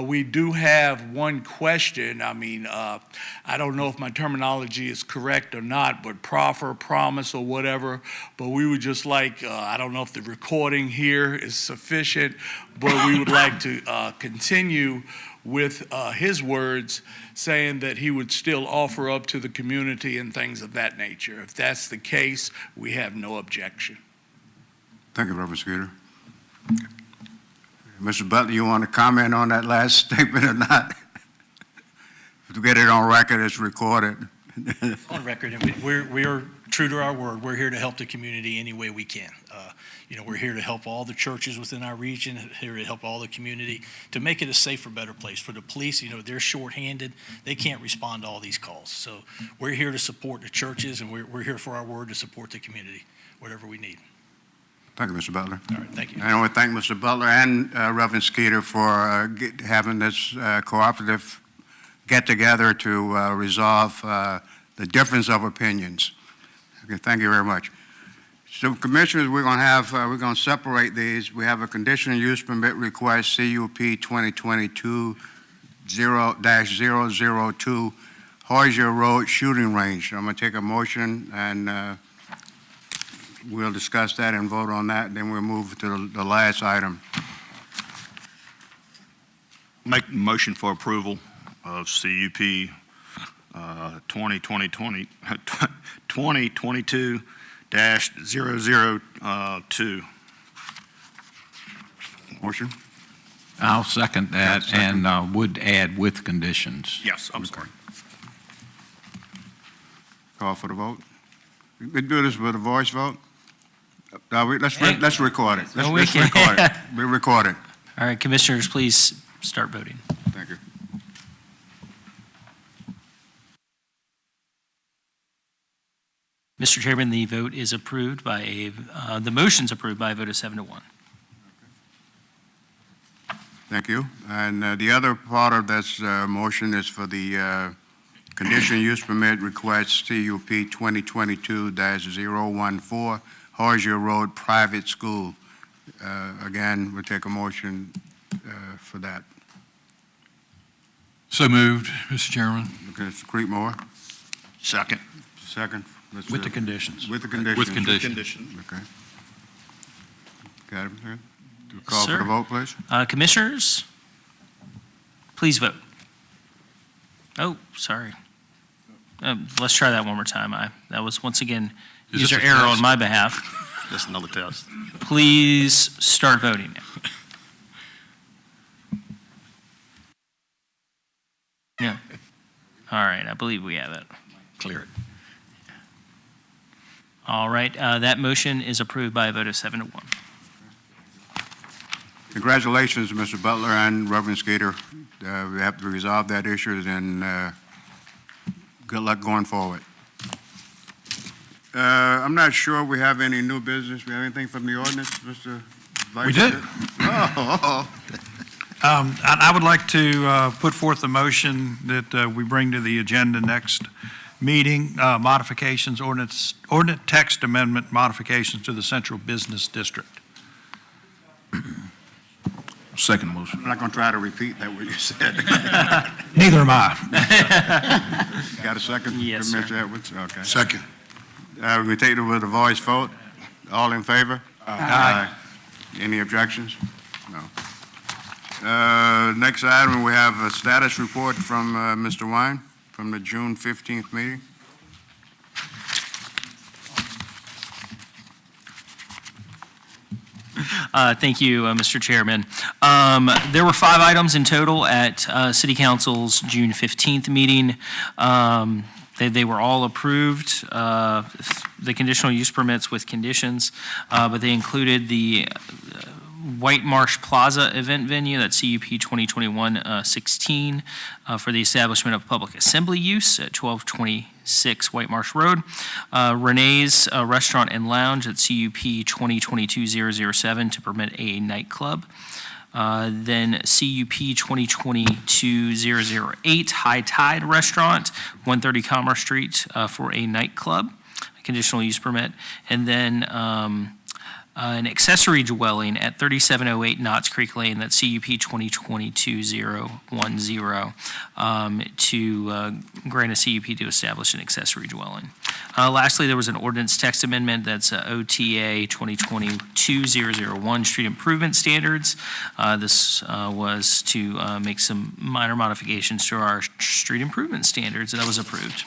We do have one question. I mean, I don't know if my terminology is correct or not, but proffer, promise, or whatever. But we would just like, I don't know if the recording here is sufficient, but we would like to continue with his words, saying that he would still offer up to the community and things of that nature. If that's the case, we have no objection. Thank you, Reverend Skeeter. Mr. Butler, you want to comment on that last statement or not? To get it on record, it's recorded. On record, and we are true to our word. We're here to help the community any way we can. We're here to help all the churches within our region, here to help all the community, to make it a safer, better place. For the police, they're shorthanded. They can't respond to all these calls. So we're here to support the churches, and we're here for our word to support the community, whatever we need. Thank you, Mr. Butler. All right, thank you. I want to thank Mr. Butler and Reverend Skeeter for having this cooperative get-together to resolve the difference of opinions. Okay, thank you very much. So, Commissioners, we're going to separate these. We have a conditional use permit request, CUP 2022-002, Hoosier Road Shooting Range. I'm going to take a motion, and we'll discuss that and vote on that. Then we'll move to the last item. Make the motion for approval of CUP 2022-002. Motion? I'll second that Second. and would add with conditions. Yes, I'm sorry. Call for the vote. We do this with a voice vote? Let's record it. Let's record it. We record it. All right, Commissioners, please start voting. Thank you. Mr. Chairman, the vote is approved by the motion's approved by a vote of 7-1. Thank you. And the other part of this motion is for the conditional use permit request CUP 2022-014, Hoosier Road Private School. Again, we'll take a motion for that. So moved, Mr. Chairman. Okay, Mr. Creekmore. Second. Second. With the conditions. With the conditions. With conditions. Okay. Got it? Okay. Do a call for Sir. the vote, please. Commissioners, please vote. Oh, sorry. Let's try that one more time. That was, once again, Is this user a error test? on my behalf. That's another test. Please start voting now. Yeah. All right, I believe we have it. Clear it. All right, that motion is approved by a vote of 7-1. Congratulations, Mr. Butler and Reverend Skeeter. We have to resolve that issue, and good luck going forward. I'm not sure we have any new business. We have anything from the ordinance, Mr. Vice We did. Chair? Oh. I would like to put forth a motion that we bring to the agenda next meeting, modifications, ordinance text amendment modifications to the Central Business District. Second motion. I'm not going to try to repeat that what you said. Neither am I. Got a second? Yes, sir. Mr. Edwards? Okay. Second. We take it with a voice vote. All in favor? Aye. Any objections? No. Next item, we have a status report from Mr. Wine from the June 15th meeting. Thank you, Mr. Chairman. There were 5 items in total at City Council's June 15th meeting. They were all approved, the conditional use permits with conditions, but they included the White Marsh Plaza event venue, that's CUP 2021-16, for the establishment of public assembly use at 1226 White Marsh Road. Renee's Restaurant and Lounge at CUP 2022-007 to permit a nightclub. Then CUP 2022-008 High Tide Restaurant, 130 Commerce Street, for a nightclub, a conditional use permit. And then an accessory dwelling at 3708 Knott's Creek Lane, that's CUP 2022-010, to grant a CUP to establish an accessory dwelling. Lastly, there was an ordinance text amendment, that's OTA 2022-001 Street Improvement Standards. This was to make some minor modifications to our street improvement standards, and that was approved.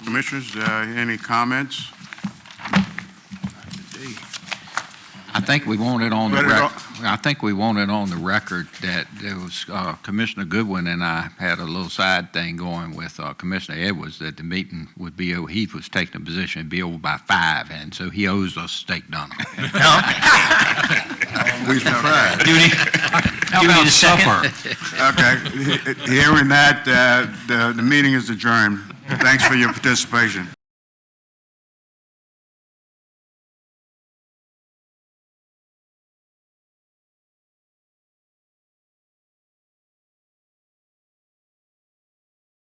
Commissioners, any comments? I think we want it on the Let it record. I think we want it on the record that there was Commissioner Goodwin and I had a little side thing going with Commissioner Edwards that the meeting would be over. He was taking a position to be over by 5, and so he owes us steak dinner. We tried. How about supper? Okay, hearing that, the meeting is adjourned. Thanks for your participation.